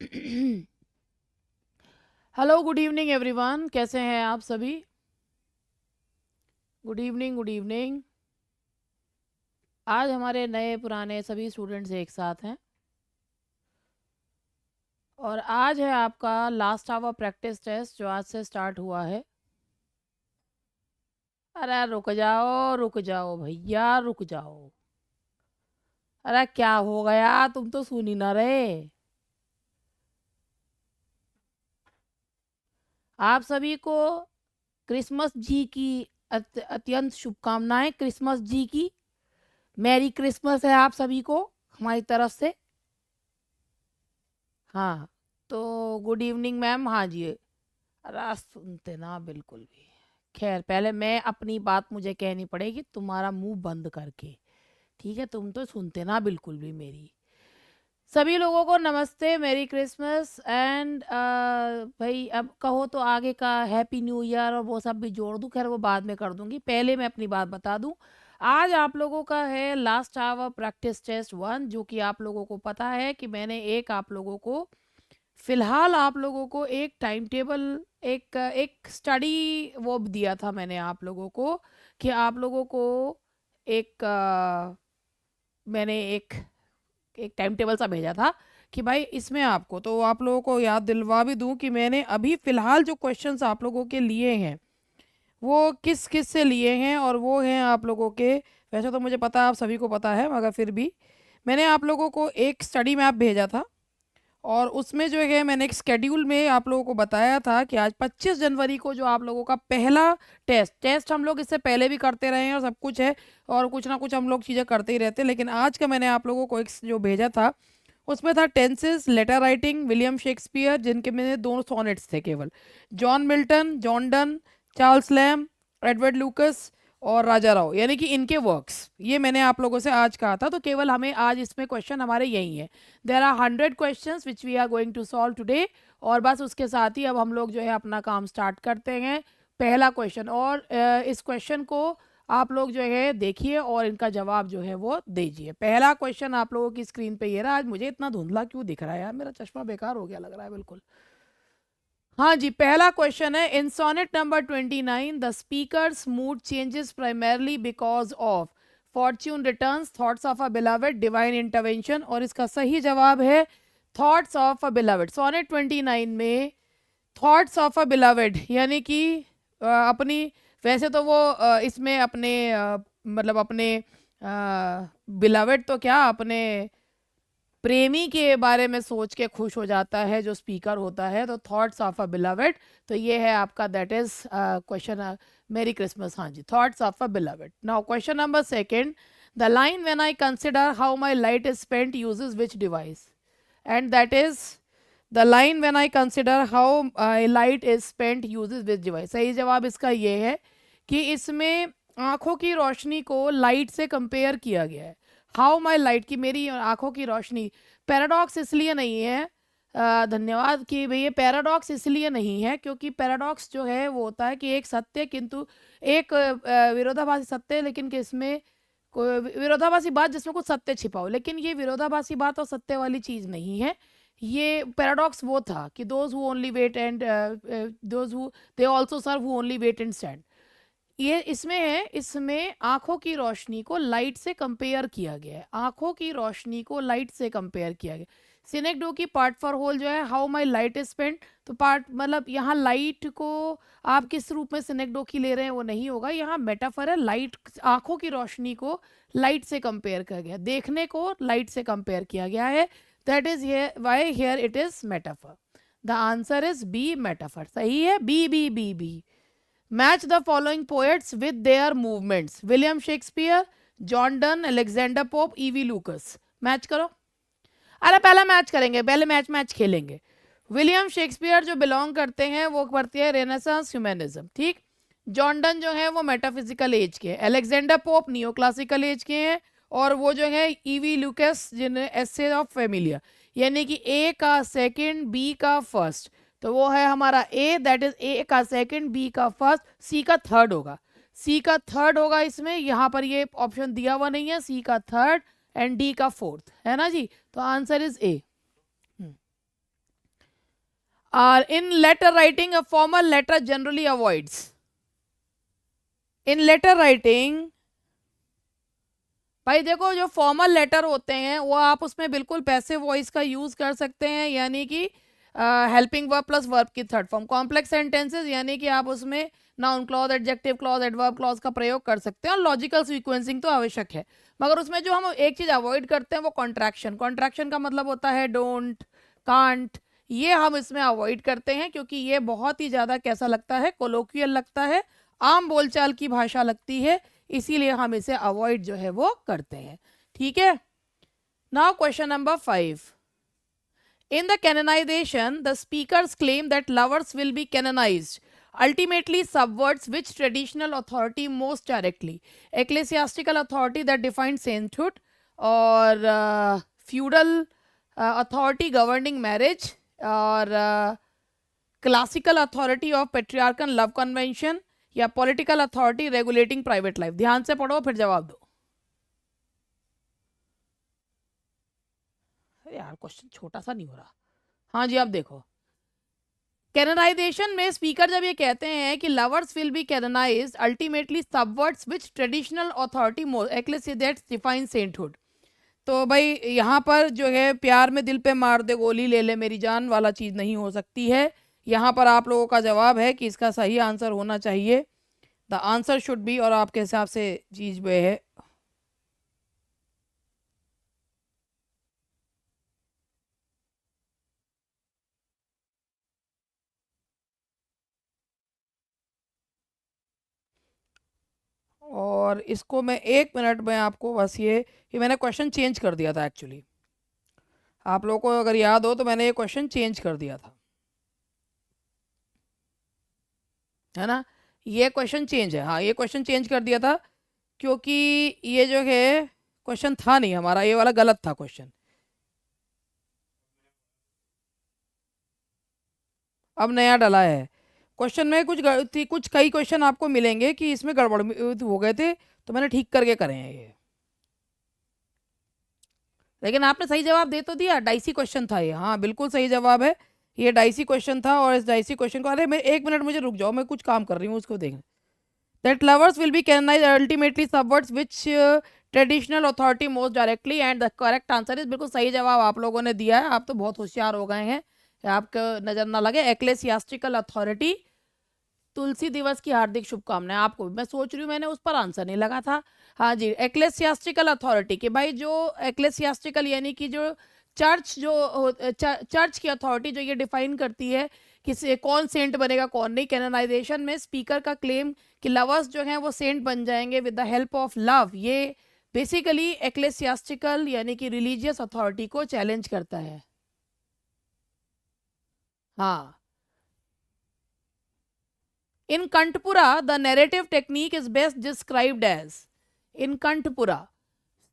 Hello, good evening everyone. कैसे हैं आप सभी? Good evening, good evening. आज हमारे नए पुराने सभी स्टूडेंट्स एक साथ हैं और आज है आपका लास्ट आवर प्रैक्टिस टेस्ट जो आज से स्टार्ट हुआ है। अरे रुक जाओ भैया, रुक जाओ। अरे क्या हो गया, तुम तो सुन ही ना रहे। आप सभी को क्रिसमस जी की अत्यंत शुभकामनाएं। क्रिसमस जी की मैरी क्रिसमस है आप सभी को हमारी तरफ से। हाँ, तो गुड इवनिंग मैम। हाँ जी। अरे सुनते ना बिल्कुल भी। खैर, पहले मैं अपनी बात मुझे कहनी पड़ेगी तुम्हारा मुंह बंद करके। ठीक है, तुम तो सुनते ना बिल्कुल भी मेरी। सभी लोगों को नमस्ते, मेरी क्रिसमस एंड भाई अब कहो तो आगे का हैप्पी न्यू ईयर और वो सब भी जोड़ दूं। खैर वो बाद में कर दूंगी, पहले मैं अपनी बात बता दूं। आज आप लोगों का है लास्ट आवर प्रैक्टिस टेस्ट 1, जो कि आप लोगों को पता है कि मैंने एक आप लोगों को फिलहाल आप लोगों को एक टाइम टेबल, एक एक स्टडी वो दिया था मैंने आप लोगों को कि आप लोगों को एक मैंने एक एक टाइम टेबल सा भेजा था कि भाई इसमें आपको, तो आप लोगों को याद दिलवा भी दूं कि मैंने अभी फ़िलहाल जो क्वेश्चंस आप लोगों के लिए हैं वो किस किस से लिए हैं, और वो हैं आप लोगों के। वैसे तो मुझे पता है, आप सभी को पता है, मगर फिर भी मैंने आप लोगों को एक स्टडी मैप भेजा था और उसमें जो है मैंने एक स्केड्यूल में आप लोगों को बताया था कि आज 25 जनवरी को जो आप लोगों का पहला टेस्ट हम लोग इससे पहले भी करते रहे हैं और सब कुछ है, और कुछ ना कुछ हम लोग चीज़ें करते ही रहते हैं, लेकिन आज का मैंने आप लोगों को एक जो भेजा था उसमें था tenses, letter writing, William Shakespeare, जिनके मैंने 2 सोनेट्स थे केवल, John Milton, John Donne, Charles Lamb, Edward Lucas और राजा राव, यानी कि इनके वर्क्स ये मैंने आप लोगों से आज कहा था। तो केवल हमें आज इसमें क्वेश्चन हमारे यही है। There are 100 questions which we are going to solve today. और बस उसके साथ ही अब हम लोग जो है अपना काम स्टार्ट करते हैं। पहला क्वेश्चन, और इस क्वेश्चन को आप लोग जो है देखिए और इनका जवाब जो है वो दीजिए। पहला क्वेश्चन आप लोगों की स्क्रीन पे ये रहा। आज मुझे इतना धुंधला क्यों दिख रहा है यार, मेरा चश्मा बेकार हो गया लग रहा है बिल्कुल। हाँ जी, पहला क्वेश्चन है, in sonnet number 29 the speaker's mood changes primarily because of fortune returns, thoughts of a beloved, divine intervention. और इसका सही जवाब है thoughts of a beloved. Sonnet 29 में थॉट्स ऑफ अ बिलवड यानी कि अपनी, वैसे तो वो इसमें अपने मतलब अपने बिलवड तो क्या, अपने प्रेमी के बारे में सोच के खुश हो जाता है जो स्पीकर होता है, तो थॉट्स ऑफ अ बिलवड। तो ये है आपका, that is question. Merry Christmas. हाँ जी, thoughts of a beloved. Now question number second, the line when I consider how my light is spent uses which device, and that is the line when I consider how light is spent uses which device. सही जवाब इसका ये है कि इसमें आंखों की रोशनी को लाइट से कंपेयर किया गया है। हाउ माई लाइट, की मेरी आंखों की रोशनी। पैराडॉक्स इसलिए नहीं है, धन्यवाद, कि भैया पैराडॉक्स इसलिए नहीं है क्योंकि पैराडॉक्स जो है वो होता है कि एक सत्य किंतु एक विरोधाभासी सत्य, लेकिन कि इसमें कोई विरोधाभासी बात जिसमें कुछ सत्य छिपा हो, लेकिन ये विरोधाभासी बात और सत्य वाली चीज़ नहीं है। ये पैराडॉक्स वो था कि those who only wait and those who they also serve who only wait and stand. ये इसमें है, इसमें आंखों की रोशनी को लाइट से कंपेयर किया गया है। आंखों की रोशनी को लाइट से कंपेयर किया गया। सिनेक्डो की पार्ट फॉर होल जो है, how my light is spent, तो पार्ट मतलब यहाँ लाइट को आप किस रूप में सिनेक्डो की ले रहे हैं वो नहीं होगा, यहाँ मेटाफर है। लाइट, आंखों की रोशनी को लाइट से कंपेयर किया गया, देखने को लाइट से कंपेयर किया गया है। That is why here it is metaphor. The answer is B, metaphor. सही है, B B B B. Match the following poets with their movements, William Shakespeare, John Donne, Alexander Pope, E V Lucas. Match करो। अरे पहला match करेंगे, पहले match match खेलेंगे। William Shakespeare जो belong करते हैं वो करते हैं रेनेसांस ह्यूमनिज्म, ठीक। जॉन डन जो है वो मेटाफिजिकल एज के हैं। Alexander pope neo classical as के हैं। और वो जो है ईवी लूकस जिन्हें एसे ऑफ फेमिलिया, यानी कि ए का सेकंड बी का फर्स्ट, तो वो है हमारा ए, दैट इज ए का सेकंड बी का फर्स्ट, सी का थर्ड होगा। सी का थर्ड होगा इसमें, यहाँ पर ये ऑप्शन दिया हुआ नहीं है, सी का थर्ड एंड डी का फोर्थ, है ना जी। तो answer is A. In letter writing, a formal letter generally avoids. In letter writing, भाई देखो, जो फॉर्मल लेटर होते हैं वो आप उसमें बिल्कुल पैसिव वॉइस का यूज कर सकते हैं, यानी कि हेल्पिंग वर्ब प्लस वर्ब की थर्ड फॉर्म। कॉम्प्लेक्स सेंटेंसेस यानी कि आप उसमें noun clause, adjective clause, adverb clause का प्रयोग कर सकते हैं, और लॉजिकल सीक्वेंसिंग तो आवश्यक है। मगर उसमें जो हम एक चीज अवॉइड करते हैं वो कॉन्ट्रैक्शन। कॉन्ट्रैक्शन का मतलब होता है डोंट, कांट, ये हम इसमें अवॉइड करते हैं, क्योंकि ये बहुत ही ज्यादा कैसा लगता है, कोलोक्वियल लगता है, आम बोलचाल की भाषा लगती है, इसीलिए हम इसे अवॉइड जो है वो करते हैं। ठीक है। Now question number 5। In the canonization, the speakers claim that lovers will be canonized, ultimately subverts which traditional authority most directly? Ecclesiastical authority that defines sainthood, or feudal authority governing marriage, or classical authority of patriarchal love convention, या political authority regulating private life? ध्यान से पढ़ो फिर जवाब दो। अरे यार, question छोटा सा नहीं हो रहा। हाँ जी, आप देखो, कैनोनाइजेशन में स्पीकर जब ये कहते हैं कि lovers will be canonized ultimately subverts which traditional authority more ecclesia that define sainthood. तो भाई यहाँ पर जो है प्यार में दिल पे मार दे गोली ले ले मेरी जान वाला चीज़ नहीं हो सकती है। यहाँ पर आप लोगों का जवाब है कि इसका सही आंसर होना चाहिए, द आंसर शुड बी, और आपके हिसाब से चीज वे है और इसको मैं 1 मिनट में आपको बस ये मैंने क्वेश्चन चेंज कर दिया था एक्चुअली। आप लोगों को अगर याद हो तो मैंने ये क्वेश्चन चेंज कर दिया था, है ना। ये क्वेश्चन चेंज है, हाँ ये क्वेश्चन चेंज कर दिया था, क्योंकि ये जो है क्वेश्चन था नहीं हमारा, ये वाला गलत था क्वेश्चन। अब नया डला है क्वेश्चन में, कुछ कई क्वेश्चन आपको मिलेंगे कि इसमें गड़बड़ हो गए थे, तो मैंने ठीक करके करे हैं ये। लेकिन आपने सही जवाब दे तो दिया, डाइसी क्वेश्चन था ये, हाँ बिल्कुल सही जवाब है, ये डाइसी क्वेश्चन था। और इस डाइसी क्वेश्चन को, अरे मैं 1 मिनट मुझे रुक जाओ, मैं कुछ काम कर रही हूँ उसको देखना। That lovers will be canonize ultimately subverts which traditional authority most directly, and the correct answer is, बिल्कुल सही जवाब आप लोगों ने दिया है, आप तो बहुत होशियार हो गए हैं, आपको नजर ना लगे। एक्लेसियास्टिकल अथॉरिटी, तुलसी दिवस की हार्दिक शुभकामनाएं आपको। मैं सोच रही हूँ मैंने उस पर आंसर नहीं लगा था। हाँ जी, एक्लेसियास्टिकल अथॉरिटी के भाई, जो एक्लेसियास्टिकल यानी कि जो चर्च, चर्च की अथॉरिटी जो ये डिफाइन करती है कि कौन सेंट बनेगा कौन नहीं। कैनोनाइजेशन में स्पीकर का क्लेम कि लवर्स जो हैं वो सेंट बन जाएंगे with the help of love, ये बेसिकली एक्लेसियास्टिकल यानी कि रिलीजियस अथॉरिटी को चैलेंज करता है। हाँ, in Kantpura, the narrative technique is best described as, in Kantpura,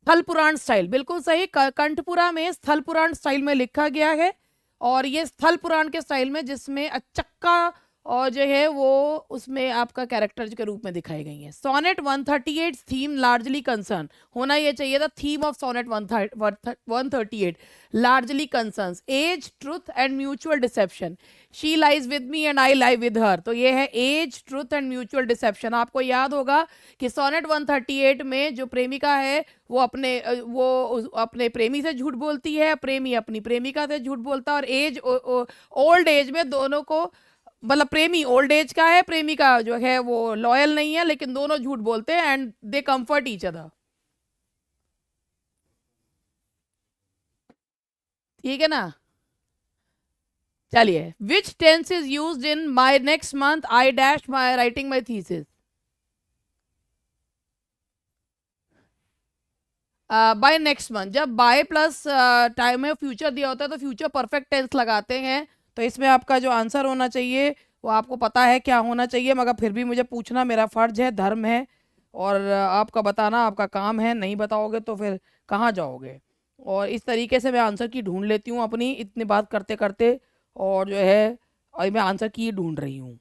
स्थल पुराण स्टाइल, बिल्कुल सही, कंठपुरा में स्थल पुराण स्टाइल में लिखा गया है, और ये स्थल पुराण के स्टाइल में जिसमें अचक्का और जो है वो उसमें आपका कैरेक्टर के रूप में दिखाई गई है। सोनेट 138 थीम लार्जली कंसर्न, होना ये चाहिए था theme of sonnet 138 largely concerns age, truth and mutual deception. She lies with me and I lie with her, तो ये है age, truth and mutual deception. आपको याद होगा कि सोनेट 138 में जो प्रेमिका है वो अपने प्रेमी से झूठ बोलती है, प्रेमी अपनी प्रेमिका से झूठ बोलता है, और एज, ओल्ड एज में दोनों को, मतलब प्रेमी ओल्ड एज का है, प्रेमिका जो है वो लॉयल नहीं है, लेकिन दोनों झूठ बोलते हैं, and they comfort each other. ठीक है ना। चलिए, which tense is used in my next month I dash my writing my thesis? By next month, जब बाय प्लस टाइम में फ्यूचर दिया होता है तो फ्यूचर परफेक्ट टेंस लगाते हैं, तो इसमें आपका जो आंसर होना चाहिए वो आपको पता है क्या होना चाहिए, मगर फिर भी मुझे पूछना मेरा फर्ज है, धर्म है, और आपका बताना आपका काम है, नहीं बताओगे तो फिर कहाँ जाओगे। और इस तरीके से मैं आंसर की ढूंढ लेती हूँ अपनी इतनी बात करते करते, और जो है अभी मैं आंसर की ढूंढ रही हूँ।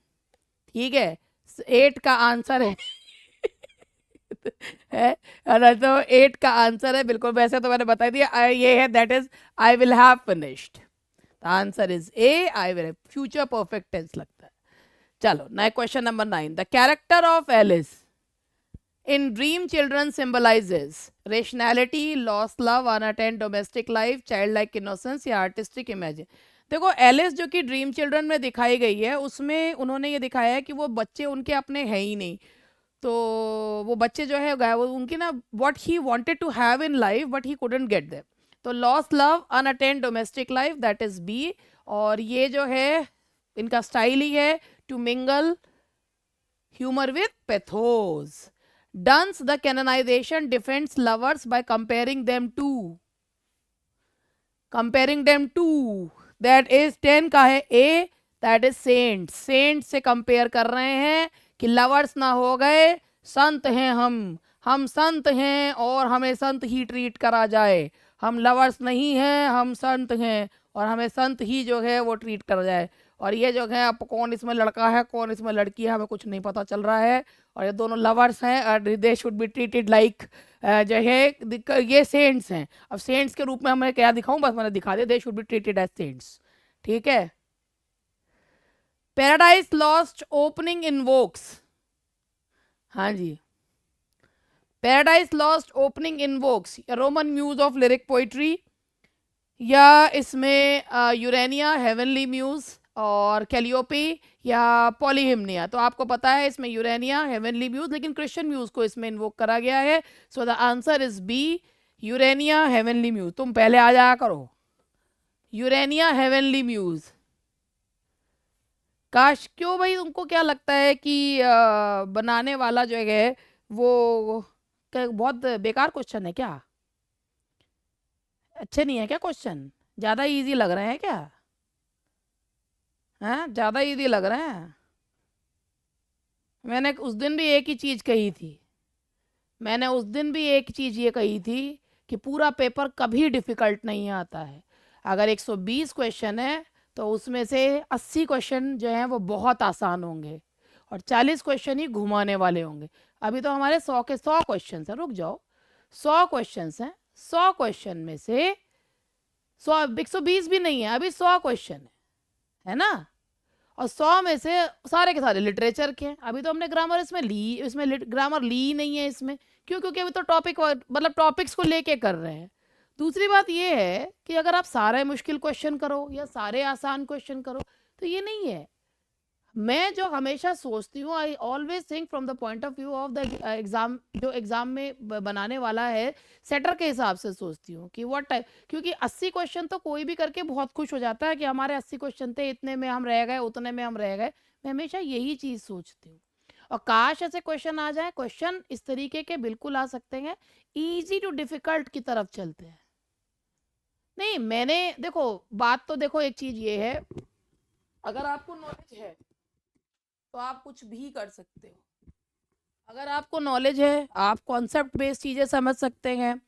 ठीक है, 8 का आंसर है है तो 8 का आंसर है बिल्कुल, वैसे तो मैंने बता दिया, ये है that is I will have finished. Answer is A, I will, future perfect tense लगता है। चलो नए question number 9, the character of Alice in dream Children symbolizes rationality, lost love, unattended domestic life, child like innocence या artistic imagine. देखो Alice जो कि dream children में दिखाई गई है, उसमें उन्होंने ये दिखाया है कि वो बच्चे उनके अपने हैं ही नहीं। तो वो बच्चे जो है वो उनकी ना what he wanted to have in life but he couldn't get them. तो lost love, unattended domestic life, that is B. और ये जो है इनका स्टाइल ही है to mingle humour with pathos. Duns the canonization defends lovers by comparing them to that is 10 का है A, that is saints। saints से कंपेयर कर रहे हैं कि लवर्स ना हो गए, संत हैं हम संत हैं और हमें संत ही ट्रीट करा जाए। हम लवर्स नहीं हैं, हम संत हैं और हमें संत ही जो है वो ट्रीट करा जाए। और ये जो है अब कौन इसमें लड़का है कौन इसमें लड़की है हमें कुछ नहीं पता चल रहा है। और ये दोनों लवर्स हैं और दे शुड बी ट्रीटेड लाइक जो है ये सेंट्स हैं। अब सेंट्स के रूप में हमें क्या दिखाऊं, बस मैंने दिखा दिया, they should be treated as saints. ठीक है। पैराडाइज लॉस्ट ओपनिंग इनवोक्स, हाँ जी, Paradise Lost opening invokes Roman muse of lyric poetry, या इसमें यूरेनिया हेवनली म्यूज और कैलियोपी या पॉलीहिमनिया। तो आपको पता है इसमें यूरेनिया हेवनली म्यूज, लेकिन क्रिश्चियन म्यूज को इसमें इन्वोक करा गया है। So the answer is B, Urania heavenly muse. तुम पहले आ जाया करो, यूरेनिया हेवनली म्यूज। काश, क्यों भाई, तुमको क्या लगता है कि बनाने वाला जो है वो बहुत बेकार क्वेश्चन है क्या? अच्छे नहीं है क्या क्वेश्चन? ज़्यादा इजी लग रहे हैं क्या? हैं, ज़्यादा इजी लग रहे हैं? मैंने उस दिन भी एक ही चीज़ कही थी, मैंने उस दिन भी एक चीज़ ये कही थी कि पूरा पेपर कभी डिफ़िकल्ट नहीं आता है। अगर 120 क्वेश्चन है तो उसमें से 80 क्वेश्चन जो हैं वो बहुत आसान होंगे और 40 क्वेश्चन ही घुमाने वाले होंगे। अभी तो हमारे 100 के 100 क्वेश्चन हैं, रुक जाओ, 100 क्वेश्चन हैं, 100 क्वेश्चन में से 120 भी नहीं है, अभी 100 क्वेश्चन है ना। और 100 में से सारे के सारे लिटरेचर के हैं। अभी तो हमने ग्रामर इसमें ग्रामर ली ही नहीं है इसमें। क्यों? क्योंकि अभी तो टॉपिक मतलब टॉपिक्स को लेके कर रहे हैं। दूसरी बात ये है कि अगर आप सारे मुश्किल क्वेश्चन करो या सारे आसान क्वेश्चन करो तो ये नहीं है। मैं जो हमेशा सोचती हूँ, I always think from the point of view of the exam, जो एग्जाम में बनाने वाला है सेटर के हिसाब से सोचती हूँ कि व्हाट टाइप, क्योंकि 80 क्वेश्चन तो कोई भी करके बहुत खुश हो जाता है कि हमारे 80 क्वेश्चन थे, इतने में हम रह गए, उतने में हम रह गए। मैं हमेशा यही चीज़ सोचती हूँ और काश ऐसे क्वेश्चन आ जाए। क्वेश्चन इस तरीके के बिल्कुल आ सकते हैं, ईजी टू डिफिकल्ट की तरफ चलते हैं। नहीं, मैंने देखो बात तो देखो, एक चीज़ ये है, अगर आपको नॉलेज है तो आप कुछ भी कर सकते हो। अगर आपको नॉलेज है, आप कॉन्सेप्ट बेस्ड चीज़ें समझ सकते हैं,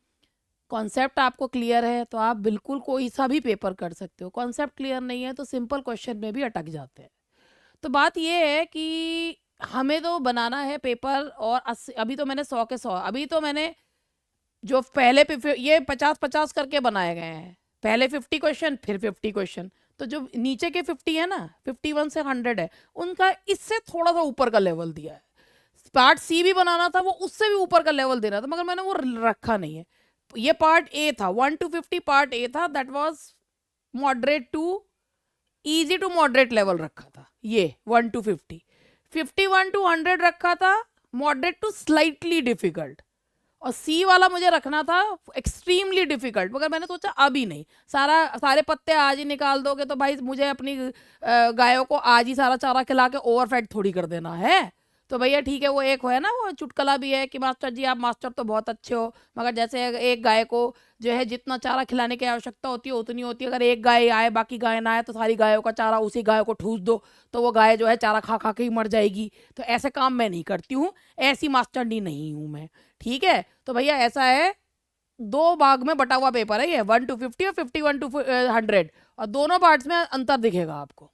कॉन्सेप्ट आपको क्लियर है तो आप बिल्कुल कोई सा भी पेपर कर सकते हो। कॉन्सेप्ट क्लियर नहीं है तो सिंपल क्वेश्चन में भी अटक जाते हैं। तो बात ये है कि हमें तो बनाना है पेपर, और अभी तो मैंने 100 के 100, अभी तो मैंने जो पहले ये 50-50 करके बनाए गए हैं, पहले 50 क्वेश्चन फिर 50 क्वेश्चन। तो जो नीचे के 50 है ना, 51 से 100 है, उनका इससे थोड़ा सा ऊपर का लेवल दिया है। पार्ट सी भी बनाना था, वो उससे भी ऊपर का लेवल देना था, मगर मैंने वो रखा नहीं है। ये पार्ट ए था, 1 to 50 पार्ट ए था, that was moderate to easy to moderate level रखा था। ये 1 to 50, 51 to 100 रखा था मॉडरेट टू स्लाइटली डिफिकल्ट, और सी वाला मुझे रखना था एक्सट्रीमली डिफिकल्ट। मगर मैंने सोचा अभी नहीं, सारे पत्ते आज ही निकाल दोगे तो भाई मुझे अपनी गायों को आज ही सारा चारा खिला के ओवरफेड थोड़ी कर देना है। तो भैया ठीक है, वो एक है ना, वो चुटकुला भी है कि मास्टर जी आप मास्टर तो बहुत अच्छे हो, मगर जैसे एक गाय को जो है जितना चारा खिलाने की आवश्यकता होती है उतनी होती है। अगर एक गाय आए बाकी गाय ना आए तो सारी गायों का चारा उसी गाय को ठूस दो तो वो गाय जो है चारा खा खा के ही मर जाएगी। तो ऐसे काम मैं नहीं करती हूँ, ऐसी मास्टरनी नहीं हूँ मैं। ठीक है, तो भैया ऐसा है, 2 भाग में बटा हुआ पेपर है ये, 1 to 50 और 51 to 100, और दोनों पार्ट्स में अंतर दिखेगा आपको,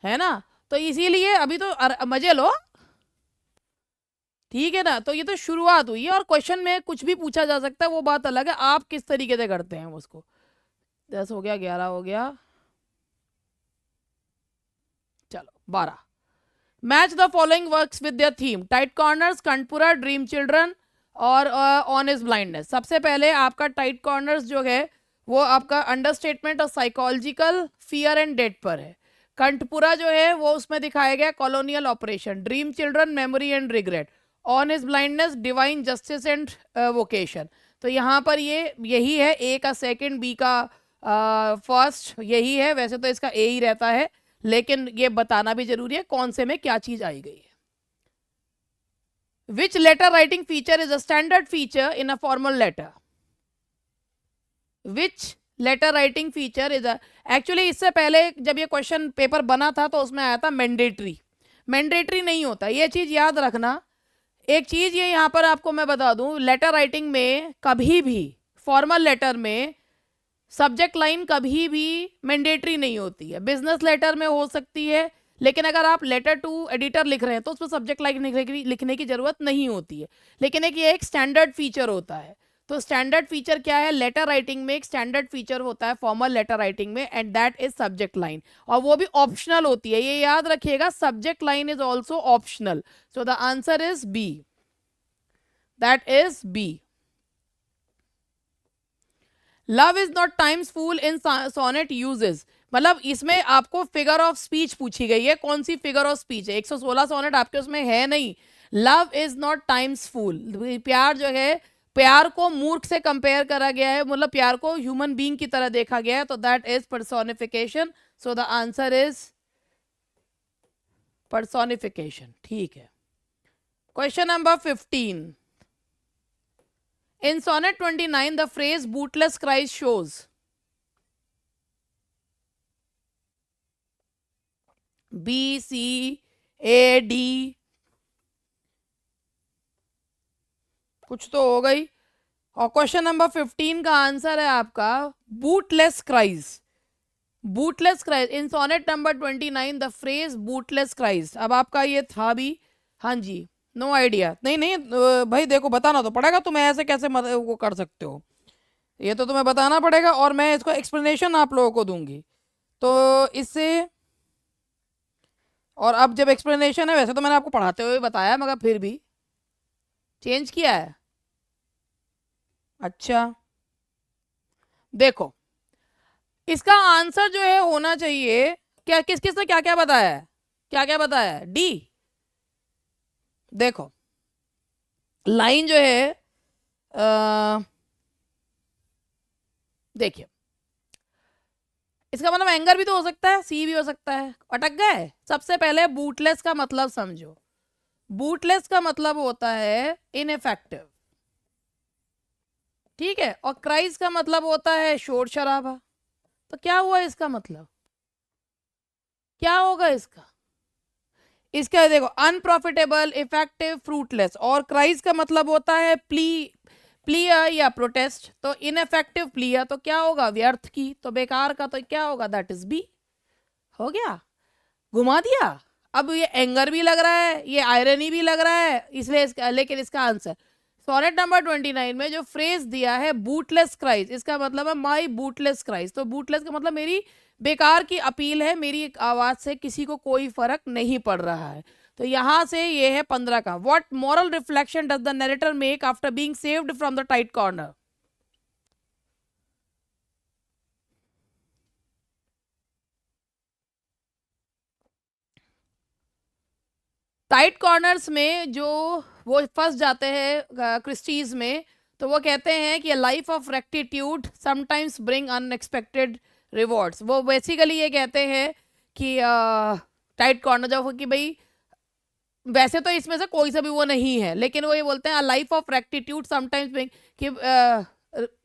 है ना। तो इसीलिए अभी तो मजे लो, ठीक है ना। तो ये तो शुरुआत हुई है, और क्वेश्चन में कुछ भी पूछा जा सकता है, वो बात अलग है आप किस तरीके से करते हैं उसको। 10 हो गया, 11 हो गया, 12। Match the following works with their theme, Tight Corners, Kanthapura, Dream Children और ऑन इज ब्लाइंडनेस। सबसे पहले आपका टाइट कॉर्नर्स जो है वो आपका अंडरस्टेटमेंट और साइकोलॉजिकल फियर एंड डेट पर है। कंटपुरा जो है वो उसमें दिखाया गया colonial operation. Dream children memory and regret. On is blindness divine justice and vocation. तो यहाँ पर ये यही है, ए का सेकंड, बी का फर्स्ट, यही है। वैसे तो इसका ए ही रहता है, लेकिन ये बताना भी जरूरी है कौन से में क्या चीज आई गई है। Which letter writing feature is a standard feature in a formal letter? Which letter writing feature is a, actually इससे पहले जब ये क्वेश्चन पेपर बना था तो उसमें आया था मैंडेटरी। मैंडेटरी नहीं होता, ये चीज याद रखना। एक चीज ये यहाँ पर आपको मैं बता दूं, लेटर राइटिंग में कभी भी फॉर्मल लेटर में सब्जेक्ट लाइन कभी भी मैंडेटरी नहीं होती है। बिजनेस लेटर में हो सकती है, लेकिन अगर आप लेटर टू एडिटर लिख रहे हैं तो उसमें सब्जेक्ट लाइन लिखने की जरूरत नहीं होती है। लेकिन ये एक स्टैंडर्ड फीचर होता है। तो स्टैंडर्ड फीचर क्या है? लेटर राइटिंग में एक स्टैंडर्ड फीचर होता है फॉर्मल लेटर राइटिंग में, and that is subject line. और वो भी ऑप्शनल होती है, ये याद रखिएगा, subject line is also optional. So the answer is B, that is B. Love is not time's fool in sonnet uses, मतलब इसमें आपको फिगर ऑफ स्पीच पूछी गई है। कौन सी फिगर ऑफ स्पीच है? 116 सोनेट आपके उसमें है नहीं। लव इज नॉट टाइम्स फूल, प्यार जो है, प्यार को मूर्ख से कंपेयर करा गया है, मतलब प्यार को ह्यूमन बीइंग की तरह देखा गया है, तो that is personification. So the answer is personification. ठीक है। Question number 15। In sonnet 29, the phrase bootless cries shows B, C, A, D, कुछ तो हो गई। और क्वेश्चन नंबर 15 का आंसर है आपका bootless cries. Bootless cries in sonnet number 29 the phrase bootless cries. अब आपका ये था भी, हाँ जी, नो आइडिया। नहीं नहीं भाई देखो, बताना तो पड़ेगा, तुम्हें ऐसे कैसे वो कर सकते हो, ये तो तुम्हें बताना पड़ेगा और मैं इसको एक्सप्लेनेशन आप लोगों को दूंगी। तो इससे, और अब जब एक्सप्लेनेशन है, वैसे तो मैंने आपको पढ़ाते हुए बताया मगर फिर भी चेंज किया है। अच्छा देखो, इसका आंसर जो है होना चाहिए, क्या किस किस ने क्या क्या बताया है, क्या क्या बताया है? डी। देखो लाइन जो है देखिए, इसका मतलब एंगर भी तो हो सकता है, सी भी हो सकता है। अटक गए? सबसे पहले बूटलेस का मतलब समझो। बूटलेस का मतलब होता है इनइफेक्टिव, ठीक है, और क्राइज का मतलब होता है शोर शराबा। तो क्या हुआ इसका मतलब, क्या होगा इसका? इसका देखो, अनप्रॉफिटेबल, इफेक्टिव, फ्रूटलेस, और क्राइज का मतलब होता है प्लिया या प्रोटेस्ट। तो इनइफेक्टिव प्लिया तो क्या होगा? व्यर्थ की, तो बेकार का, तो क्या होगा? That is B. हो गया, घुमा दिया। अब ये एंगर भी लग रहा है, ये आयरनी भी लग रहा है, इसलिए लेकिन इसका आंसर सोनेट नंबर 29 में जो फ्रेज दिया है बूटलेस क्राइज, इसका मतलब है माई बूटलेस क्राइज। तो बूटलेस का मतलब मेरी बेकार की अपील है, मेरी आवाज से किसी को कोई फर्क नहीं पड़ रहा है। तो यहां से ये है 15 का। What moral reflection does the narrator make after being saved from the tight corner? Tight corners में जो वो फंस जाते हैं क्रिस्टीज में, तो वो कहते हैं कि life of rectitude sometimes bring unexpected rewards. वो बेसिकली ये कहते हैं कि टाइट कॉर्नर जो कि भाई, वैसे तो इसमें से कोई सा भी वो नहीं है, लेकिन वो ये बोलते हैं life of rectitude sometimes bring, कि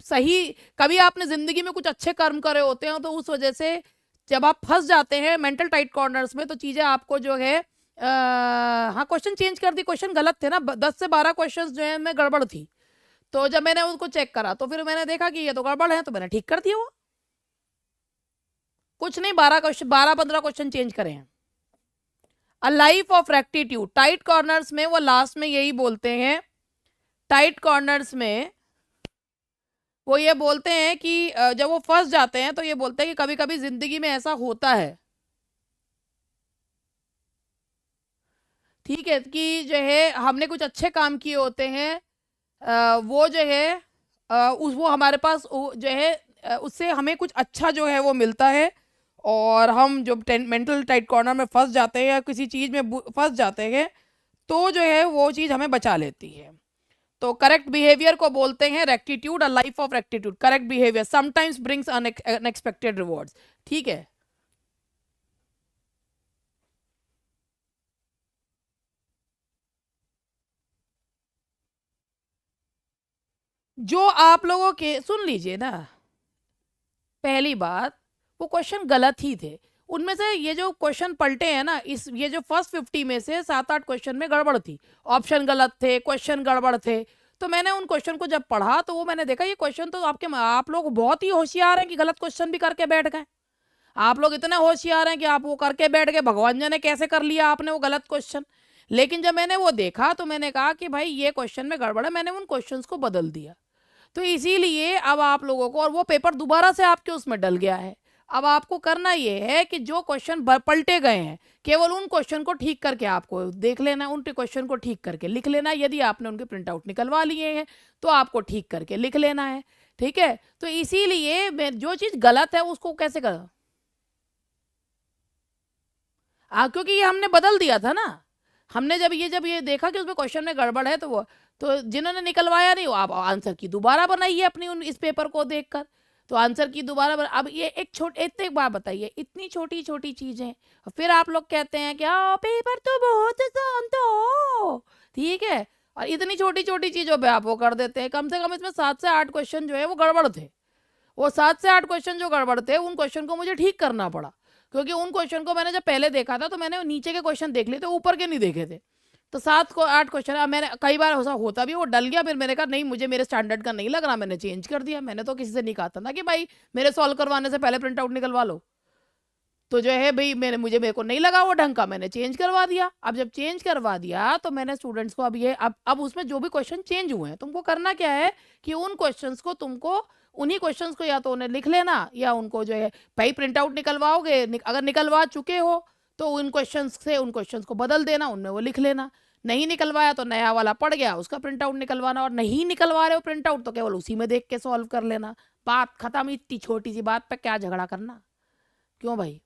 सही, कभी आपने जिंदगी में कुछ अच्छे कर्म करे होते हैं तो उस वजह से जब आप फंस जाते हैं मेंटल टाइट कॉर्नर्स में, तो चीजें आपको जो है हाँ, क्वेश्चन चेंज कर दी, क्वेश्चन गलत थे ना, 10 से 12 क्वेश्चन जो है में गड़बड़ थी। तो जब मैंने उसको चेक करा तो फिर मैंने देखा कि ये तो गड़बड़ है, तो मैंने ठीक कर दिया। वो कुछ नहीं, 12 क्वेश्चन, 12-15 क्वेश्चन चेंज करे हैं। A life of rectitude, tight corners में वो लास्ट में यही बोलते हैं, टाइट कॉर्नर्स में वो ये बोलते हैं कि जब वो फंस जाते हैं तो ये बोलते हैं कि कभी कभी जिंदगी में ऐसा होता है ठीक है, कि जो है हमने कुछ अच्छे काम किए होते हैं, वो जो है उस वो हमारे पास जो है उससे हमें कुछ अच्छा जो है वो मिलता है, और हम जो मेंटल टाइट कॉर्नर में फंस जाते हैं या किसी चीज़ में फंस जाते हैं, तो जो है वो चीज़ हमें बचा लेती है। तो करेक्ट बिहेवियर को बोलते हैं rectitude, a life of rectitude. Correct behaviour sometimes brings unexpected rewards. ठीक है, जो आप लोगों के सुन लीजिए ना, पहली बात, वो क्वेश्चन गलत ही थे। उनमें से ये जो क्वेश्चन पलटे हैं ना, इस ये जो फर्स्ट 50 में से 7-8 क्वेश्चन में गड़बड़ थी, ऑप्शन गलत थे, क्वेश्चन गड़बड़ थे। तो मैंने उन क्वेश्चन को जब पढ़ा तो वो मैंने देखा ये क्वेश्चन तो आप लोग बहुत ही होशियार हैं कि गलत क्वेश्चन भी करके बैठ गए। आप लोग इतने होशियार हैं कि आप वो करके बैठ गए, भगवान जाने कैसे कर लिया आपने वो गलत क्वेश्चन। लेकिन जब मैंने वो देखा तो मैंने कहा कि भाई ये क्वेश्चन में गड़बड़ है, मैंने उन क्वेश्चंस को बदल दिया। तो इसीलिए अब आप लोगों को, और वो पेपर दोबारा से आपके उसमें डल गया है। अब आपको करना ये है कि जो क्वेश्चन पलटे गए हैं, केवल उन क्वेश्चन को ठीक करके आपको देख लेना, उन क्वेश्चन को ठीक करके लिख लेना। यदि आपने उनके प्रिंट आउट निकलवा लिए हैं तो आपको ठीक करके लिख लेना है। ठीक है, तो इसीलिए मैं जो चीज़ गलत है उसको कैसे कर, क्योंकि ये हमने बदल दिया था ना। हमने जब ये देखा कि उसमें क्वेश्चन में गड़बड़ है, तो वो तो जिन्होंने निकलवाया नहीं, वो आप आंसर की दोबारा बनाइए अपनी उन इस पेपर को देखकर। तो आंसर की दोबारा अब ये एक बात बताइए, इतनी छोटी छोटी चीजें, फिर आप लोग कहते हैं कि पेपर तो बहुत आसान था। ठीक है, और इतनी छोटी छोटी चीजों पे आप वो कर देते हैं। कम से कम इसमें 7 से 8 क्वेश्चन जो है वो गड़बड़ थे। वो 7 से 8 क्वेश्चन जो गड़बड़ थे, उन क्वेश्चन को मुझे ठीक करना पड़ा, क्योंकि उन क्वेश्चन को मैंने जब पहले देखा था तो मैंने नीचे के क्वेश्चन देख लिए थे, ऊपर के नहीं देखे थे। तो 7 को 8 क्वेश्चन, अब मैंने कई बार ऐसा होता भी, वो डल गया, फिर मैंने कहा नहीं मुझे मेरे स्टैंडर्ड का नहीं लग रहा, मैंने चेंज कर दिया। मैंने तो किसी से नहीं कहा था ना कि भाई मेरे सॉल्व करवाने से पहले प्रिंट आउट निकलवा लो। तो जो है भाई मेरे को नहीं लगा वो ढंग का, मैंने चेंज करवा दिया। अब जब चेंज करवा दिया तो मैंने स्टूडेंट्स को अब उसमें जो भी क्वेश्चन चेंज हुए हैं, तुमको करना क्या है कि उन क्वेश्चंस को तुमको उन्हीं क्वेश्चंस को या तो उन्हें लिख लेना, या उनको जो है भाई प्रिंट आउट निकलवाओगे, अगर निकलवा चुके हो तो उन क्वेश्चंस से उन क्वेश्चंस को बदल देना, उनमें वो लिख लेना। नहीं निकलवाया तो नया वाला पड़ गया, उसका प्रिंट आउट निकलवाना, और नहीं निकलवा रहे हो प्रिंट आउट तो केवल उसी में देख के सॉल्व कर लेना। बात खत्म। इतनी छोटी सी बात पे क्या झगड़ा करना, क्यों भाई?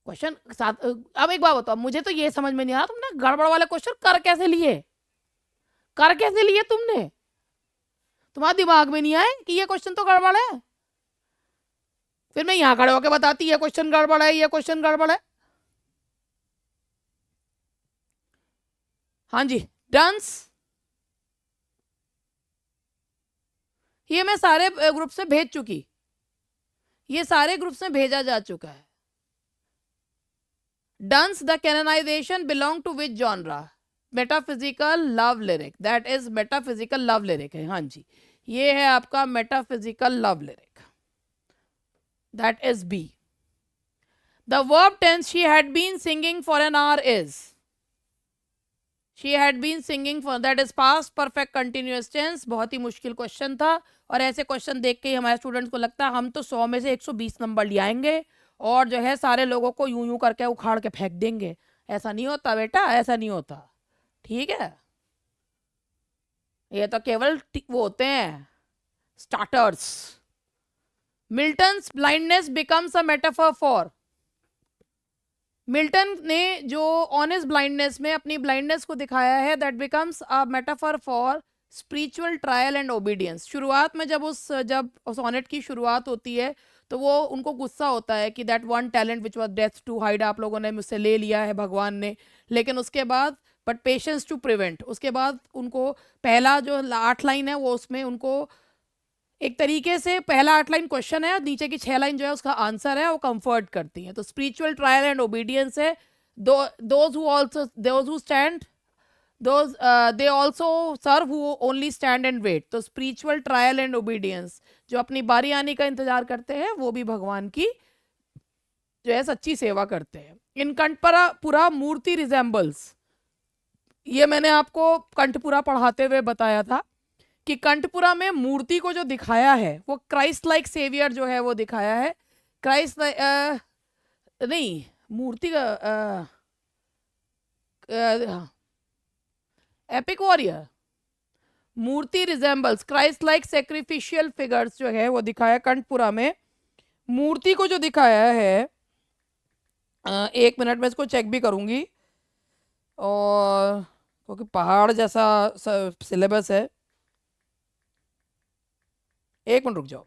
क्वेश्चन साथ अब एक बात बताओ, मुझे तो ये समझ में नहीं आ रहा तुमने गड़बड़ वाले क्वेश्चन कर कैसे लिए, कर कैसे लिए तुमने? तुम्हारे दिमाग में नहीं आए कि ये क्वेश्चन तो गड़बड़ है? फिर मैं यहां खड़े होकर बताती ये क्वेश्चन गड़बड़ है, ये क्वेश्चन गड़बड़ है। हाँ जी, डंस, ये मैं सारे ग्रुप से भेज चुकी, ये सारे ग्रुप्स में भेजा जा चुका है। Donne's The Canonization belong to which genre? Metaphysical love lyric, that is metaphysical love lyric है। हाँ जी, ये है आपका metaphysical love lyric, that is B. The verb tense she had been singing for an hour is, she had been singing for, that is past perfect continuous tense. बहुत ही मुश्किल question था, और ऐसे क्वेश्चन देख के ही हमारे स्टूडेंट्स को लगता है हम तो 100 में से 120 नंबर ले आएंगे, और जो है सारे लोगों को यूं यूं करके उखाड़ के फेंक देंगे। ऐसा नहीं होता बेटा, ऐसा नहीं होता। ठीक है, ये तो केवल वो होते हैं starters. Milton's blindness becomes a metaphor for, Milton ने जो ऑनेस्ट ब्लाइंडनेस में अपनी ब्लाइंडनेस को दिखाया है, that becomes a metaphor for spiritual trial and obedience. शुरुआत में जब सोनेट की शुरुआत होती है तो वो उनको गुस्सा होता है कि that one talent which was death to hide, आप लोगों ने मुझसे ले लिया है भगवान ने। लेकिन उसके बाद बट पेशेंस टू प्रिवेंट, उसके बाद उनको पहला जो 8 लाइन है वो उसमें उनको एक तरीके से पहला 8 लाइन क्वेश्चन है और नीचे की 6 लाइन जो है उसका आंसर है, वो कंफर्ट करती है। तो स्पिरिचुअल ट्रायल एंड ओबीडियंस है। Those who stand, they also serve who only stand and wait. तो स्पिरिचुअल ट्रायल एंड ओबीडियंस, जो अपनी बारी आने का इंतजार करते हैं वो भी भगवान की जो है सच्ची सेवा करते हैं। इन कंठपुरा मूर्ति रिजेंबल्स, ये मैंने आपको कंठपुरा पढ़ाते हुए बताया था कि कंठपुरा में मूर्ति को जो दिखाया है वो क्राइस्ट लाइक सेवियर जो है वो दिखाया है। क्राइस्ट नहीं, मूर्ति का एपिक वॉरियर, मूर्ति रिजेंबल्स क्राइस्ट लाइक सेक्रिफिशियल फिगर्स जो है वो दिखाया कंठपुरा में। मूर्ति को जो दिखाया है, एक मिनट में इसको चेक भी करूंगी, और क्योंकि पहाड़ जैसा सिलेबस है, एक मिनट रुक जाओ।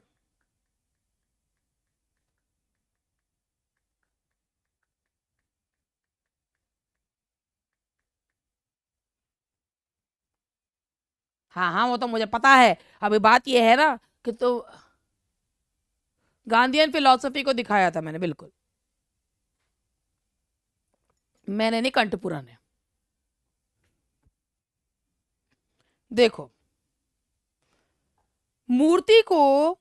हाँ हाँ, वो तो मुझे पता है। अभी बात ये है ना कि तो गांधीयन फिलॉसफी को दिखाया था मैंने, बिल्कुल। मैंने नहीं, कंठपुरा ने। देखो, मूर्ति को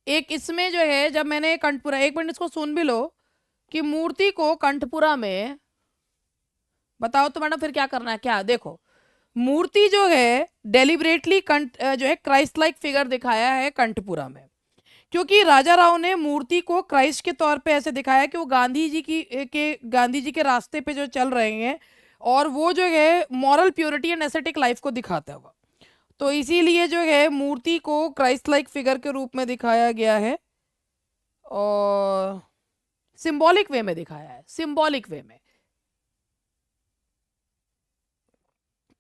एक इसमें जो है, जब मैंने कंठपुरा, एक मिनट इसको सुन भी लो, कि मूर्ति को कंठपुरा में, बताओ तो मैडम फिर क्या करना है क्या। देखो, मूर्ति जो है डेलिबरेटली कंठ जो है क्राइस्ट लाइक फिगर दिखाया है कंठपुरा में, क्योंकि राजा राव ने मूर्ति को क्राइस्ट के तौर पे ऐसे दिखाया कि वो गांधी जी के रास्ते पे जो चल रहे हैं, और वो जो है moral purity and aesthetic life को दिखाता है वो। तो इसीलिए जो है मूर्ति को क्राइस्ट लाइक फिगर के रूप में दिखाया गया है, और सिंबॉलिक वे में दिखाया है, सिंबॉलिक वे में,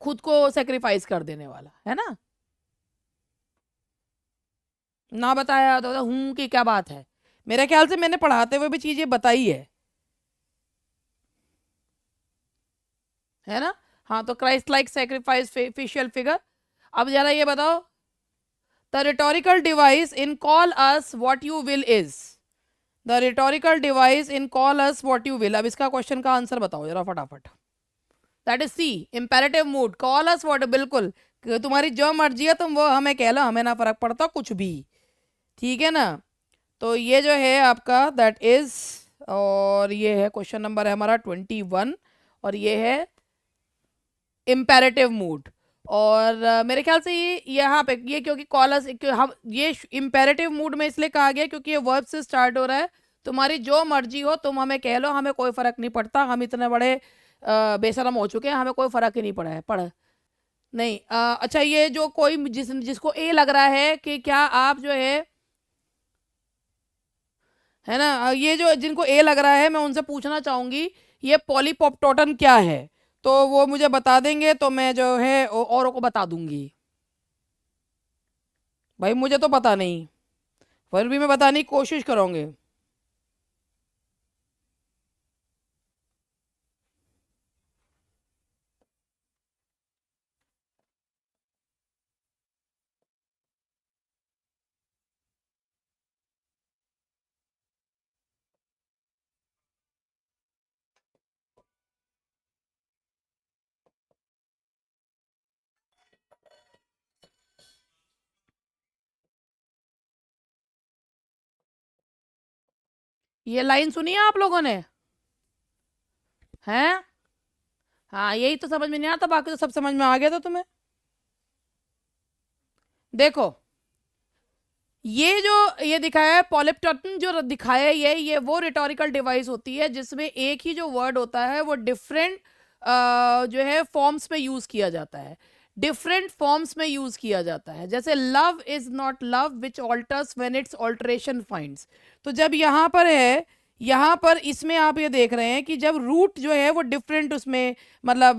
खुद को सेक्रीफाइस कर देने वाला है ना। ना बताया तो हूं कि क्या बात है, मेरे ख्याल से मैंने पढ़ाते हुए भी चीज ये बताई है ना। हाँ, तो Christ like sacrifice facial figure. अब जरा ये बताओ, the rhetorical device in call us what you will is, the rhetorical device in call us what you will. अब इसका क्वेश्चन का आंसर बताओ जरा फटाफट। That is C, imperative mood. Call us what, बिल्कुल, कि तुम्हारी जो मर्जी है तुम वो हमें कह लो, हमें ना फर्क पड़ता कुछ भी, ठीक है ना। तो ये जो है आपका दैट इज, और ये है क्वेश्चन नंबर है हमारा 21, और ये है इम्पेरेटिव मूड। और मेरे ख्याल से ये यहाँ पे ये, क्योंकि कॉलस हम ये इम्पेरेटिव मूड में इसलिए कहा गया क्योंकि ये वर्ब से स्टार्ट हो रहा है। तुम्हारी जो मर्जी हो तुम हमें कह लो, हमें कोई फर्क नहीं पड़ता, हम इतने बड़े बेशरम हो चुके हैं, हमें कोई फर्क ही नहीं पड़ा है, पढ़ नहीं। अच्छा, ये जो कोई जिसको ए लग रहा है कि क्या आप जो है ना, ये जो जिनको ए लग रहा है, मैं उनसे पूछना चाहूंगी ये पॉलीपॉपटोटन क्या है, तो वो मुझे बता देंगे तो मैं जो है औरों को बता दूंगी। भाई मुझे तो पता नहीं, फिर भी मैं बताने की कोशिश करूंगी। ये लाइन सुनी है आप लोगों ने? हैं? हाँ, यही तो समझ में नहीं आता, बाकी तो सब समझ में आ गया था तुम्हें। देखो, ये दिखाया है पॉलिप्टोटन, जो दिखाया है ये वो रिटोरिकल डिवाइस होती है जिसमें एक ही जो वर्ड होता है वो डिफरेंट जो है फॉर्म्स में यूज किया जाता है, डिफरेंट फॉर्म्स में यूज किया जाता है। जैसे love is not love which alters when it's alteration finds. तो जब यहाँ पर है, यहाँ पर इसमें आप ये देख रहे हैं कि जब रूट जो है वो डिफरेंट उसमें, मतलब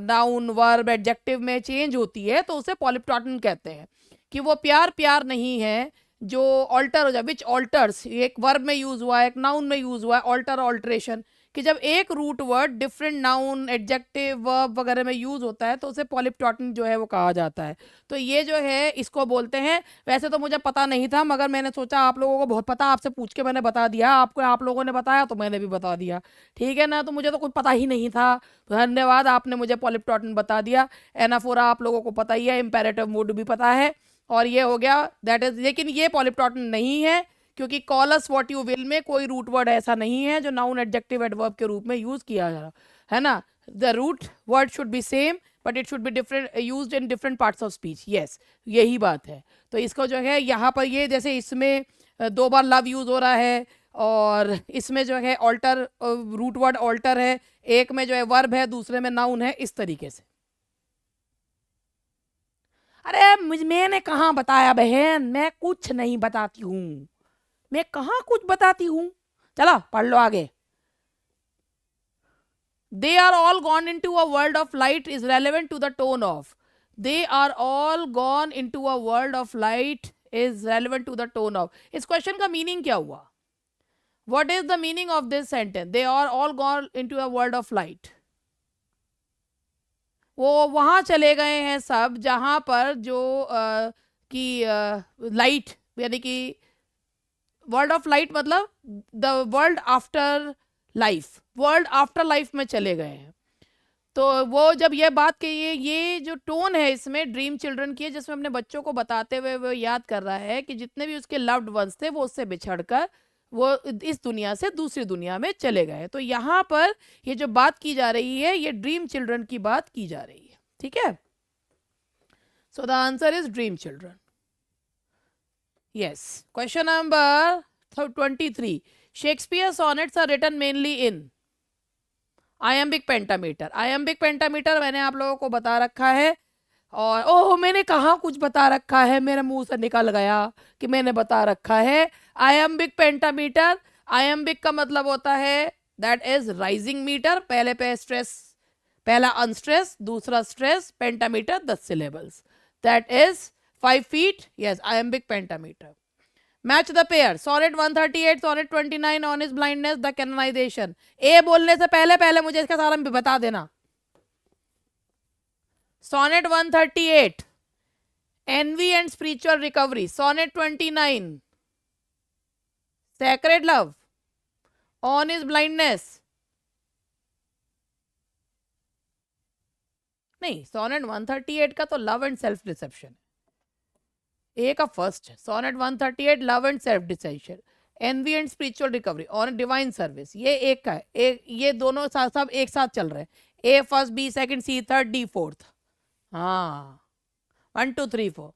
नाउन वर्ब एडजेक्टिव में चेंज होती है, तो उसे पॉलिप्टोटन कहते हैं। कि वो प्यार प्यार नहीं है जो ऑल्टर हो जाए, विच ऑल्टर्स, एक वर्ब में यूज हुआ है, एक नाउन में यूज हुआ है, ऑल्टर ऑल्ट्रेशन, कि जब एक root word different noun adjective verb वगैरह में यूज होता है तो उसे पॉलिप्टोटन जो है वो कहा जाता है। तो ये जो है इसको बोलते हैं। वैसे तो मुझे पता नहीं था, मगर मैंने सोचा आप लोगों को बहुत पता, आपसे पूछ के मैंने बता दिया आपको, आप लोगों ने बताया तो मैंने भी बता दिया, ठीक है ना। तो मुझे तो कुछ पता ही नहीं था, तो धन्यवाद, आपने मुझे पॉलिप्टोटन बता दिया। एनाफोरा आप लोगों को पता ही है, इंपेरेटिव मूड भी पता है, और ये हो गया दैट इज। लेकिन ये पॉलिप्टोटन नहीं है, क्योंकि call us what you will में कोई रूट वर्ड ऐसा नहीं है जो नाउन एडजेक्टिव एडवर्ब के रूप में यूज किया जा रहा है ना। The root word should be same but it should be different, used in different parts of speech. Yes, यही बात है। तो इसको जो है यहाँ पर ये, जैसे इसमें 2 बार लव यूज हो रहा है, और इसमें जो है ऑल्टर, रूट वर्ड ऑल्टर है, एक में जो है वर्ब है, दूसरे में नाउन है, इस तरीके से। अरे मैंने कहाँ बताया बहन, मैं कुछ नहीं बताती हूँ, मैं कहाँ कुछ बताती हूँ। चलो पढ़ लो आगे। They are all gone into a world of light is relevant to the tone of. They are all gone into a world of light is relevant to the tone of. इस क्वेश्चन का meaning क्या हुआ? What is the meaning of this sentence? They are all gone into a world of light. वो वहां चले गए हैं सब जहां पर जो कि लाइट, यानी कि वर्ल्ड ऑफ लाइट मतलब the world after life, world after life में चले गए हैं। तो वो जब ये बात कही है, ये जो टोन है इसमें ड्रीम चिल्ड्रन की है, जिसमें अपने बच्चों को बताते हुए वो याद कर रहा है कि जितने भी उसके लव्ड वंस थे वो उससे बिछड़कर वो इस दुनिया से दूसरी दुनिया में चले गए। तो यहाँ पर ये जो बात की जा रही है, ये ड्रीम चिल्ड्रन की बात की जा रही है। ठीक है, so the answer is dream children. Yes, question number 23। Shakespeare sonnets are written mainly in iambic pentameter. Iambic pentameter मैंने आप लोगों को बता रखा है, और ओह मैंने कहा कुछ बता रखा है, मेरे मुंह से निकल गया कि मैंने बता रखा है। आयम्बिक पेंटामीटर, आयम्बिक का मतलब होता है दैट इज राइजिंग मीटर, पहले पे स्ट्रेस, पहला अनस्ट्रेस, दूसरा stress, pentameter 10 syllables, that is 5 feet। Yes, iambic pentameter. Match the pair, sonnet 138, sonnet 29, On his Blindness, The Canonization. A बोलने से पहले पहले मुझे इसका सारा बता देना। Sonnet 138 envy and spiritual recovery, sonnet 29 sacred love, On his Blindness, नहीं सोनेट 138 का तो love and self deception, A का फर्स्ट है। Sonnet 138 love and self deception, N V and spiritual recovery, on divine service, ये एक का है। एक ये दोनों सब एक साथ चल रहे हैं, ए फर्स्ट, बी सेकंड, सी थर्ड, डी फोर्थ। हाँ, 1 2 3 4।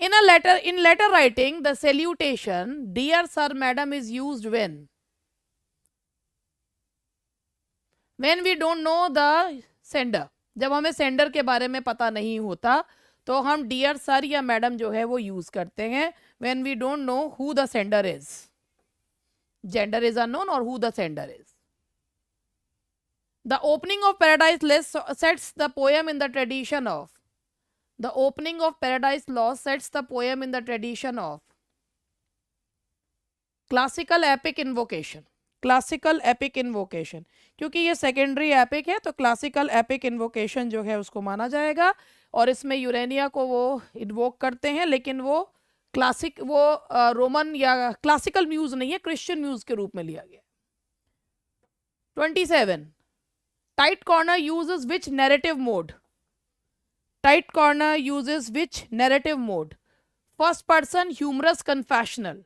In a letter, in letter writing, the salutation dear sir madam is used when we don't know the sender। जब हमें सेंडर के बारे में पता नहीं होता तो हम डियर सर या मैडम जो है वो यूज करते हैं when we don't know who the sender is, gender is unknown, or who the sender is। The opening of Paradise Lost sets the poem in the tradition of, the opening of Paradise Lost sets the poem in the tradition of classical epic invocation. Classical epic invocation, क्योंकि ये secondary epic है तो classical epic invocation जो है उसको माना जाएगा। और इसमें यूरेनिया को वो इन्वोक करते हैं, लेकिन वो क्लासिक, वो रोमन या क्लासिकल म्यूज नहीं है, क्रिश्चियन म्यूज के रूप में लिया गया। 27 Tight Corner uses which narrative mode, Tight Corner uses which narrative mode, first person humorous confessional,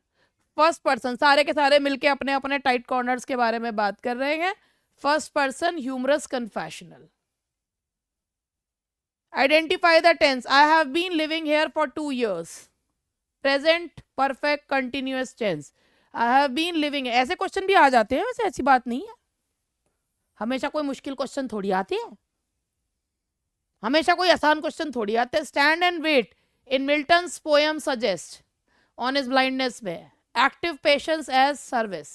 first person, सारे के सारे मिलके अपने अपने टाइट कॉर्नर्स के बारे में बात कर रहे हैं। First person humorous confessional. Identify the tense, I have been living here for 2 years, present perfect continuous tense, I have been living. ऐसे क्वेश्चन भी आ जाते हैं, वैसे ऐसी बात नहीं है, हमेशा कोई मुश्किल क्वेश्चन थोड़ी आती है, हमेशा कोई आसान क्वेश्चन थोड़ी आते हैं। Stand and wait in Milton's poem suggest, on his blindness में, एक्टिव पेशेंस एज सर्विस।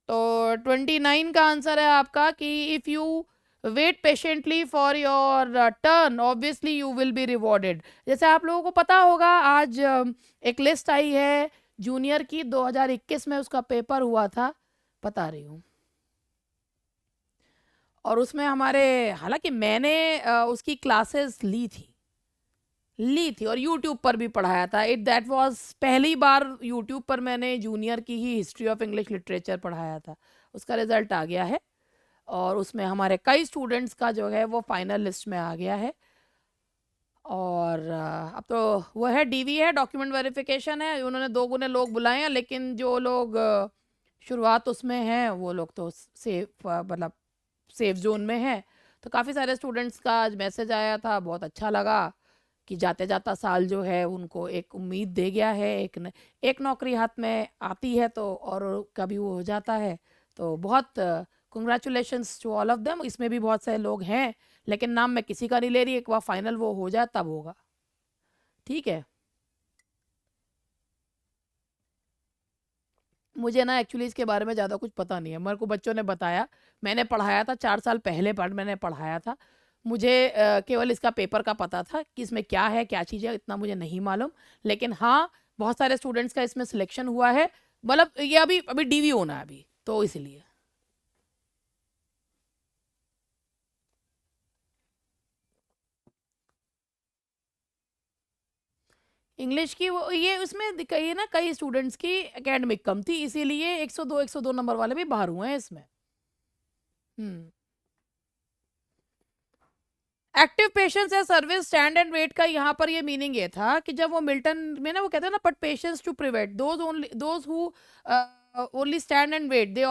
तो 29 का आंसर है आपका कि if you wait patiently for your turn obviously you will be rewarded. जैसे आप लोगों को पता होगा, आज एक लिस्ट आई है जूनियर की, 2021 में उसका पेपर हुआ था, बता रही हूँ। और उसमें हमारे, हालांकि मैंने उसकी क्लासेस ली थी और यूट्यूब पर भी पढ़ाया था। इट दैट वाज पहली बार यूट्यूब पर मैंने जूनियर की ही हिस्ट्री ऑफ इंग्लिश लिटरेचर पढ़ाया था। उसका रिजल्ट आ गया है और उसमें हमारे कई स्टूडेंट्स का जो है वो फाइनल लिस्ट में आ गया है। और अब तो वो है डीवी है, डॉक्यूमेंट वेरिफिकेशन है। उन्होंने 2 गुने लोग बुलाए हैं, लेकिन जो लोग शुरुआत उसमें हैं वो लोग तो सेफ, मतलब सेफ जोन में है। तो काफ़ी सारे स्टूडेंट्स का आज मैसेज आया था, बहुत अच्छा लगा कि जाते जाता साल जो है उनको एक उम्मीद दे गया है, एक नौकरी हाथ में आती है तो और कभी वो हो जाता है। तो बहुत congratulations to all of them. इसमें भी बहुत सारे लोग हैं, लेकिन नाम मैं किसी का नहीं ले रही, एक बार फाइनल वो हो जाए तब होगा, ठीक है। मुझे ना एक्चुअली इसके बारे में ज़्यादा कुछ पता नहीं है, मेरे को बच्चों ने बताया, मैंने पढ़ाया था 4 साल पहले, मैंने पढ़ाया था। मुझे केवल इसका पेपर का पता था कि इसमें क्या है, क्या चीज़ है, इतना मुझे नहीं मालूम। लेकिन हाँ, बहुत सारे स्टूडेंट्स का इसमें सिलेक्शन हुआ है, मतलब ये अभी अभी डीवी होना है अभी, तो इसलिए। इंग्लिश की वो ये उसमें कई ना, कई स्टूडेंट्स की एकेडमिक कम थी, इसीलिए 102 नंबर वाले भी बाहर हुए हैं इसमें। हम्म। एक्टिव पेशेंस या सर्विस स्टैंड एंड वेट का यहाँ पर ये मीनिंग ये था कि जब वो मिल्टन में ना वो कहते हैं ना, but patience to prevent those who only stand and wait, they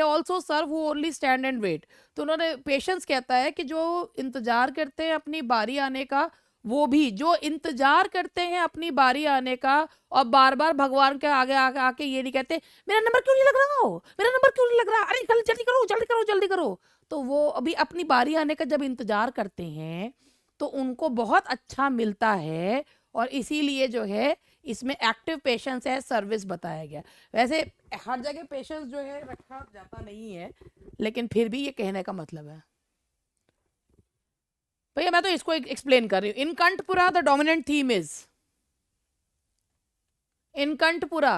also serve who only stand and wait. तो उन्होंने पेशेंस कहता है कि जो इंतजार करते हैं अपनी बारी आने का, वो भी जो इंतजार करते हैं अपनी बारी आने का, और बार बार भगवान के आगे आके आके ये नहीं कहते मेरा नंबर क्यों नहीं लग रहा हो, मेरा नंबर क्यों नहीं लग रहा, अरे जल्दी करो जल्दी करो जल्दी करो। तो वो अभी अपनी बारी आने का जब इंतजार करते हैं तो उनको बहुत अच्छा मिलता है, और इसीलिए जो है इसमें एक्टिव पेशेंस है, सर्विस बताया गया। वैसे हर जगह पेशेंस जो है रखा जाता नहीं है, लेकिन फिर भी ये कहने का मतलब है। भैया मैं तो इसको एक्सप्लेन कर रही हूँ। In Kanthapura the dominant theme is, in Kanthapura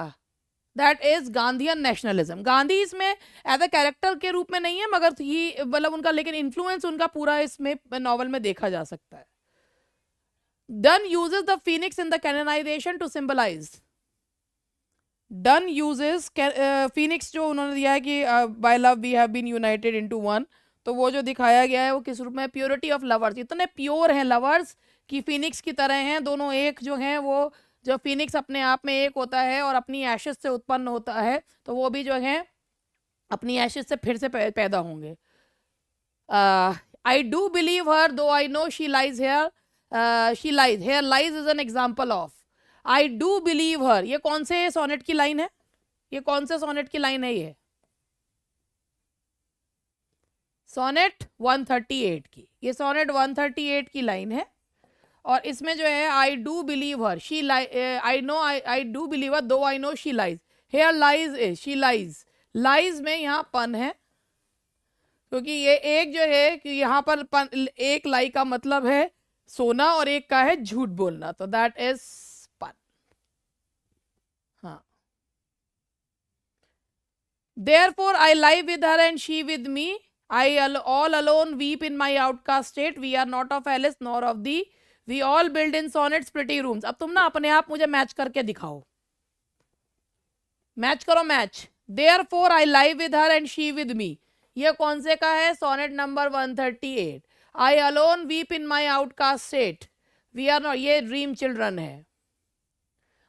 that is Gandhian nationalism. Gandhi इसमें एज अ कैरेक्टर के रूप में नहीं है, मगर ही मतलब उनका, लेकिन इन्फ्लुएंस उनका पूरा इसमें नॉवल में देखा जा सकता है। Donne uses the phoenix in the canonization to symbolize, Donne uses phoenix जो उन्होंने दिया है कि by love we have been united into one, तो वो जो दिखाया गया है वो किस रूप में, प्योरिटी ऑफ लवर्स, इतने प्योर हैं लवर्स कि फिनिक्स की तरह हैं दोनों, एक जो हैं वो, जो फिनिक्स अपने आप में एक होता है और अपनी एशेस से उत्पन्न होता है, तो वो भी जो है अपनी एशेस से फिर से पैदा होंगे। आई do believe her though I know she lies here, she lies here, lies is an example of I do believe her. ये कौन से सोनेट की लाइन है, ये कौन से सोनेट की लाइन है, ये सोनेट 138 की, ये सोनेट 138 की लाइन है। और इसमें जो है I do believe her, she I know, I do believe her though I know she lies, here lies is, she lies, lies में यहाँ पन है, क्योंकि ये एक जो है कि यहाँ पर एक लाई का मतलब है सोना और एक का है झूठ बोलना, तो दैट इज पन। हाँ, therefore I lie with her and she with me, all alone weep in my outcast state, we are not of Alice nor of thee, we all build in sonnets pretty rooms। अब तुम ना अपने आप मुझे match करके दिखाओ, match करो, match. therefore I lie with her and she with me, ये कौन से का है, sonnet number 138। I alone weep in my outcast state, we are not, ये ड्रीम चिल्ड्रन है,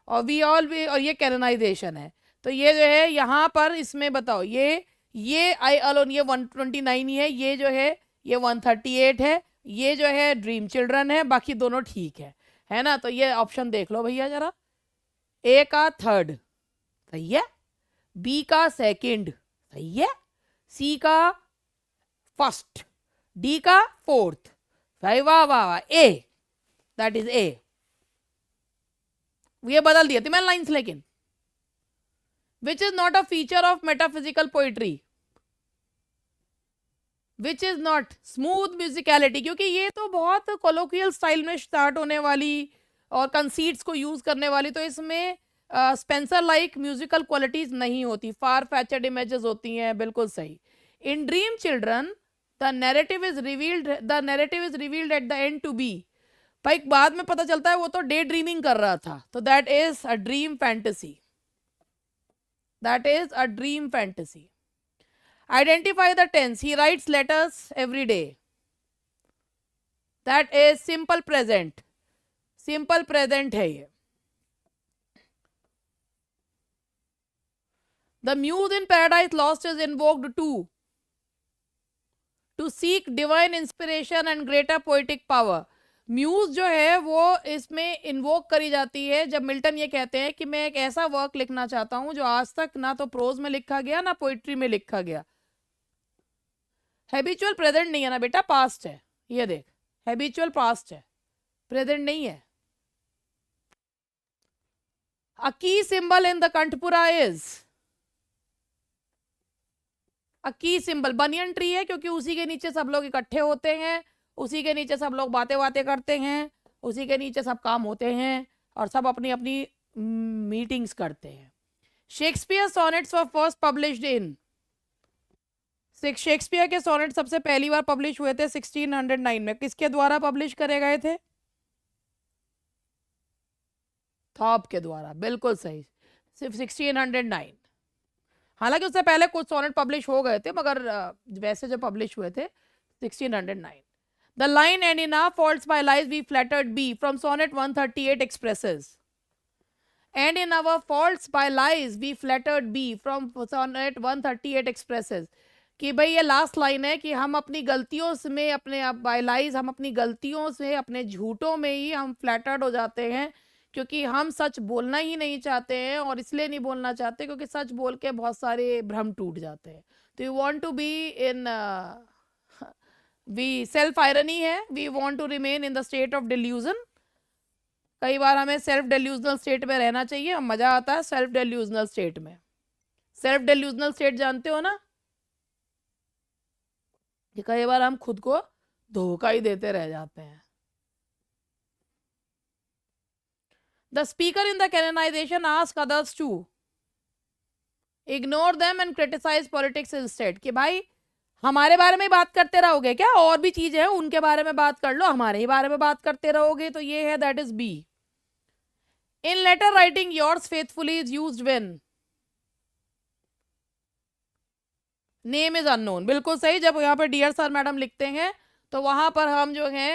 और वी ऑल भी, और ये कैनोनाइजेशन है। तो ये जो है यहाँ पर इसमें बताओ, ये आई अलोन ये 129 ही है, ये जो है ये 138 है, ये जो है ड्रीम चिल्ड्रन है, बाकी दोनों ठीक है ना। तो ये ऑप्शन देख लो भैया जरा, ए का थर्ड सही है, बी का सेकंड सही है, सी का फर्स्ट, डी का फोर्थ, भाई वाह वाह वाह, ए दैट इज ए। ये बदल दिया थी मैंने लाइन्स, लेकिन which is not a feature of metaphysical poetry, which is not smooth musicality, क्योंकि ये तो बहुत कोलोकियल स्टाइल में स्टार्ट होने वाली और कंसीट्स को यूज करने वाली, तो इसमें स्पेंसर लाइक म्यूजिकल क्वालिटीज नहीं होती, फार फैचर्ड इमेजेस होती हैं, बिल्कुल सही। In dream children the narrative is revealed at the end to be, भाई बाद में पता चलता है वो तो डे ड्रीमिंग कर रहा था, तो that is a dream fantasy, that is a dream fantasy. Identify the tense, he writes letters every day, that is simple present, simple present है ये। The muse in Paradise Lost is invoked to seek divine inspiration and greater poetic power, muse जो है वो इसमें invoke करी जाती है जब मिल्टन ये कहते हैं कि मैं एक ऐसा वर्क लिखना चाहता हूं जो आज तक ना तो प्रोज में लिखा गया ना पोइट्री में लिखा गया। हैबिचुअल प्रेजेंट नहीं है ना बेटा, पास्ट है। ये देख, हैबिचुअल पास्ट है, प्रेजेंट नहीं है। अ की सिंबल इन द कंठपुरा इज, अ की सिंबल बनियन ट्री है क्योंकि उसी के नीचे सब लोग इकट्ठे होते हैं, उसी के नीचे सब लोग बातें बातें करते हैं, उसी के नीचे सब काम होते हैं और सब अपनी अपनी मीटिंग्स करते हैं। Shakespeare sonnets were first published in, Shakespeare के सोनेट सबसे पहली बार पब्लिश हुए थे 1609 में। किसके द्वारा पब्लिश करे गए थे? थॉप के द्वारा, बिल्कुल सही, सिर्फ 1609। हालांकि उससे पहले कुछ सोनेट पब्लिश हो गए थे मगर वैसे जो पब्लिश हुए थे 1609। The line and in our faults by lies we flattered be from sonnet 138 expresses, and in our faults by lies we flattered be from sonnet 138 expresses, कि भाई ये लास्ट लाइन है कि हम अपनी गलतियों में, अपने बाय लाइज, हम अपनी गलतियों से, अपने झूठों में ही हम फ्लैटर्ड हो जाते हैं क्योंकि हम सच बोलना ही नहीं चाहते हैं। और इसलिए नहीं बोलना चाहते क्योंकि सच बोल के बहुत सारे भ्रम टूट जाते हैं। तो you want to be in, we self irony है, we want to remain in the state of delusion. कई बार हमें सेल्फ डेल्यूजनल स्टेट में रहना चाहिए, मजा आता है सेल्फ डेल्यूजनल स्टेट में। सेल्फ डेल्यूजनल स्टेट जानते हो ना, कि कई बार हम खुद को धोखा ही देते रह जाते हैं। The speaker in the canonization asked others to ignore them and criticize politics instead, कि भाई हमारे बारे में बात करते रहोगे क्या, और भी चीजें हैं उनके बारे में बात कर लो, हमारे ही बारे में बात करते रहोगे। तो ये है, that is B. In letter writing yours faithfully is used when name is unknown, बिल्कुल सही। जब यहाँ पर डियर सर मैडम लिखते हैं तो वहां पर हम जो है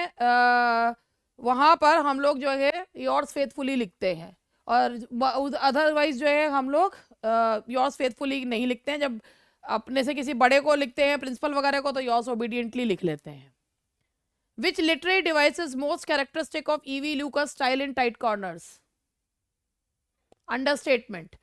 वहां पर हम लोग जो है योर्स फेथफुली लिखते हैं, और अदरवाइज जो है हम लोग योर्स फेथफुली नहीं लिखते हैं। जब अपने से किसी बड़े को लिखते हैं, प्रिंसिपल वगैरह को, तो योर्स ओबीडियंटली लिख लेते हैं। विच literary device is most characteristic of EV लूकस style in Tight corners? Understatement.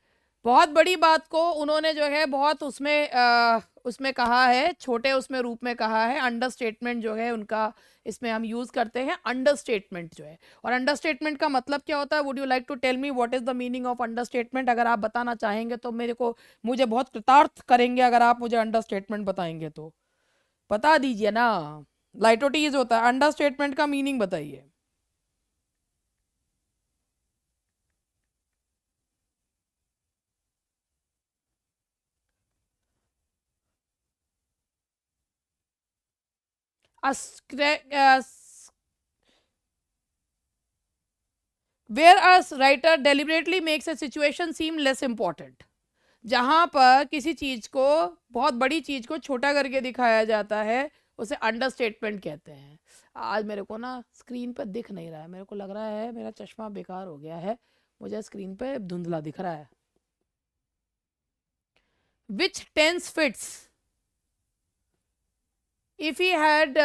बहुत बड़ी बात को उन्होंने जो है बहुत उसमें कहा है, छोटे उसमें रूप में कहा है। अंडरस्टेटमेंट जो है उनका इसमें हम यूज करते हैं अंडरस्टेटमेंट जो है। और अंडरस्टेटमेंट का मतलब क्या होता है? Would you like to tell me what is the meaning of understatement? अगर आप बताना चाहेंगे तो मुझे बहुत कृतार्थ करेंगे अगर आप मुझे अंडरस्टेटमेंट बताएंगे तो बता दीजिए ना। लाइटोटीज होता है, अंडरस्टेटमेंट का मीनिंग बताइए। where a writer deliberately makes a situation seem less important, जहां पर किसी चीज को, बहुत बड़ी चीज को छोटा करके दिखाया जाता है, उसे अंडरस्टेटमेंट कहते हैं। आज मेरे को ना स्क्रीन पे दिख नहीं रहा है, मेरे को लग रहा है मेरा चश्मा बेकार हो गया है, मुझे स्क्रीन पे धुंधला दिख रहा है। Which tense fits? If he had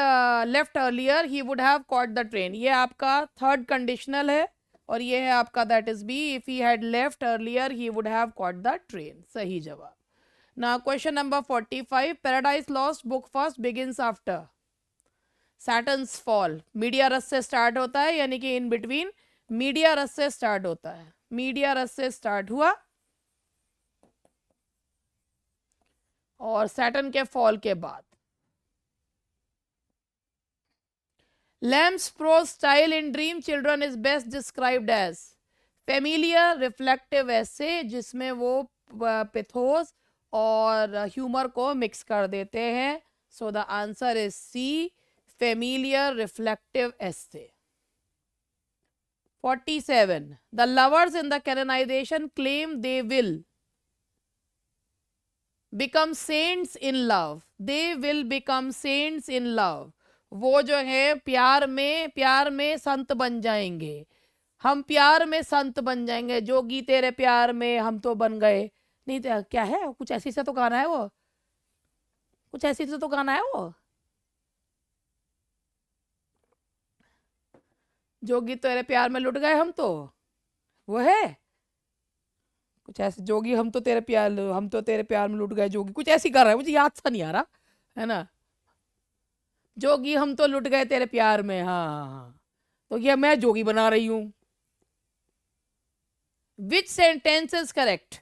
left earlier he would have caught the train. ये आपका थर्ड कंडीशनल है और ये है आपका that is B. If he had left earlier he would have caught the train, सही जवाब। Now question number 45, Paradise Lost book first begins after Saturn's fall. मीडिया रस से स्टार्ट होता है, यानी कि इन बिटवीन मीडिया रस से स्टार्ट होता है। मीडिया रस से स्टार्ट हुआ और सैटर्न के फॉल के बाद। Lamb's prose style in Dream Children is best described as familiar reflective essay, जिसमें वो पेथोस और ह्यूमर को मिक्स कर देते हैं। So the answer is C, familiar reflective essay. 47, the lovers in the canonization claim they will become saints in love. They will become saints in love. वो जो है प्यार में संत बन जाएंगे। हम प्यार में संत बन जाएंगे, जोगी तेरे प्यार में हम तो बन गए। नहीं तो क्या है, कुछ ऐसी से तो गाना है वो, कुछ ऐसी से तो गाना है वो। जोगी तेरे प्यार में लुट गए हम तो, वो है कुछ ऐसे, जोगी हम तो तेरे प्यार में लुट गए जोगी, कुछ ऐसी कर रहा है, मुझे याद सा नहीं आ रहा है ना। जोगी हम तो लुट गए तेरे प्यार में, हाँ हाँ हाँ। तो ये मैं जोगी बना रही हूँ। Which sentence is correct?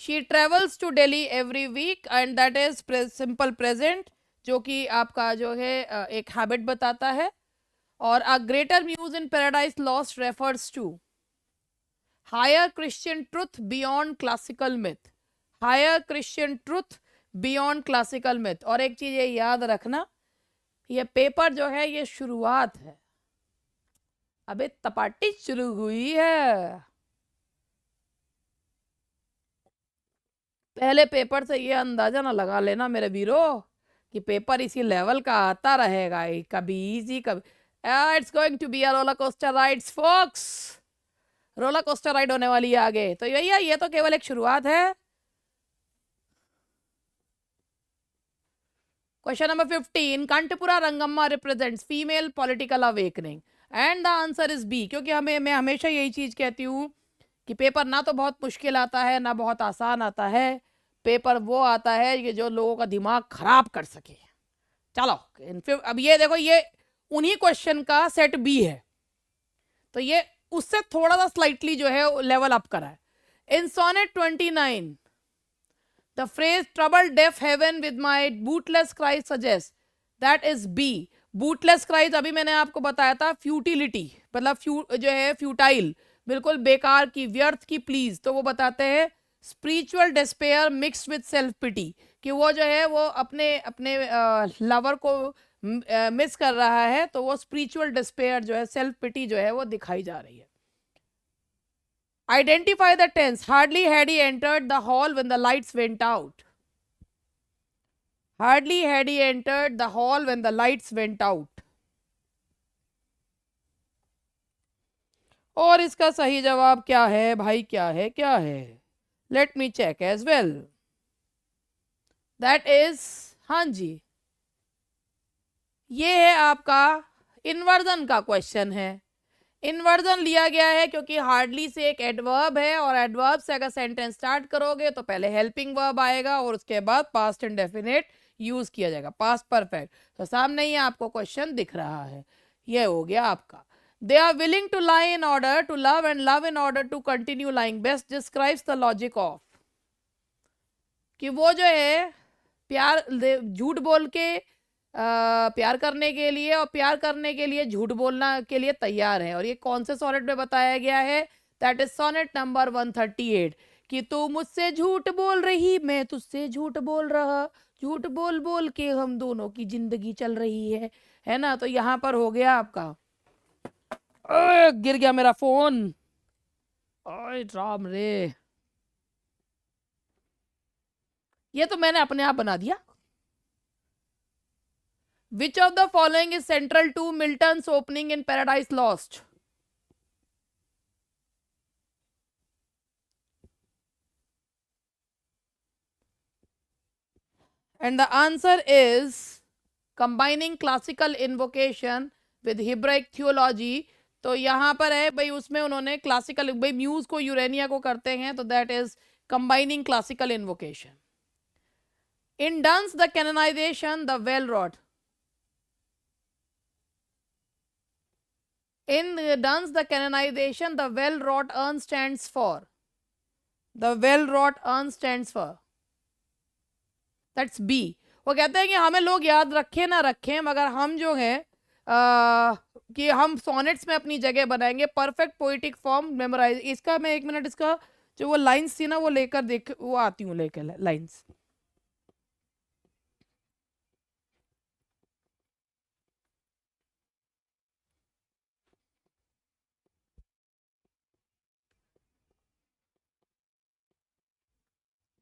She travels to Delhi every weekend that is simple present, जो कि आपका जो है एक हैबिट बताता है। और a greater muse in Paradise Lost refers to higher Christian truth beyond classical myth, higher Christian truth beyond classical myth. और एक चीज ये याद रखना, ये पेपर जो है ये शुरुआत है, अबे तपाटी शुरू हुई है। पहले पेपर से ये अंदाजा ना लगा लेना मेरे वीरो कि पेपर इसी लेवल का आता रहेगा, कभी इजी कभी, it's going to be a roller coaster rides folks, roller coaster ride होने वाली है आगे। तो भैया ये तो केवल एक शुरुआत है। Question number 15, Kanthapura Rangamma represents female political awakening and the answer is B. क्योंकि मैं हमेशा यही चीज कहती हूँ कि पेपर ना तो बहुत मुश्किल आता है ना बहुत आसान आता है, पेपर वो आता है कि जो लोगों का दिमाग खराब कर सके। चलो अब ये देखो, ये उन्हीं क्वेश्चन का सेट बी है, तो ये उससे थोड़ा सा स्लाइटली जो है लेवल अप करा है। In sonnet 29 the phrase trouble deaf heaven with my bootless cries suggests that is B। bootless cries अभी मैंने आपको बताया था फ्यूटिलिटी, मतलब जो है फ्यूटाइल, बिल्कुल बेकार की, व्यर्थ की प्लीज, तो वो बताते हैं spiritual despair mixed with self pity, कि वो जो है वो अपने अपने लवर को मिस कर रहा है, तो वो स्पिरिचुअल डिस्पेयर जो है, सेल्फ पिटी जो है वो दिखाई जा रही है। Identify the tense. Hardly had he entered the hall when the lights went out. Hardly had he entered the hall when the lights went out. और इसका सही जवाब क्या है भाई, क्या है क्या है? Let me check as well. That is, हाँ जी, ये है आपका इन्वर्जन का क्वेश्चन है। इन्वर्जन लिया गया है क्योंकि हार्डली से एक एडवर्ब है, और एडवर्ब से अगर सेंटेंस स्टार्ट करोगे तो पहले हेल्पिंग वर्ब आएगा और उसके बाद पास्ट इंडेफिनिट यूज किया जाएगा, पास्ट परफेक्ट। तो सामने ही आपको क्वेश्चन दिख रहा है, ये हो गया आपका। They are willing to lie in order to love and love in order to continue lying best describes the logic of, कि वो जो है प्यार झूठ बोल के प्यार करने के लिए और प्यार करने के लिए झूठ बोलना के लिए तैयार है। और ये कौन से सोनेट में बताया गया है? दैट इज सोनेट नंबर 138, कि तू मुझसे झूठ बोल रही, मैं तुझसे झूठ बोल रहा, झूठ बोल बोल के हम दोनों की जिंदगी चल रही है ना। तो यहाँ पर हो गया आपका, गिर गया मेरा फोन, ओए राम रे, ये तो मैंने अपने आप बना दिया। Which of the following is central to Milton's opening in Paradise Lost? And the answer is combining classical invocation with Hebraic theology। तो यहाँ पर है भाई, उसमें उन्होंने क्लासिकल, भाई म्यूज को यूरेनिया को करते हैं, तो that is combining classical invocation। In Duns the canonization, the well wrought, in Duns the canonization, the well wrought urn stands for, the well wrought urn stands for, that's B। वो कहते हैं कि हमें लोग याद रखें ना रखें, मगर हम जो हैं कि हम सोनेट्स में अपनी जगह बनाएंगे, परफेक्ट पोइटिक फॉर्म मेमोराइज। इसका मैं 1 मिनट, इसका जो वो लाइंस थी ना वो लेकर देख, वो आती हूँ लेकर लाइंस।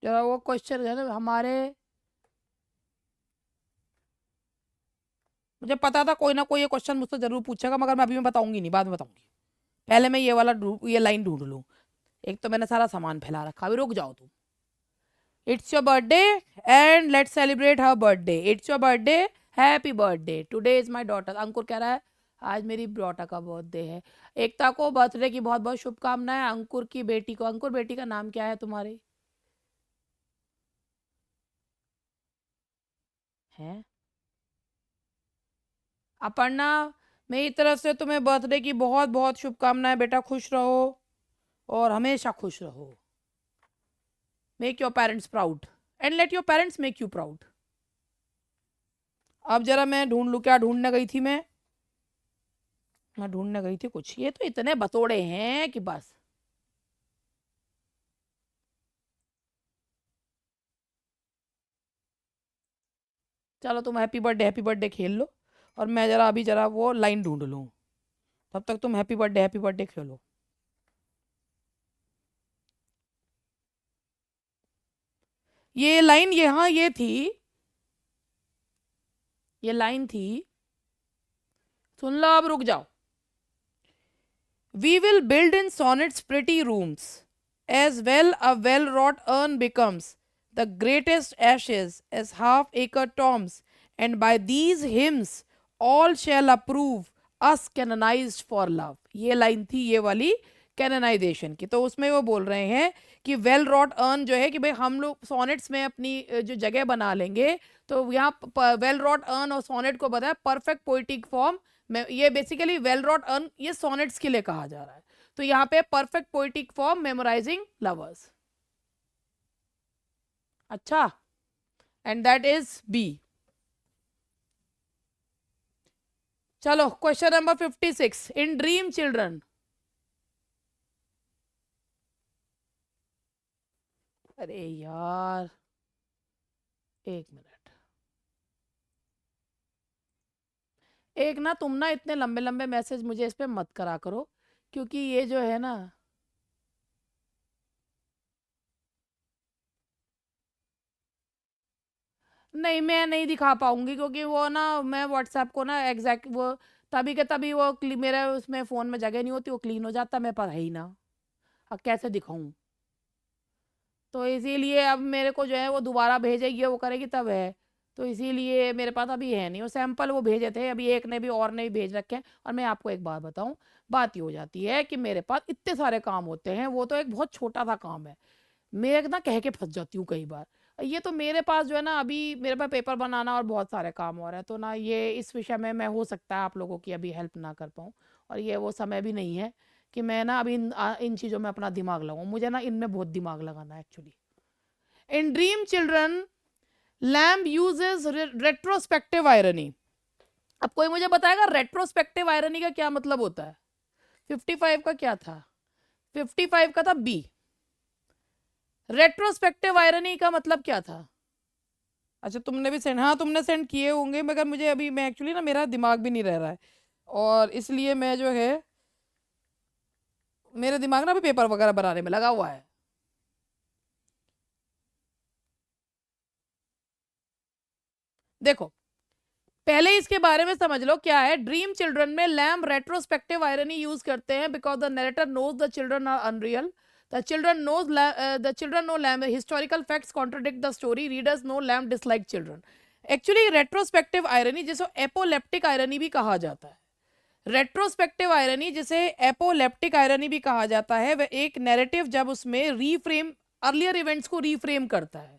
जरा वो क्वेश्चन है ना हमारे, मुझे पता था कोई ना कोई ये क्वेश्चन मुझसे जरूर पूछेगा, मगर मैं अभी में बताऊंगी नहीं, बाद में बताऊंगी। पहले मैं ये वाला ये लाइन ढूंढ लूँ, एक तो मैंने सारा सामान फैला रखा, अभी रुक जाओ तुम। It's your birthday and let's celebrate her birthday, it's your birthday, happy birthday, today is my daughter. Ankur कह रहा है आज मेरी ब्रोटा का बर्थडे है। एकता को बर्थडे की बहुत बहुत शुभकामनाएं। अंकुर की बेटी को, अंकुर बेटी का नाम क्या है तुम्हारे? हैं? अपर्णा, मेरी तरफ से तुम्हें बर्थडे की बहुत बहुत शुभकामनाएं बेटा। खुश रहो और हमेशा खुश रहो। Make your parents proud and let your parents make you proud. अब जरा मैं ढूंढ लूँ, क्या ढूंढने गई थी मैं ढूंढने गई थी कुछ। ये तो इतने बतोड़े हैं कि बस। चलो तुम हैप्पी बर्थडे खेल लो और मैं जरा अभी जरा वो लाइन ढूंढ लूँ। तब तक तुम हैप्पी बर्थडे खेलो। ये लाइन यहाँ ये थी, ये लाइन थी, सुन लो अब, रुक जाओ। We will build in sonnets pretty rooms, as well a well-wrought urn becomes the greatest ashes as half-acre tombs, and by these hymns all shall approve us canonized for love। ये line थी ये वाली canonisation की। तो उसमें वो बोल रहे हैं कि वेल रॉट अर्न जो है कि भाई हम लोग सोनेट्स में अपनी जो जगह बना लेंगे। तो यहाँ वेल रॉट अर्न और सोनेट को बताया परफेक्ट पोइटिक फॉर्म में। ये बेसिकली वेल रॉट अर्न ये सोनेट्स के लिए कहा जा रहा है। तो यहाँ पे perfect poetic form memorising lovers. अच्छा, एंड दैट इज बी। चलो question number 56। In dream children, अरे यार एक मिनट, एक ना तुम ना इतने लंबे लंबे मैसेज मुझे इस पे मत करा करो, क्योंकि ये जो है ना, नहीं मैं नहीं दिखा पाऊंगी, क्योंकि वो ना मैं व्हाट्सएप को ना एग्जैक्ट वो तभी के तभी वो मेरे उसमें फ़ोन में जगह नहीं होती, वो क्लीन हो जाता, मेरे पास है ही ना। अब कैसे दिखाऊं? तो इसीलिए अब मेरे को जो है वो दोबारा भेजेगी, वो करेगी तब है। तो इसीलिए मेरे पास अभी है नहीं। वो सैंपल वो भेजे थे अभी, एक ने भी और ने भी भेज रखे हैं। और मैं आपको एक बात बताऊं, बात ये हो जाती है कि मेरे पास इतने सारे काम होते हैं, वो तो एक बहुत छोटा सा काम है। मैं ना कह के फंस जाती हूँ कई बार। ये तो मेरे पास जो है ना, अभी मेरे पास पेपर बनाना और बहुत सारे काम और है, तो ना ये इस विषय में मैं हो सकता है आप लोगों की अभी हेल्प ना कर पाऊँ। और ये वो समय भी नहीं है कि मैं ना अभी इन चीज़ों में अपना दिमाग लगाऊं। मुझे ना इनमें बहुत दिमाग लगाना है actually. In dream children lamb uses retrospective irony. अब कोई मुझे बताएगा रेट्रोस्पेक्टिव आयरनी का क्या मतलब होता है? 55 का क्या था? 55 का था बी। रेट्रोस्पेक्टिव आयरनी का मतलब क्या था? अच्छा तुमने भी सेंड, हाँ तुमने सेंड किए होंगे, मगर मुझे अभी मैं एक्चुअली ना मेरा दिमाग भी नहीं रह रहा है, और इसलिए मैं जो है मेरे दिमाग ना अभी पेपर वगैरह बनाने में लगा हुआ है। देखो पहले इसके बारे में समझ लो क्या है। ड्रीम चिल्ड्रन में लैम्ब रेट्रोस्पेक्टिव आयरनी यूज करते हैं because the narrator knows the children are unreal. The children know lamb. Historical facts contradict the story. Readers know lamb dislike children. Actually, retrospective irony जिसे एपोलेप्टिक irony भी कहा जाता है। Retrospective irony जिसे एपोलेप्टिक irony भी कहा जाता है, वह एक नैरेटिव जब उसमें रीफ्रेम अर्लियर इवेंट्स को रीफ्रेम करता है।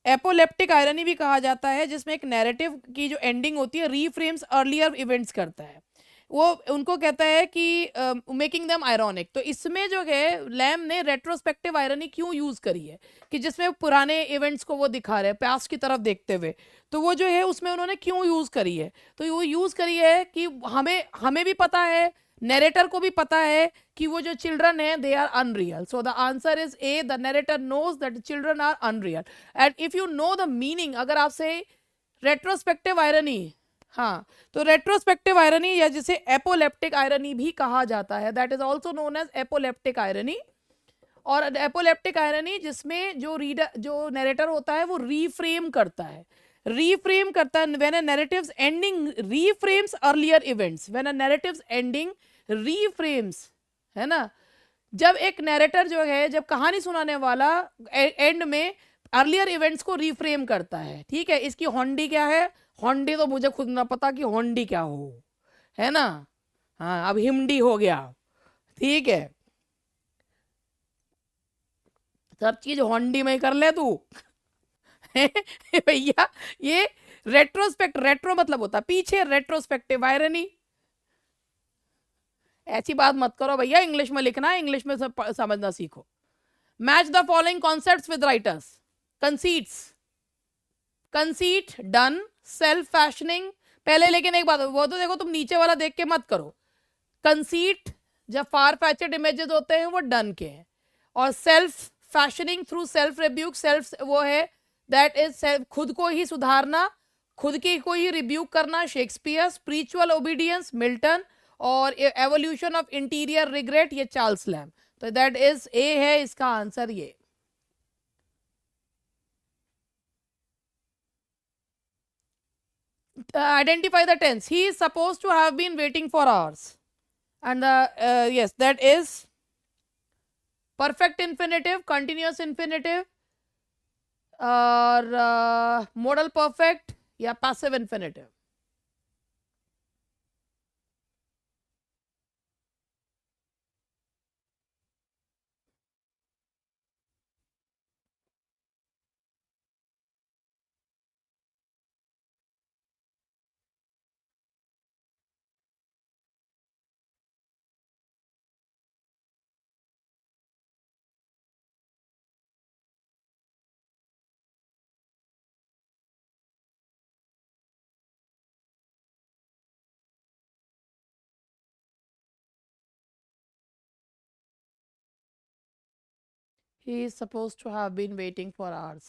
एपोलेप्टिक आयरनी भी कहा जाता है जिसमें एक नैरेटिव की जो एंडिंग होती है रीफ्रेम्स अर्लियर इवेंट्स करता है। वो उनको कहता है कि मेकिंग देम आयरॉनिक। तो इसमें जो है लैम ने रेट्रोस्पेक्टिव आयरनी क्यों यूज करी है कि जिसमें पुराने इवेंट्स को वो दिखा रहे हैं पास्ट की तरफ देखते हुए। तो वो जो है उसमें उन्होंने क्यों यूज करी है, तो वो यूज करी है कि हमें हमें भी पता है, नरेटर को भी पता है कि वो जो चिल्ड्रन है they are unreal. So the answer is A, the narrator knows that children are unreal. And if you know the meaning, अगर आपसे रेट्रोस्पेक्टिव आयरनी, हाँ तो रेट्रोस्पेक्टिव आयरनी या जिसे एपोलेप्टिक आयरनी भी कहा जाता है, that is also known as apoleptic irony. और एपोलेप्टिक आयरनी जिसमें जो रीडर जो नरेटर होता है वो रीफ्रेम करता है, रीफ्रेम करता है। When a narrative's ending reframes earlier events, when a narrative's ending reframes, है ना। जब एक नैरेटर जो है, जब कहानी सुनाने वाला एंड में अर्लियर इवेंट्स को रीफ्रेम करता है, ठीक है। इसकी होंडी क्या है? होंडी तो मुझे खुद ना पता कि होंडी क्या हो, है ना। हाँ, अब हिमडी हो गया, ठीक है। सब चीज होंडी में कर ले तू। भैया, ये रेट्रोस्पेक्ट, रेट्रो मतलब होता है पीछे, रेट्रोस्पेक्टिव आयरनी। ऐसी बात मत करो भैया, इंग्लिश में लिखना है, इंग्लिश में सब समझना सीखो। Match the following concepts with writers. Conceits, conceit, done, self fashioning. पहले लेकिन एक बात, वो तो देखो तुम नीचे वाला देख के मत करो। कंसीट जब फार फैचेड इमेजेस होते हैं वो डन के हैं, और self fashioning through self rebuke, self वो है दैट इज खुद को ही सुधारना, खुद के को ही रिब्यूक करना, शेक्सपियर। Spiritual obedience, Milton. और एवोल्यूशन ऑफ इंटीरियर रिग्रेट, ये चार्ल्स लैम। तो दैट इज ए है इसका आंसर ये। Identify the tense. He is supposed to have been waiting for hours. And the yes, that is perfect infinitive, continuous infinitive, or modal perfect, या passive infinitive. He is supposed to have been waiting for hours.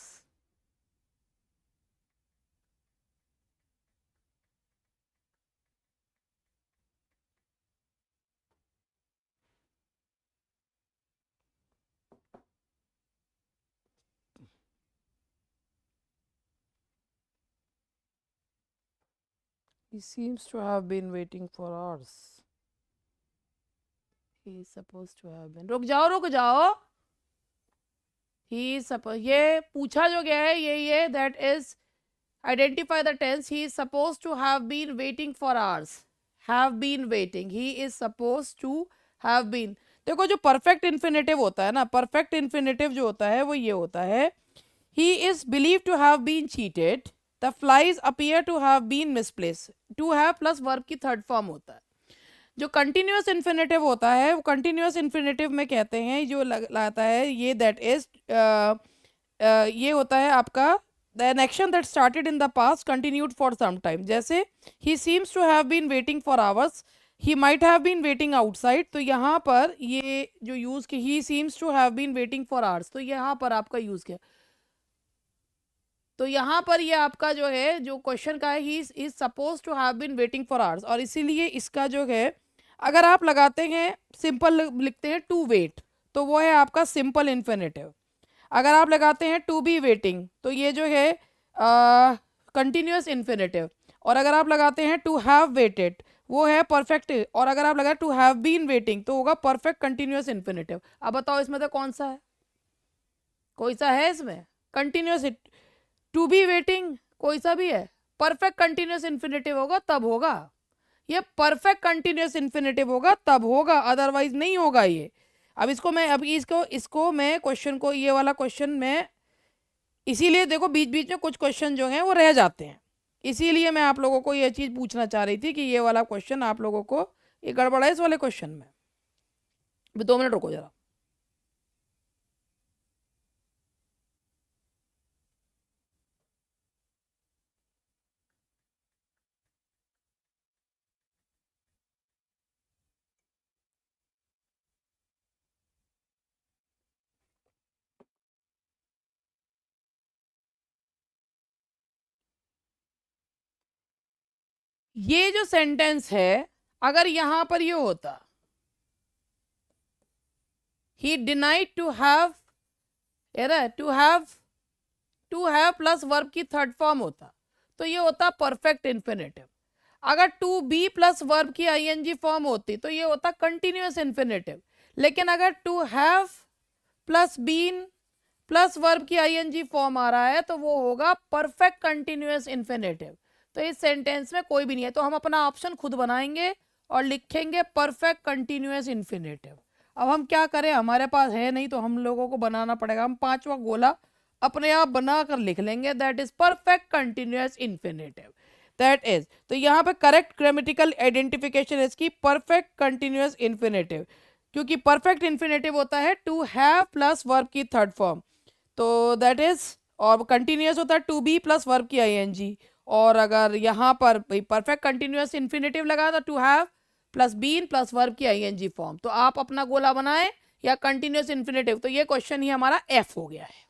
He seems to have been waiting for hours. He is supposed to have been. रुक जाओ, रुक जाओ। He is supposed, ये पूछा जो गया है ये that is identify the tense. He is supposed to have been waiting for hours. Have been waiting. He is supposed to have been. देखो जो परफेक्ट इन्फिनेटिव होता है ना, परफेक्ट इन्फिनेटिव जो होता है वो ये होता है, he is believed to have been cheated, the flies appear to have been misplaced. To have plus verb की थर्ड फॉर्म होता है। जो कंटिन्यूअस इन्फिनेटिव होता है वो कंटिन्यूअस इन्फिनेटिव में कहते हैं जो लाता है ये दैट इज ये होता है आपका an action that started in the past continued for some time. जैसे he seems to have been waiting for hours, he might have been waiting outside. तो यहाँ पर ये जो यूज की he seems to have been waiting for hours, तो यहाँ पर आपका यूज किया। तो यहाँ पर ये आपका जो है जो क्वेश्चन का है he is suppose to have been waiting for hours, और इसीलिए इसका जो है अगर आप लगाते हैं सिंपल लिखते हैं टू वेट, तो वो है आपका सिंपल इन्फिनेटिव। अगर आप लगाते हैं टू बी वेटिंग तो ये जो है कंटिन्यूअस इन्फिनेटिव। और अगर आप लगाते हैं टू हैव वेटेड वो है परफेक्ट। और अगर आप लगाए टू हैव बीन वेटिंग तो होगा परफेक्ट कंटिन्यूअस इन्फिनेटिव। अब बताओ इसमें तो कौन सा है, कोई सा है इसमें कंटिन्यूअस। टू बी वेटिंग कोई सा भी है, परफेक्ट कंटिन्यूअस इन्फिनेटिव होगा तब होगा, ये परफेक्ट कंटिन्यूअस इन्फिनेटिव होगा तब होगा, अदरवाइज नहीं होगा ये। अब इसको मैं अभी इसको मैं क्वेश्चन को ये वाला क्वेश्चन में इसीलिए देखो बीच बीच में कुछ क्वेश्चन जो हैं वो रह जाते हैं, इसीलिए मैं आप लोगों को ये चीज़ पूछना चाह रही थी कि ये वाला क्वेश्चन आप लोगों को ये गड़बड़ है इस वाले क्वेश्चन में। 2 मिनट रुको जरा। ये जो सेंटेंस है अगर यहां पर ये होता he denied to have, to have plus verb की थर्ड फॉर्म होता तो ये होता परफेक्ट इन्फिनेटिव। अगर टू बी प्लस वर्ब की आईएनजी फॉर्म होती तो ये होता कंटिन्यूअस इन्फिनेटिव। लेकिन अगर to have plus been plus verb की आईएनजी फॉर्म आ रहा है तो वो होगा परफेक्ट कंटिन्यूअस इन्फिनेटिव। तो इस सेंटेंस में कोई भी नहीं है, तो हम अपना ऑप्शन खुद बनाएंगे और लिखेंगे परफेक्ट कंटिन्यूअस इन्फिनेटिव। अब हम क्या करें, हमारे पास है नहीं तो हम लोगों को बनाना पड़ेगा। हम पांचवा गोला अपने आप बनाकर लिख लेंगे, that is perfect continuous infinitive, that is. तो यहाँ पे करेक्ट ग्रामेटिकल आइडेंटिफिकेशन है इसकी परफेक्ट कंटिन्यूअस इन्फिनेटिव, क्योंकि परफेक्ट इन्फिनेटिव होता है टू हैव प्लस वर्ब की थर्ड फॉर्म, तो दैट इज, और कंटिन्यूअस होता है टू बी प्लस वर्ब की आईएनजी। और अगर यहाँ पर परफेक्ट कंटिन्यूअस इन्फिनेटिव लगा तो to have plus been plus verb की आईएनजी फॉर्म। तो आप अपना गोला बनाएं या कंटिन्यूअस इन्फिनेटिव, तो ये क्वेश्चन ही हमारा एफ हो गया है।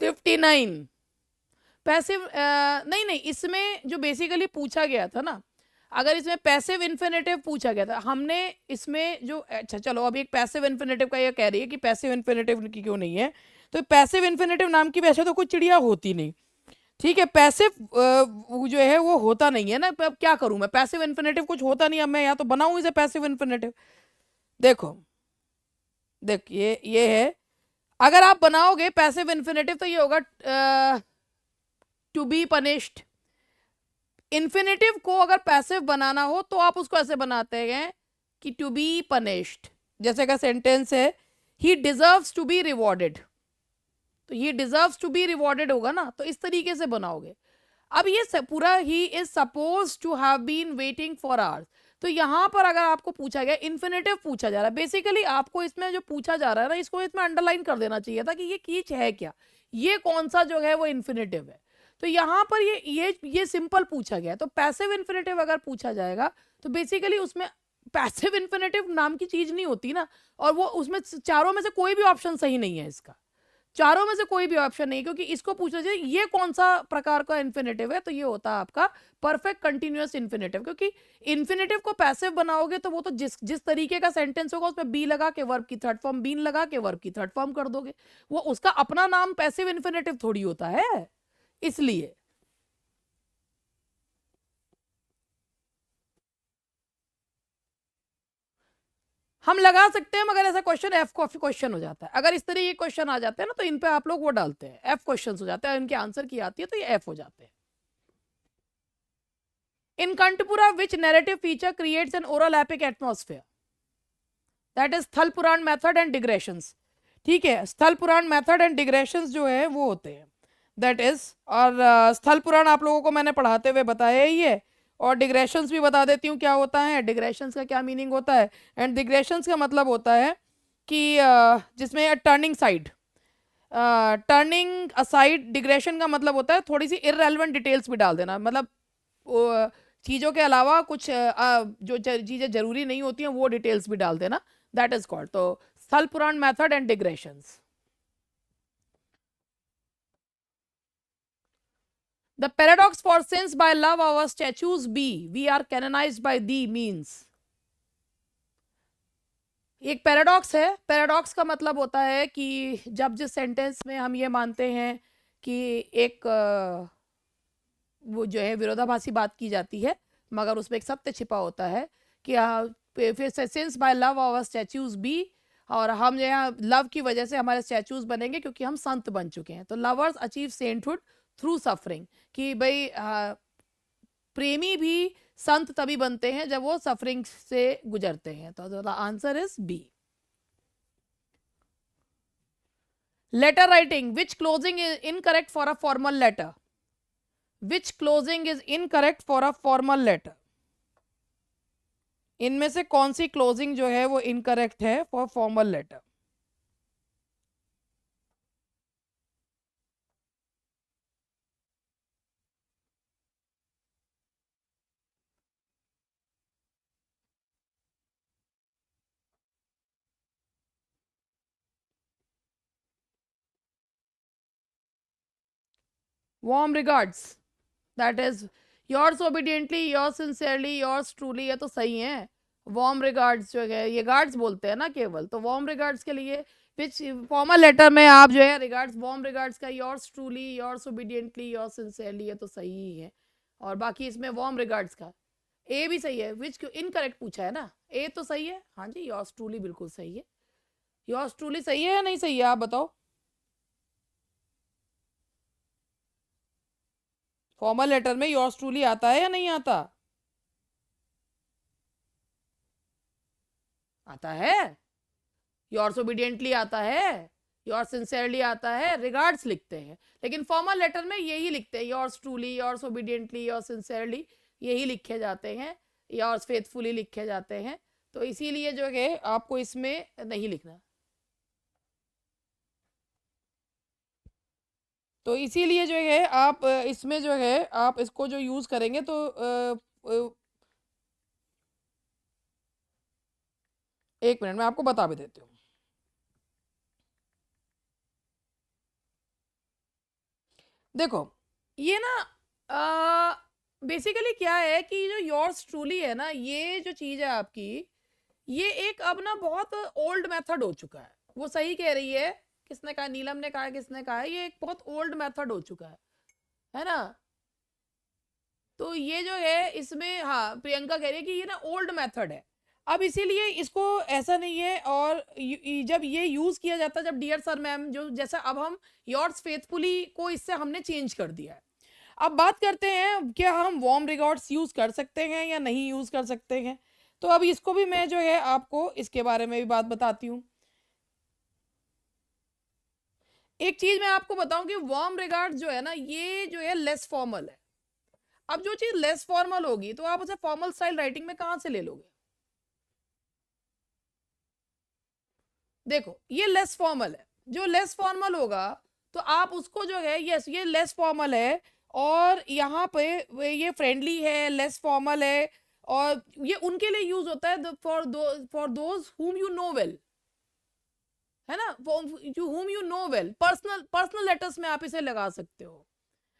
59 पैसिव, नहीं नहीं, इसमें जो बेसिकली पूछा गया था ना, अगर इसमें पैसिव इन्फिनेटिव पूछा गया था हमने, इसमें जो, अच्छा चलो अब एक पैसिव इन्फिनेटिव का ये कह रही है कि पैसिव इन्फिनेटिव की क्यों नहीं है, तो पैसिव इन्फिनेटिव नाम की वैसे तो कोई चिड़िया होती नहीं, ठीक है। पैसिव जो है वो होता नहीं है ना, अब क्या करूं मैं, पैसिव इन्फिनेटिव कुछ होता नहीं, अब मैं या तो बनाऊं इसे पैसिव इन्फिनेटिव। देखो देख ये है, अगर आप बनाओगे पैसिव इन्फिनेटिव तो ये होगा टू बी पनिश्ड। इन्फिनेटिव को अगर पैसिव बनाना हो तो आप उसको ऐसे बनाते हैं कि टू बी पनिश्ड, जैसे का सेंटेंस है ही डिजर्व्स टू बी रिवॉर्डेड, तो ये डिजर्व्स टू बी रिवॉर्डेड होगा ना, तो इस तरीके से बनाओगे। अब ये पूरा ही is suppose to have been waiting for hours, तो यहां पर अगर आपको पूछा गया इन्फिनेटिव पूछा जा रहा है, बेसिकली आपको इसमें जो पूछा जा रहा है ना, इसको इसमें अंडरलाइन कर देना चाहिए था कि ये कीच है क्या, ये कौन सा जो है वो इन्फिनेटिव है। तो यहाँ पर ये सिंपल पूछा गया, तो पैसिव इन्फिनेटिव अगर पूछा जाएगा तो बेसिकली उसमें पैसिव इन्फिनेटिव नाम की चीज नहीं होती ना, और वो उसमें चारों में से कोई भी ऑप्शन सही नहीं है, इसका चारों में से कोई भी ऑप्शन नहीं, क्योंकि इसको पूछना चाहिए ये कौन सा प्रकार का इन्फिनेटिव है, तो ये होता है आपका परफेक्ट कंटिन्यूअस इन्फिनेटिव, क्योंकि इन्फिनेटिव को पैसिव बनाओगे तो वो तो जिस तरीके का सेंटेंस होगा उसमें बी लगा के वर्ब की थर्ड फॉर्म, बीन लगा के वर्ब की थर्ड फॉर्म कर दोगे, वो उसका अपना नाम पैसिव इन्फिनेटिव थोड़ी होता है, इसलिए। हम लगा सकते हैं, मगर ऐसा क्वेश्चन एफ क्वेश्चन हो जाता है, अगर इस तरह ये क्वेश्चन आ जाते हैं ना तो इन पे आप लोग वो डालते हैं एफ क्वेश्चन हो जाता है, इनके आंसर की आती है तो ये एफ हो जाते हैं। In Kantapura, which narrative feature creates an oral epic atmosphere? That is स्थल पुराण मेथड एंड डिग्रेशंस, ठीक है। स्थल पुराण मेथड एंड डिग्रेशंस जो है वो होते हैं, दैट इज, और स्थल पुराण आप लोगों को मैंने पढ़ाते हुए बताया ही है, और डिग्रेशंस भी बता देती हूँ क्या होता है, डिग्रेशंस का क्या मीनिंग होता है। एंड डिग्रेशंस का मतलब होता है कि जिसमें turning side, turning aside, digression का मतलब होता है थोड़ी सी इररेलेवेंट डिटेल्स भी डाल देना, मतलब चीज़ों के अलावा कुछ जो चीज़ें जरूरी नहीं होती हैं वो डिटेल्स भी डाल देना, दैट इज कॉल्ड। तो Sthala Purana method and digressions. The paradox for since by love our statues be, we are canonized by thee means, एक पैराडॉक्स है। पैराडॉक्स का मतलब होता है कि जब जिस सेंटेंस में हम ये मानते हैं कि एक वो जो है विरोधाभासी बात की जाती है, मगर उसमें एक सत्य छिपा होता है कि फिर से since by love our statues be, और हम जो है लव की वजह से हमारे स्टैच्यूज बनेंगे क्योंकि हम संत बन चुके हैं। तो lovers achieve sainthood through suffering, कि भाई प्रेमी भी संत तभी बनते हैं जब वो सफरिंग से गुजरते हैं। तो the answer is B. Letter writing, which closing is incorrect for a formal letter, which closing is incorrect for a formal letter, इनमें से कौन सी क्लोजिंग जो है वो इनकरेक्ट है for formal letter. Warm regards, that is yours obediently, yours sincerely, yours truly, ये तो सही है। वार्म रिगार्ड्स जो है ये गार्ड्स बोलते हैं ना केवल, तो वार्म रिगार्ड्स के लिए विच फॉर्मल लेटर में आप जो है रिगार्ड्स, वार्म रिगार्ड्स का yours truly, yours obediently, yours sincerely, ये तो सही ही है। और बाकी इसमें वार्म रिगार्ड्स का ए भी सही है, विच इनकरेक्ट पूछा है ना, ए तो सही है, हाँ जी, योर्स ट्रूली बिल्कुल सही है। योर्स ट्रूली सही है या नहीं सही है, आप बताओ। फॉर्मल लेटर में योर्स ट्रूली आता है या नहीं आता? आता है। योर्स ओबीडियंटली आता है, योर्स सिंसियरली आता है, रिगार्ड्स लिखते हैं। लेकिन फॉर्मल लेटर में यही लिखते हैं, yours truly, yours obediently, yours sincerely, यही लिखे जाते हैं, योर्स फेथफुली लिखे जाते हैं। तो इसीलिए जो है आपको इसमें नहीं लिखना। तो इसीलिए जो है आप इसमें जो है आप इसको जो यूज करेंगे तो एक मिनट में आपको बता भी देती हूँ। देखो ये ना बेसिकली क्या है कि जो योर्स ट्रूली है ना, ये जो चीज है आपकी, ये एक अब ना बहुत ओल्ड मेथड हो चुका है। वो सही कह रही है, किसने कहा, नीलम ने कहा, किसने कहा है, ये एक बहुत ओल्ड मेथड हो चुका है ना। तो ये जो है इसमें, हाँ प्रियंका कह रही है कि ये ना ओल्ड मेथड है। अब इसीलिए इसको ऐसा नहीं है। और जब ये यूज किया जाता है, जब डियर सर मैम जो जैसा, अब हम योर्स फेथफुली को इससे हमने चेंज कर दिया है। अब बात करते हैं क्या हम वार्म रिगार्ड्स यूज कर सकते हैं या नहीं यूज कर सकते हैं। तो अब इसको भी मैं जो है आपको इसके बारे में भी बात बताती हूँ। एक चीज मैं आपको बताऊं कि वार्म रिगार्ड्स जो है ना, ये जो है लेस फॉर्मल है। अब जो चीज लेस फॉर्मल होगी तो आप उसे फॉर्मल स्टाइल राइटिंग में कहां से ले लोगे? देखो ये लेस फॉर्मल है, जो लेस फॉर्मल होगा तो आप उसको जो है, यस ये लेस फॉर्मल है, और यहाँ पे ये फ्रेंडली है, लेस फॉर्मल है, और ये उनके लिए यूज होता है for those whom you know well, है ना, whom you know well. Personal letters में आप इसे लगा सकते हो।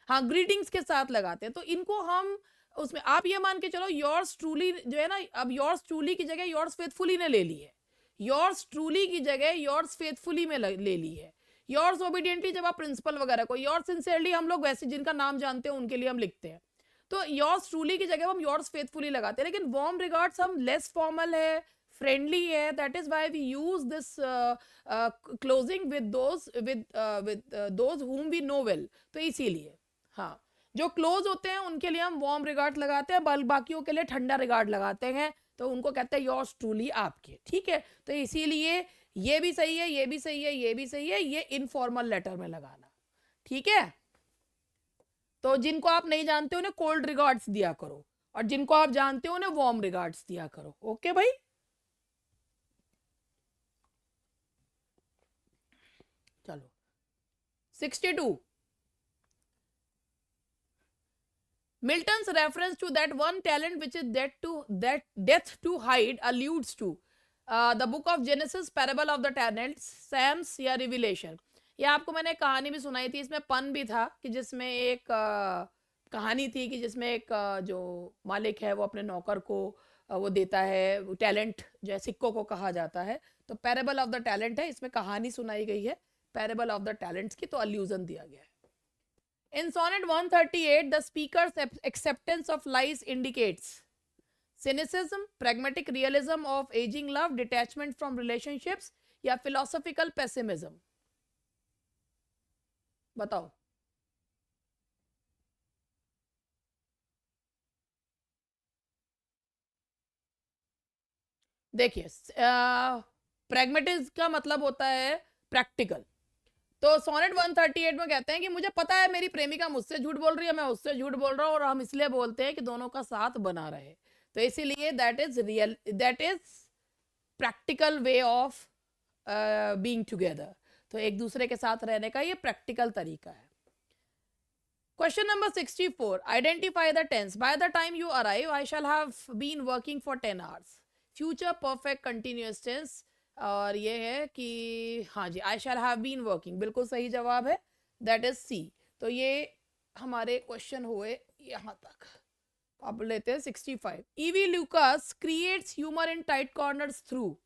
हाँ ग्रीटिंग्स के साथ लगाते हैं, तो इनको हम उसमें आप ये मान के चलो योर्स ट्रूली जो है ना, अब योर्स ट्रूली की जगह योर्स फेथफुली ने ले ली है, योर्स ट्रूली की जगह योर्स फेथफुली में ले ली है। योर्स ओबीडियंटली जब आप प्रिंसिपल वगैरह को, योर्स सिंसियरली हम लोग वैसे जिनका नाम जानते हैं उनके लिए हम लिखते हैं, तो योर्स ट्रूली की जगह हम योर्स फेथफुली लगाते हैं। लेकिन वार्म रिगार्ड्स हम लेस फॉर्मल है, फ्रेंडली है, that is why we use this closing with those whom we know well. तो इसीलिए हाँ, जो क्लोज होते हैं उनके लिए हम वार्म रिगार्ड लगाते हैं, बाकियों के लिए ठंडा रिगार्ड लगाते हैं, तो उनको कहते हैं योर्स ट्रूली आपके। ठीक है, तो इसीलिए ये भी सही है, ये भी सही है, ये भी सही है, ये इनफॉर्मल लेटर में लगाना। ठीक है, तो जिनको आप नहीं जानते उन्हें कोल्ड रिगार्ड्स दिया करो, और जिनको आप जानते हो उन्हें वार्म रिगार्ड्स दिया करो। ओके भाई, चलो 62, Milton's reference to that one talent which is that death to hide alludes to the book of Genesis, parable of the talents, Sam's या revelation। ये आपको मैंने कहानी भी सुनाई थी, इसमें पन भी था कि जिसमें एक कहानी थी कि जिसमें एक जो मालिक है वो अपने नौकर को वो देता है टैलेंट, जो है सिक्कों को कहा जाता है। तो पैरेबल ऑफ द टैलेंट है, इसमें कहानी सुनाई गई है पैरेबल ऑफ द टैलेंट्स की, तो अल्यूजन दिया गया है। In sonnet 138, the speaker's acceptance of lies indicates cynicism, pragmatic realism of aging love, detachment from relationships, या philosophical pessimism। बताओ। देखिए प्रैग्मेटिज्म का मतलब होता है प्रैक्टिकल। तो सोनेट 138 में कहते हैं कि मुझे पता है मेरी प्रेमिका मुझसे झूठ बोल रही है, मैं उससे झूठ बोल रहा हूँ, और हम इसलिए बोलते हैं कि दोनों का साथ बना रहे। तो इसीलिए that is real, that is practical way of being together. तो एक दूसरे के साथ रहने का ये प्रैक्टिकल तरीका है। Question number 64, identify the tense. By the time you arrive I shall have been working for 10 hours. Future perfect continuous tense, और ये है कि हाँ जी, I shall have been working, बिल्कुल सही जवाब है, दैट इज सी। तो ये हमारे क्वेश्चन हुए यहाँ तक। अब लेते हैं 65। EV Lucas creates humour in Tight corners through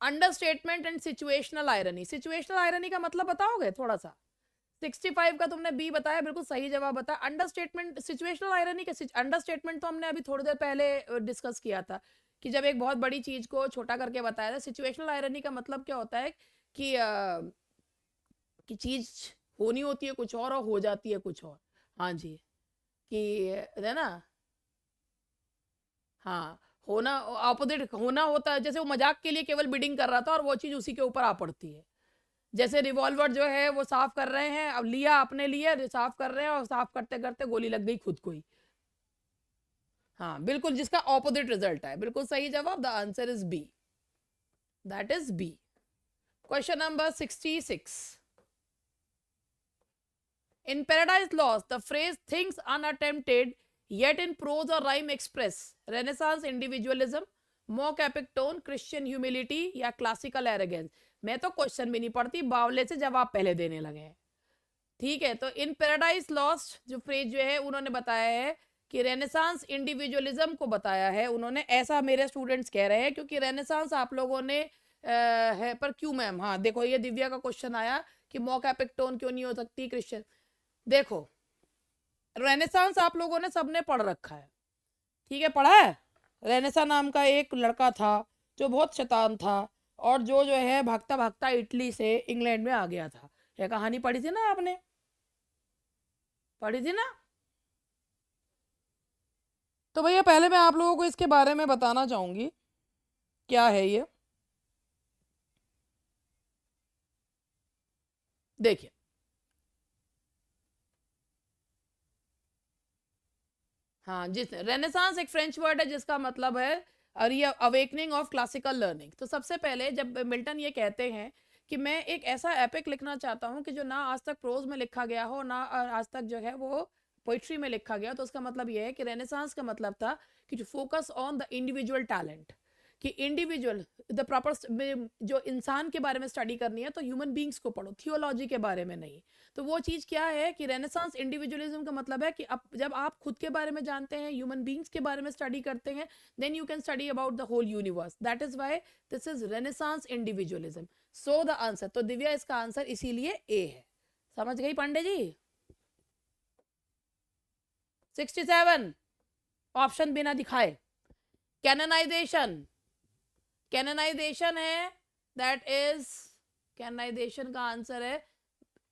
understatement and situational irony. Situational irony का मतलब बताओगे थोड़ा सा? 65 का तुमने बी बताया, बिल्कुल सही जवाब बताया। अंडरस्टेटमेंट, सिचुएशनल आयरनी का अंडरस्टेटमेंट तो हमने अभी थोड़ी देर पहले डिस्कस किया था कि जब एक बहुत बड़ी चीज को छोटा करके बताया था। सिचुएशनल आयरनी का मतलब क्या होता है कि चीज होनी होती है कुछ और हो जाती है कुछ और। हाँ जी, कि है ना। हाँ, होना ऑपोजिट होना होता है, जैसे वो मजाक के लिए केवल बिडिंग कर रहा था और वो चीज उसी के ऊपर आ पड़ती है। जैसे रिवॉल्वर जो है वो साफ कर रहे हैं, अब लिया अपने लिए, साफ कर रहे हैं और साफ करते करते गोली लग गई खुद को ही। हाँ बिल्कुल, जिसका ऑपोजिट रिजल्ट है। बिल्कुल सही जवाब, the answer is B, that is B. Question number 66। In Paradise Lost, the phrase things unattempted yet in prose or rhyme express Renaissance individualism, mock epic tone, Christian humility या classical arrogance। मैं तो question भी नहीं पढ़ती, बावले से जवाब पहले देने लगे हैं। ठीक है, तो इन पैराडाइज लॉस्ट जो फ्रेज जो है उन्होंने बताया है कि रेनेसांस इंडिविजुअलिज्म को बताया है उन्होंने, ऐसा मेरे स्टूडेंट्स कह रहे हैं, क्योंकि रेनेसांस आप लोगों ने है पर क्यों मैम। हाँ देखो, ये दिव्या का क्वेश्चन आया कि मॉक एपिक टोन क्यों नहीं हो सकती क्रिश्चियन। देखो, रेनेसांस आप लोगों ने सबने पढ़ रखा है, ठीक है, पढ़ा है। रेनेसा नाम का एक लड़का था जो बहुत शैतान था, और जो है भागता भागता इटली से इंग्लैंड में आ गया था। ये कहानी पढ़ी थी ना आपने, पढ़ी थी ना। तो भैया पहले मैं आप लोगों को इसके बारे में बताना चाहूंगी क्या है ये। देखिए, हाँ, जिस रेनेसांस एक फ्रेंच वर्ड है जिसका मतलब है अवेकनिंग ऑफ क्लासिकल लर्निंग। तो सबसे पहले जब मिल्टन ये कहते हैं कि मैं एक ऐसा एपिक लिखना चाहता हूँ कि जो ना आज तक प्रोज में लिखा गया हो, ना आज तक जो है वो पोइट्री में लिखा गया, तो उसका मतलब ये है कि रेनेसांस का मतलब था कि जो focus on the individual talent, कि इंडिविजुअल द प्रॉपर जो इंसान के बारे में स्टडी करनी है तो ह्यूमन बींग्स को पढ़ो, थियोलॉजी के बारे में नहीं। तो वो चीज़ क्या है कि रेनेसांस इंडिविजुअलिज्म का मतलब है कि अब जब आप खुद के बारे में जानते हैं, ह्यूमन बींग्स के बारे में स्टडी करते हैं, then you can study about the whole universe. That is why this is renaissance individualism. So the answer, तो दिव्या इसका आंसर इसीलिए ए है। समझ गई पांडे जी। 67 ऑप्शन बिना दिखाए, कैननाइजेशन, कैननाइजेशन है, दैट इज, कैननाइजेशन का आंसर है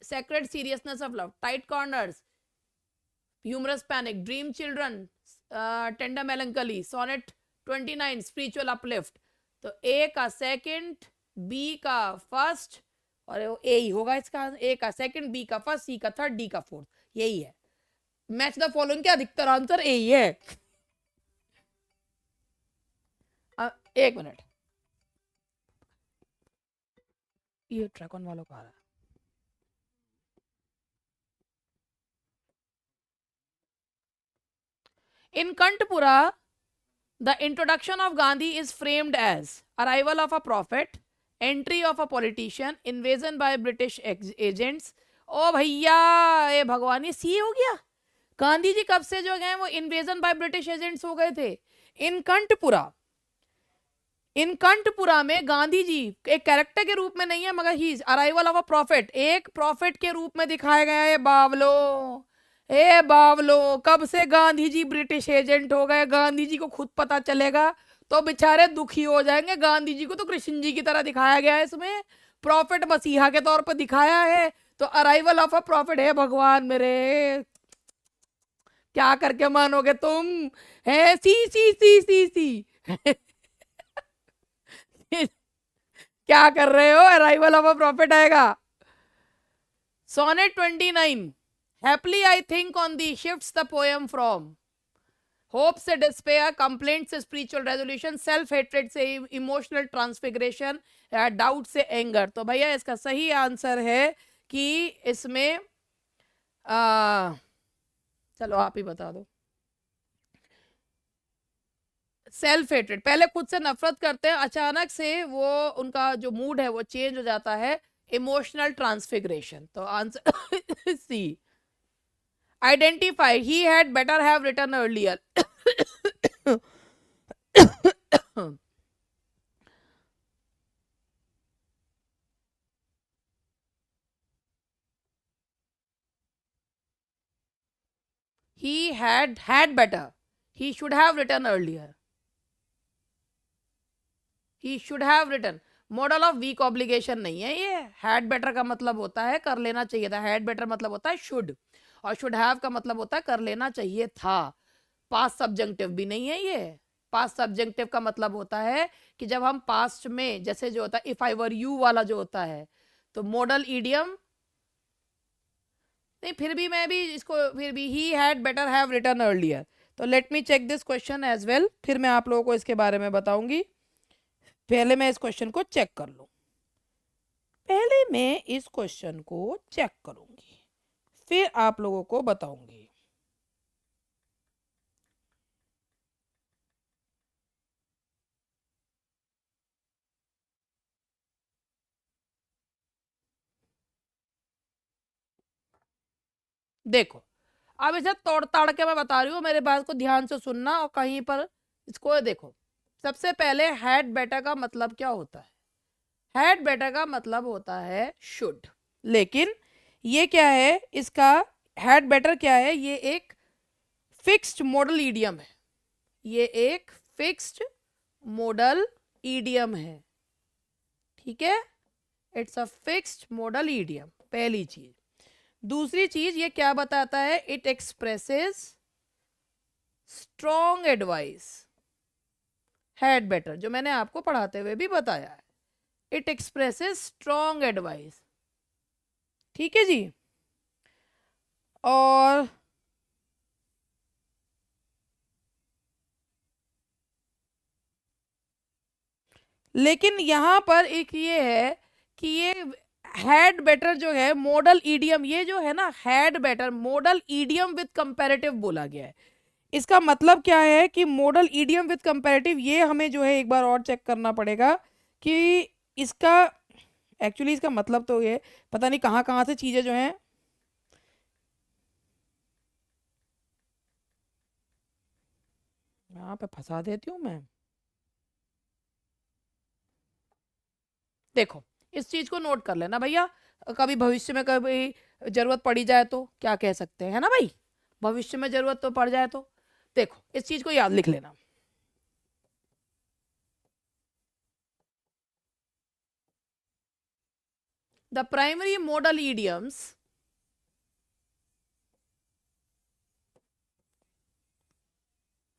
sacred seriousness of love, tight corners, humorous panic, dream children, tender melancholy, sonnet 29, spiritual uplift। तो ए का सेकंड, बी का फर्स्ट, और ए ही होगा इसका, ए का सेकंड, बी का फर्स्ट, सी का थर्ड, डी का फोर्थ, यही है। मैच द फॉलोइंग के अधिकतर आंसर ए ही है। एक मिनट, ये ट्रैकन वालों का आ रहा है। In Kantpura, the introduction of Gandhi is framed as arrival of a prophet, entry of a politician, invasion by British agents। ओ भैया, ये भगवान, ये सी हो गया। गांधी जी कब से जो गए वो इन्वेजन बाय ब्रिटिश एजेंट्स हो गए थे। इन कंठपुरा, इन कंठपुरा में गांधी जी एक कैरेक्टर के रूप में नहीं है, मगर ही अराइवल ऑफ अ प्रॉफिट, एक प्रॉफिट के रूप में दिखाया गया है। बावलो, ए बावलो, कब से गांधी जी ब्रिटिश एजेंट हो गए? गांधी जी को खुद पता चलेगा तो बेचारे दुखी हो जाएंगे। गांधी जी को तो कृष्ण जी की तरह दिखाया गया है इसमें, प्रॉफिट मसीहा के तौर पर दिखाया है। तो अराइवल ऑफ अ प्रॉफिट है। भगवान मेरे, क्या करके मानोगे तुम? है सी सी सी सी सी क्या कर रहे हो? अराइवल ऑफ अ प्रॉफिट आएगा। Sonnet 29, happily I think on thee shifts the poem from hope से डिस्पेयर, कंप्लेंट से स्पिरिचुअल रेजोल्यूशन, सेल्फ हेट्रेड से इमोशनल ट्रांसफिग्रेशन, डाउट से एंगर। तो भैया इसका सही आंसर है कि इसमें चलो आप ही बता दो। सेल्फ हेट्रेड, पहले खुद से नफरत करते हैं, अचानक से वो उनका जो मूड है वो चेंज हो जाता है, इमोशनल ट्रांसफिग्रेशन। तो answer C. Identify, he had better have written earlier. he had better, he should have written earlier, he should have written। Modal of weak obligation नहीं है ये। हैड बेटर का मतलब होता है कर लेना चाहिए था, हैड बेटर मतलब होता है शुड, और शुड हैव का मतलब होता है कर लेना चाहिए था। पास्ट सब्जेक्टिव भी नहीं है ये। पास्ट सब्जेक्टिव का मतलब होता है कि जब हम पास्ट में, जैसे जो होता है इफ आई वर यू वाला जो होता है, तो मॉडल ईडियम नहीं, फिर भी मैं भी इसको, फिर भी he had better have written earlier. तो let me check this question as well, फिर मैं आप लोगों को इसके बारे में बताऊंगी। पहले मैं इस क्वेश्चन को चेक कर लूं, पहले मैं इस क्वेश्चन को चेक करूंगी, फिर आप लोगों को बताऊंगी। देखो, अब इसे तोड़ ताड़ के मैं बता रही हूँ, मेरे बात को ध्यान से सुनना और कहीं पर इसको देखो। सबसे पहले हैड बेटर का मतलब क्या होता है? हैड बेटर का मतलब होता है शुड। लेकिन ये क्या है इसका, हैड बेटर क्या है? ये एक फिक्स्ड मॉडल ईडियम है, ये एक फिक्स्ड मॉडल ईडियम है, ठीक है? It's a fixed model idiom, पहली चीज। दूसरी चीज ये क्या बताता है? It expresses strong advice. Had better जो मैंने आपको पढ़ाते हुए भी बताया है, इट एक्सप्रेसेस स्ट्रॉन्ग एडवाइस, ठीक है जी। और लेकिन यहां पर एक ये है कि ये हैड बेटर जो है मॉडल ईडियम, ये जो है ना had better model idiom with comparative बोला गया है। इसका मतलब क्या है कि मॉडल ईडियम विद कंपैरेटिव, ये हमें जो है एक बार और चेक करना पड़ेगा कि इसका एक्चुअली इसका मतलब तो ये पता नहीं कहाँ कहाँ से चीजें जो हैं, यहाँ पे फंसा देती हूँ मैं। देखो, इस चीज को नोट कर लेना भैया, कभी भविष्य में कभी जरूरत पड़ी जाए तो क्या कह सकते हैं, है ना भाई? भविष्य में जरूरत तो पड़ जाए तो देखो इस चीज को याद लिख लेना। The primary model idioms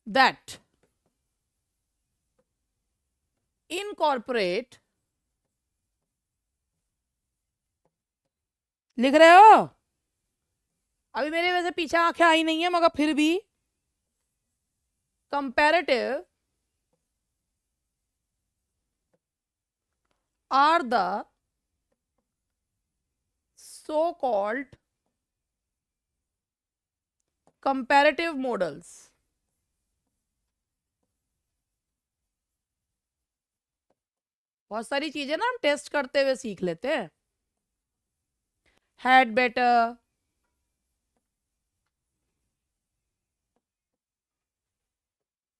that incorporate, लिख रहे हो? अभी मेरे वैसे पीछे आंखें आई नहीं है मगर फिर भी comparative are the so called comparative models। बहुत सारी चीजें ना हम टेस्ट करते हुए सीख लेते हैं। Had better,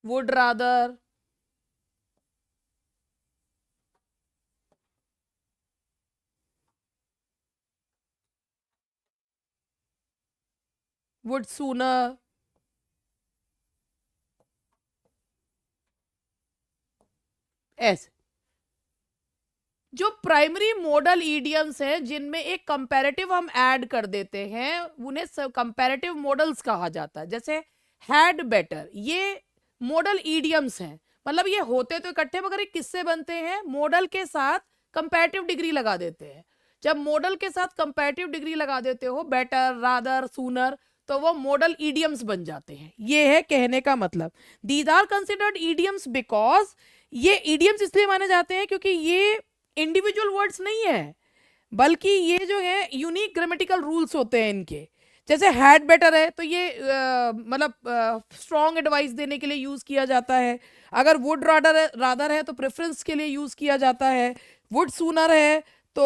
would rather, would sooner, ऐसे जो प्राइमरी मॉडल ईडियम्स हैं जिनमें एक कंपैरेटिव हम ऐड कर देते हैं, उन्हें कंपैरेटिव मॉडल्स कहा जाता है। जैसे हैड बेटर, ये मॉडल ईडियम्स हैं, मतलब ये होते तो इकट्ठे मगर ये किससे बनते हैं? मॉडल के साथ कंपैरेटिव डिग्री लगा देते हैं। जब मॉडल के साथ कंपैरेटिव डिग्री लगा देते हो, बेटर, रादर, सूनर, तो वो मॉडल ईडियम्स बन जाते हैं। ये है कहने का मतलब। These are considered idioms because, ये ईडियम्स इसलिए माने जाते हैं क्योंकि ये इंडिविजुअल वर्ड्स नहीं है, बल्कि ये जो है यूनिक ग्रामेटिकल रूल्स होते हैं इनके। जैसे हैड बेटर है तो ये मतलब स्ट्रॉन्ग एडवाइस देने के लिए यूज किया जाता है। अगर वुड रादर है तो प्रेफरेंस के लिए यूज किया जाता है। वुड सूनर है तो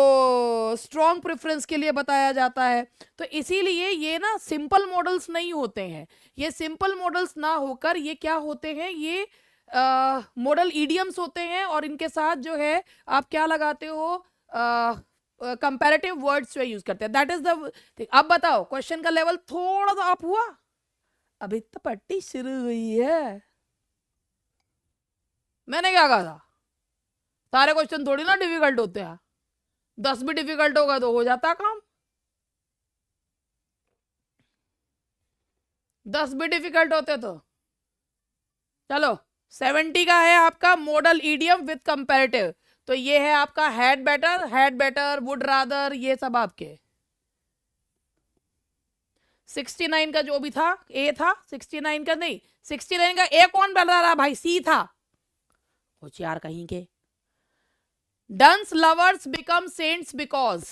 स्ट्रॉन्ग प्रेफरेंस के लिए बताया जाता है। तो इसीलिए ये ना सिंपल मॉडल्स नहीं होते हैं, ये सिंपल मॉडल्स ना होकर ये क्या होते हैं, ये मॉडल ईडियम्स होते हैं। और इनके साथ जो है आप क्या लगाते हो, कंपैरेटिव वर्ड्स जो यूज करते हैं। That is the. अब बताओ क्वेश्चन का लेवल थोड़ा सा अप हुआ? अभी तो पट्टी शुरू हुई है। मैंने क्या कहा था? सारे क्वेश्चन थोड़ी ना डिफिकल्ट होते हैं, 10 भी डिफिकल्ट होगा तो हो जाता काम, 10 भी डिफिकल्ट होते तो। चलो 70 का है आपका मॉडल ईडियम विद कंपैरेटिव, तो ये है आपका हैड बेटर, वुड रादर, ये सब आपके। 69 का जो भी था ए था, 69 का नहीं, 69 का ए कौन बता रहा भाई, सी था, होशियार कहीं के। Donne's lovers become saints because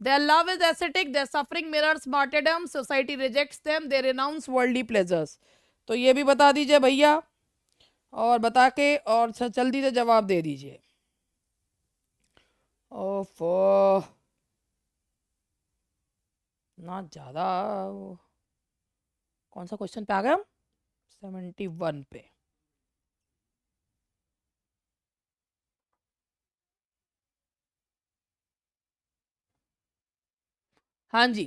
their love is ascetic, their suffering mirrors martyrdom, society rejects them, they renounce worldly pleasures। तो ये भी बता दीजिए भैया, और बता के और जल्दी से जवाब दे दीजिए। ओफो ना ज्यादा, कौन सा क्वेश्चन पे आ गए हम, 71 पे। हाँ जी,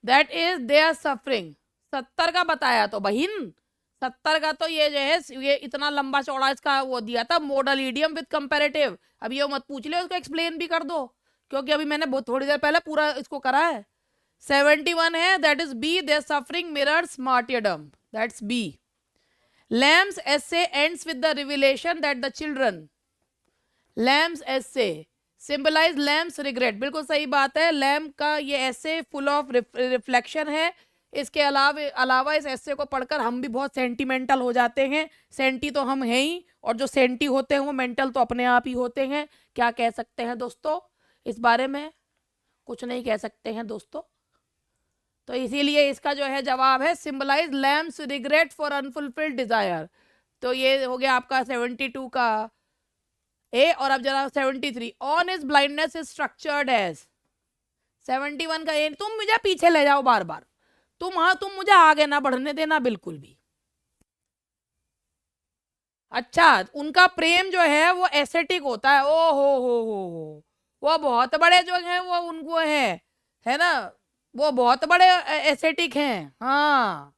that is they are suffering. 70 का बताया तो बहिन, 70 का तो ये जो है, ये इतना लंबा चौड़ा इसका वो दिया था, मॉडल ईडियम विद कंपैरेटिव। अब ये मत पूछ ले, उसको एक्सप्लेन भी कर दो, क्योंकि अभी मैंने बहुत थोड़ी देर पहले पूरा इसको करा है। 71 है, that is B, their suffering mirrors martyrdom, that's B. Lamb's essay ends with the revelation that the children, Lamb's essay symbolize Lamb's regret, बिल्कुल सही बात है। लैम्प का ये ऐसे फुल ऑफ रिफ्लेक्शन है। इसके अलावा इस ऐसे को पढ़कर हम भी बहुत सेंटिमेंटल हो जाते हैं, सेंटी तो हम हैं ही, और जो सेंटी होते हैं वो मेंटल तो अपने आप ही होते हैं। क्या कह सकते हैं दोस्तों इस बारे में, कुछ नहीं कह सकते हैं दोस्तों। तो इसीलिए इसका जो है जवाब है symbolize Lamb's regret for unfulfilled desire. तो ये हो गया आपका 72 का ए। और अब जरा 73, on is blindness is structured as, 71 का ए। तुम मुझे पीछे ले जाओ बार बार, तुम मुझे आगे ना बढ़ने देना बिल्कुल भी। अच्छा, उनका प्रेम जो है वो एस्थेटिक होता है, ओ हो, वो बहुत बड़े जो हैं वो उनको है ना, वो बहुत बड़े एस्थेटिक हैं। हाँ,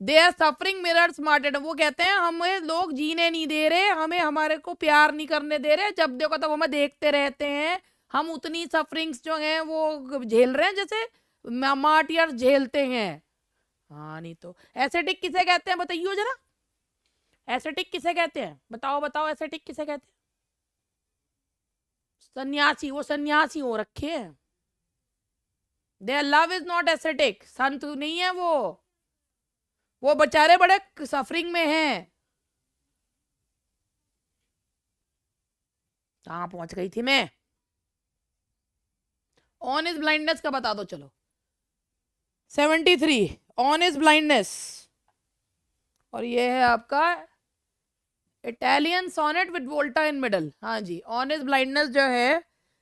दे आर सफरिंग मिरर्स मार्टेड, वो कहते हैं हमें लोग जीने नहीं दे रहे, हमें हमारे को प्यार नहीं करने दे रहे, जब देखो तब हमें देखते रहते हैं, हम उतनी सफरिंग्स जो हैं वो झेल रहे हैं जैसे मार्टियर झेलते हैं। हाँ नहीं तो एस्थेटिक किसे कहते हैं बताइए जरा, एस्थेटिक किसे कहते हैं, बताओ बताओ, एस्थेटिक किसे कहते हैं? सन्यासी, वो सन्यासी हो रखे हैं। Their love is not aesthetic, संत नहीं है वो बेचारे बड़े सफरिंग में हैं। कहां पहुंच गई थी मैं, ऑन इज ब्लाइंडनेस का बता दो चलो। 73 ऑन इज ब्लाइंडनेस, और ये है आपका Italian sonnet with volta in middle. हाँ जी, ऑन इज ब्लाइंडनेस जो है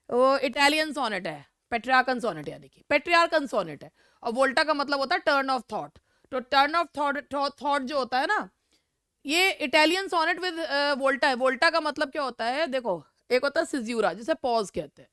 वो इटालियन सोनेट है, पेट्रियार्कन सोनेट, यानी कि पेट्रियार्कन सोनेट है। और वोल्टा का मतलब होता है टर्न ऑफ थॉट, तो टर्न ऑफ थॉट जो होता है ना, ये इटालियन सोनेट विद वोल्टा है। वोल्टा का मतलब क्या होता है, देखो एक होता है सिज्यूरा जिसे पॉज कहते हैं,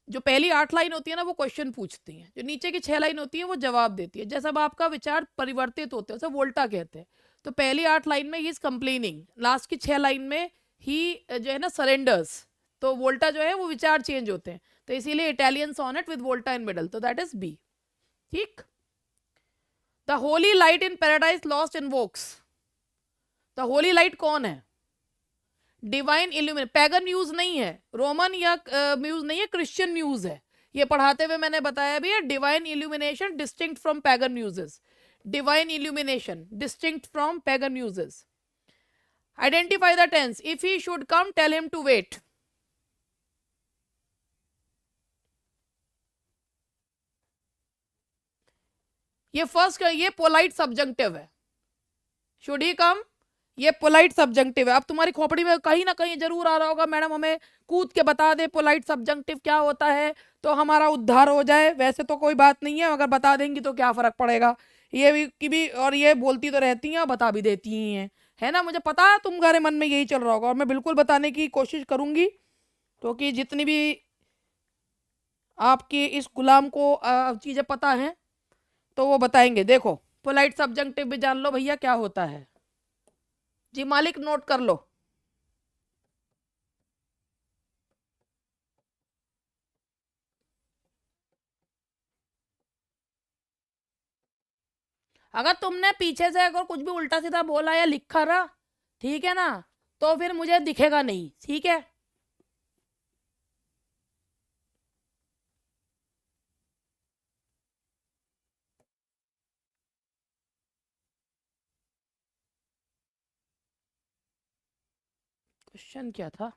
जो पहली 8 लाइन होती है ना वो क्वेश्चन पूछती है, जो नीचे की 6 लाइन होती है वो जवाब देती है, जैसा आपका विचार परिवर्तित होते हैं उसे वोल्टा कहते हैं। तो पहली 8 लाइन में ही इज कंप्लेनिंग, लास्ट की 6 लाइन में ही जो है ना सरेंडर्स, तो वोल्टा जो है वो विचार चेंज होते हैं, तो इसीलिए Italian sonnet with volta in middle, तो दैट इज बी। ठीक। The holy light in Paradise Lost invokes, the holy light कौन है, डिवाइन इल्यूमिनेशन, पैगन म्यूज नहीं है, रोमन या म्यूज नहीं है, क्रिश्चियन म्यूज है। ये पढ़ाते हुए मैंने बताया भी है, divine illumination distinct from pagan muses, divine illumination distinct from pagan muses. Identify the tense, if he should come tell him to wait, ये फर्स्ट, ये पोलाइट सब्जंक्टिव है, शुड ही कम, ये पोलाइट सब्जंक्टिव है। अब तुम्हारी खोपड़ी में कहीं ना कहीं जरूर आ रहा होगा मैडम हमें कूद के बता दे पोलाइट सब्जंक्टिव क्या होता है तो हमारा उद्धार हो जाए। वैसे तो कोई बात नहीं है, अगर बता देंगी तो क्या फर्क पड़ेगा, ये भी की भी, और ये बोलती तो रहती हैं बता भी देती ही हैं, है ना। मुझे पता है तुम्हारे मन में यही चल रहा होगा, और मैं बिल्कुल बताने की कोशिश करूंगी, क्योंकि जितनी भी आपकी इस गुलाम को चीजें पता हैं तो वो बताएंगे। देखो पोलाइट सब्जंक्टिव भी जान लो भैया क्या होता है, जी मालिक नोट कर लो। अगर तुमने पीछे से अगर कुछ भी उल्टा सीधा बोला या लिखा ना, ठीक है ना, तो फिर मुझे दिखेगा नहीं, ठीक है। क्वेश्चन क्या था?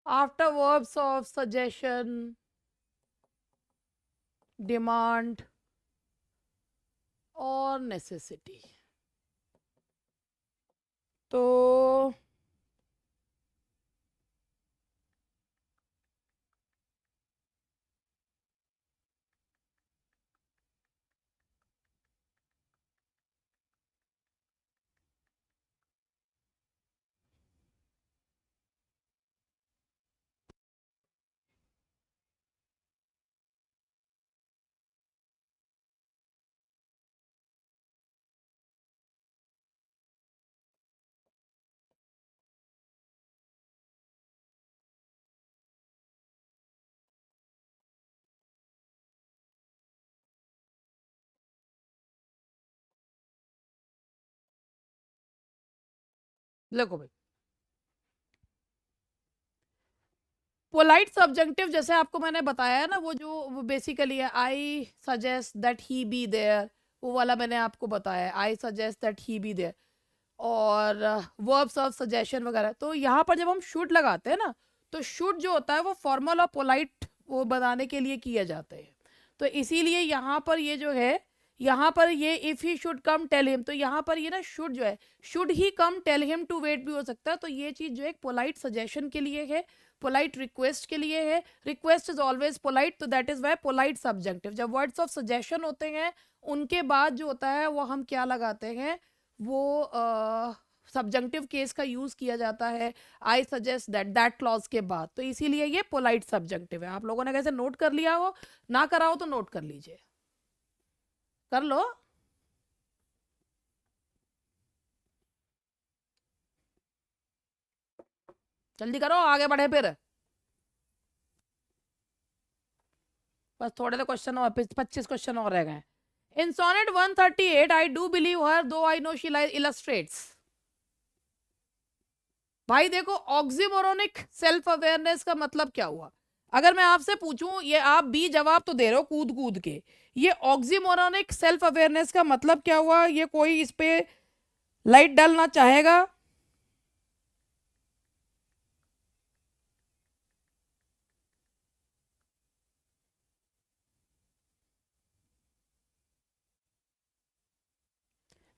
After verbs of suggestion, demand और नेसेसिटी, तो देखो भाई, पोलाइट सब्जेक्टिव जैसे आपको मैंने बताया है ना, वो जो बेसिकली है I suggest that he be there, वो वाला मैंने आपको बताया है, I suggest that he be there, और वर्ब्स ऑफ सजेशन वगैरह। तो यहाँ पर जब हम शुड लगाते हैं ना, तो शुड जो होता है वो फॉर्मल और पोलाइट वो बनाने के लिए किया जाता है। तो इसीलिए यहाँ पर ये जो है, यहाँ पर ये if he should come tell him, तो यहाँ पर ये ना शुड जो है, should he come tell him to wait भी हो सकता है। तो ये चीज जो है पोलाइट सजेशन के लिए है, पोलाइट रिक्वेस्ट के लिए है। रिक्वेस्ट इज ऑलवेज पोलाइट, तो that is why polite subjective. जब वर्ड्स ऑफ सजेशन होते हैं उनके बाद जो होता है वो हम क्या लगाते हैं, वो सब्जेक्टिव केस का यूज किया जाता है I suggest that, that clause के बाद। तो इसीलिए ये पोलाइट सब्जेक्टिव है। आप लोगों ने कैसे नोट कर लिया हो, ना कराओ तो नोट कर लीजिए, कर लो। जल्दी करो, आगे बढ़े फिर। बस थोड़े तो क्वेश्चन और, 25 क्वेश्चन और रह गए। इन sonnet 138 I do believe her though I know she illustrates. भाई देखो, ऑक्सीमोरोनिक सेल्फ अवेयरनेस का मतलब क्या हुआ? अगर मैं आपसे पूछूं, ये आप बी जवाब तो दे रहे हो कूद कूद के, ये ऑक्सीमोरोनिक सेल्फ अवेयरनेस का मतलब क्या हुआ? ये कोई इस पे लाइट डालना चाहेगा?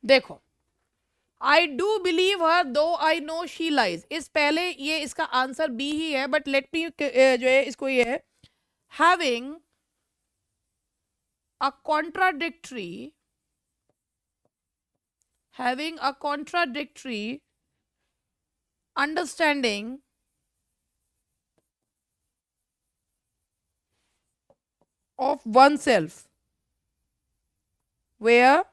देखो, आई do believe her though I know she lies, इस पहले ये इसका आंसर बी ही है, बट लेट मी जो है इसको ये है, having a contradictory, having a contradictory understanding of oneself, where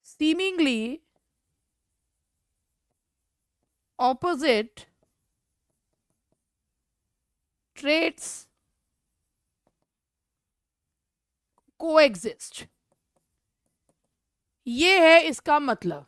seemingly opposite traits coexist। ये है इसका मतलब।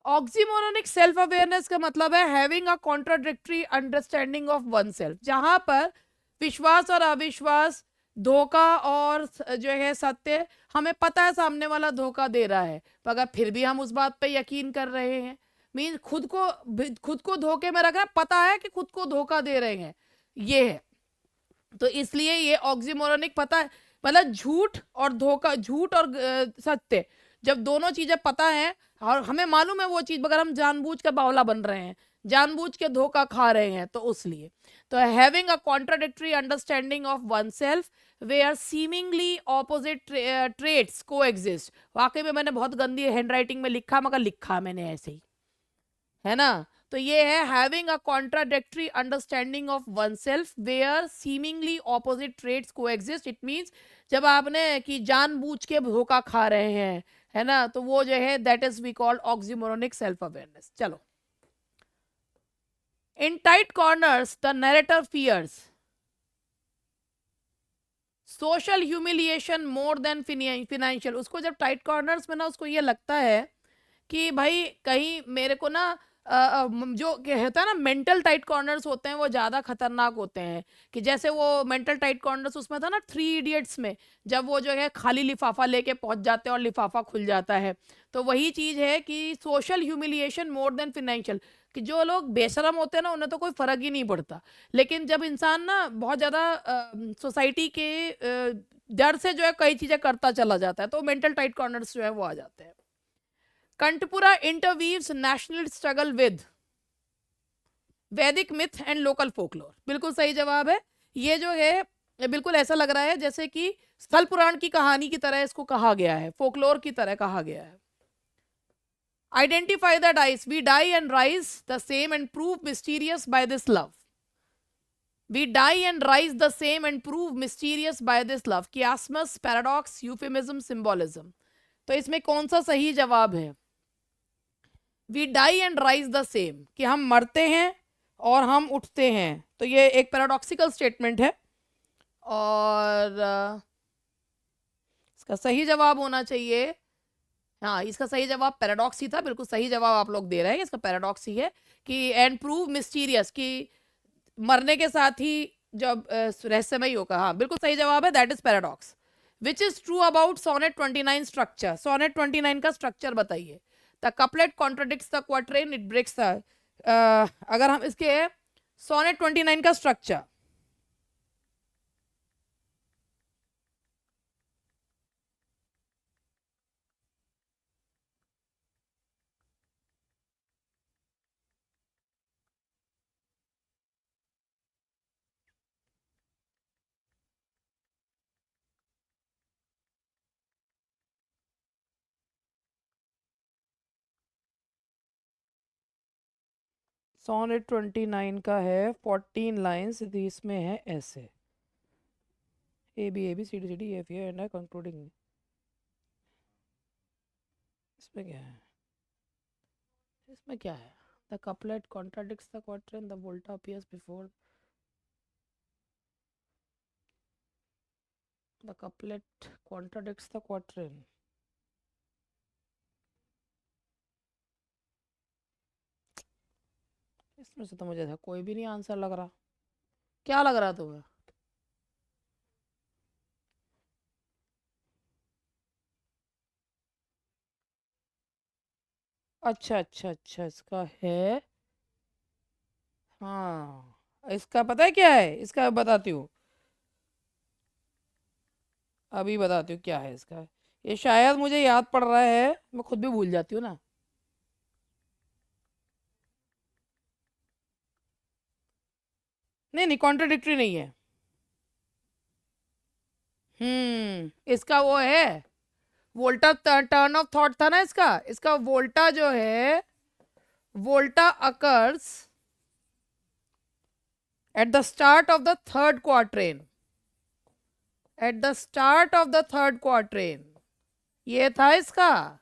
ऑक्सीमोरोनिक सेल्फ अवेयरनेस का मतलब है having a contradictory understanding of one self, जहां पर विश्वास और अविश्वास, धोखा और जो है सत्य, हमें पता है सामने वाला धोखा दे रहा है, मगर फिर भी हम उस बात पे यकीन कर रहे हैं। मीन खुद को धोखे में रख रहे हैं, पता है कि खुद को धोखा दे रहे हैं, ये है। तो इसलिए ये ऑक्सीमोरोनिक पता है, मतलब झूठ और धोखा, झूठ और सत्य, जब दोनों चीजें पता है और हमें मालूम है वो चीज, मगर हम जानबूझ कर बावला बन रहे हैं, जानबूझ के धोखा खा रहे हैं, तो उसलिए। तो having a contradictory understanding of oneself where seemingly opposite traits coexist. वाकई में मैंने बहुत गंदी हैंडराइटिंग में लिखा, मगर लिखा मैंने ऐसे ही, है ना। तो ये है having a contradictory understanding of oneself where seemingly opposite traits coexist. It means जब आपने कि जानबूझ के धोखा खा रहे हैं, है ना, तो वो जो है that is we called oxymoronic self awareness. चलो, in Tight Corners the narrator fears social humiliation more than financial. उसको जब टाइट कॉर्नर्स में ना, उसको ये लगता है कि भाई कहीं मेरे को ना जो होता है ना, मेंटल टाइट कॉर्नर्स होते हैं वो ज़्यादा खतरनाक होते हैं। कि जैसे वो मेंटल टाइट कॉर्नर्स उसमें था ना 3 इडियट्स में, जब वो जो है खाली लिफाफा लेके पहुंच जाते हैं और लिफाफा खुल जाता है, तो वही चीज़ है कि social humiliation more than financial. कि जो लोग बेशरम होते हैं ना, उन्हें तो कोई फर्क ही नहीं पड़ता, लेकिन जब इंसान ना बहुत ज़्यादा सोसाइटी के डर से जो है कई चीज़ें करता चला जाता है, तो मेंटल टाइट कॉर्नर्स जो है वो आ जाते हैं। कंटपुरा इंटरवीव्स नेशनल स्ट्रगल विद वैदिक मिथ एंड लोकल फोकलोर। बिल्कुल सही जवाब है। ये जो है बिल्कुल ऐसा लग रहा है जैसे कि स्थल पुराण की कहानी की तरह इसको कहा गया है, फोकलोर की तरह कहा गया है। Identify the device, we die and rise the same and prove mysterious by this love. We die and rise the same and prove mysterious by this love. Chiasmus, paradox, euphemism, symbolism. तो इसमें कौन सा सही जवाब है? We die and rise the same, कि हम मरते हैं और हम उठते हैं। तो ये एक पैराडॉक्सिकल स्टेटमेंट है, और इसका सही जवाब होना चाहिए, हाँ इसका सही जवाब पैराडॉक्स ही था। बिल्कुल सही जवाब आप लोग दे रहे हैं, इसका पैराडॉक्स ही है। कि एंड प्रूव मिस्टीरियस, कि मरने के साथ ही जब रहस्यमय होगा। हाँ बिल्कुल सही जवाब है, that is paradox. Which is true about sonnet 29 स्ट्रक्चर। सोनेट 29 का स्ट्रक्चर बताइए। The couplet contradicts the quatrain, it breaks the, अगर हम इसके सोनेट 29 का स्ट्रक्चर, सोनेट 29 का है 14 लाइन्स, इसमें है ऐसे A B C D F A and concluding. इसमें क्या है? इसमें क्या है? The couplet contradicts the quatrain, the volta appears before the couplet contradicts the quatrain. इसमें से तो मुझे कोई भी नहीं आंसर लग रहा। क्या लग रहा तुम्हें? अच्छा अच्छा अच्छा, इसका है, हाँ इसका पता है क्या है, इसका बताती हूँ, अभी बताती हूँ क्या है इसका। ये शायद मुझे याद पड़ रहा है, मैं खुद भी भूल जाती हूँ ना। नहीं नहीं, कॉन्ट्रडिक्टरी नहीं है। इसका वो है वोल्टा, टर्न ऑफ थॉट था ना इसका। इसका वोल्टा जो है, volta occurs at the start of the third quatrain, at the start of the third quatrain, ये था इसका।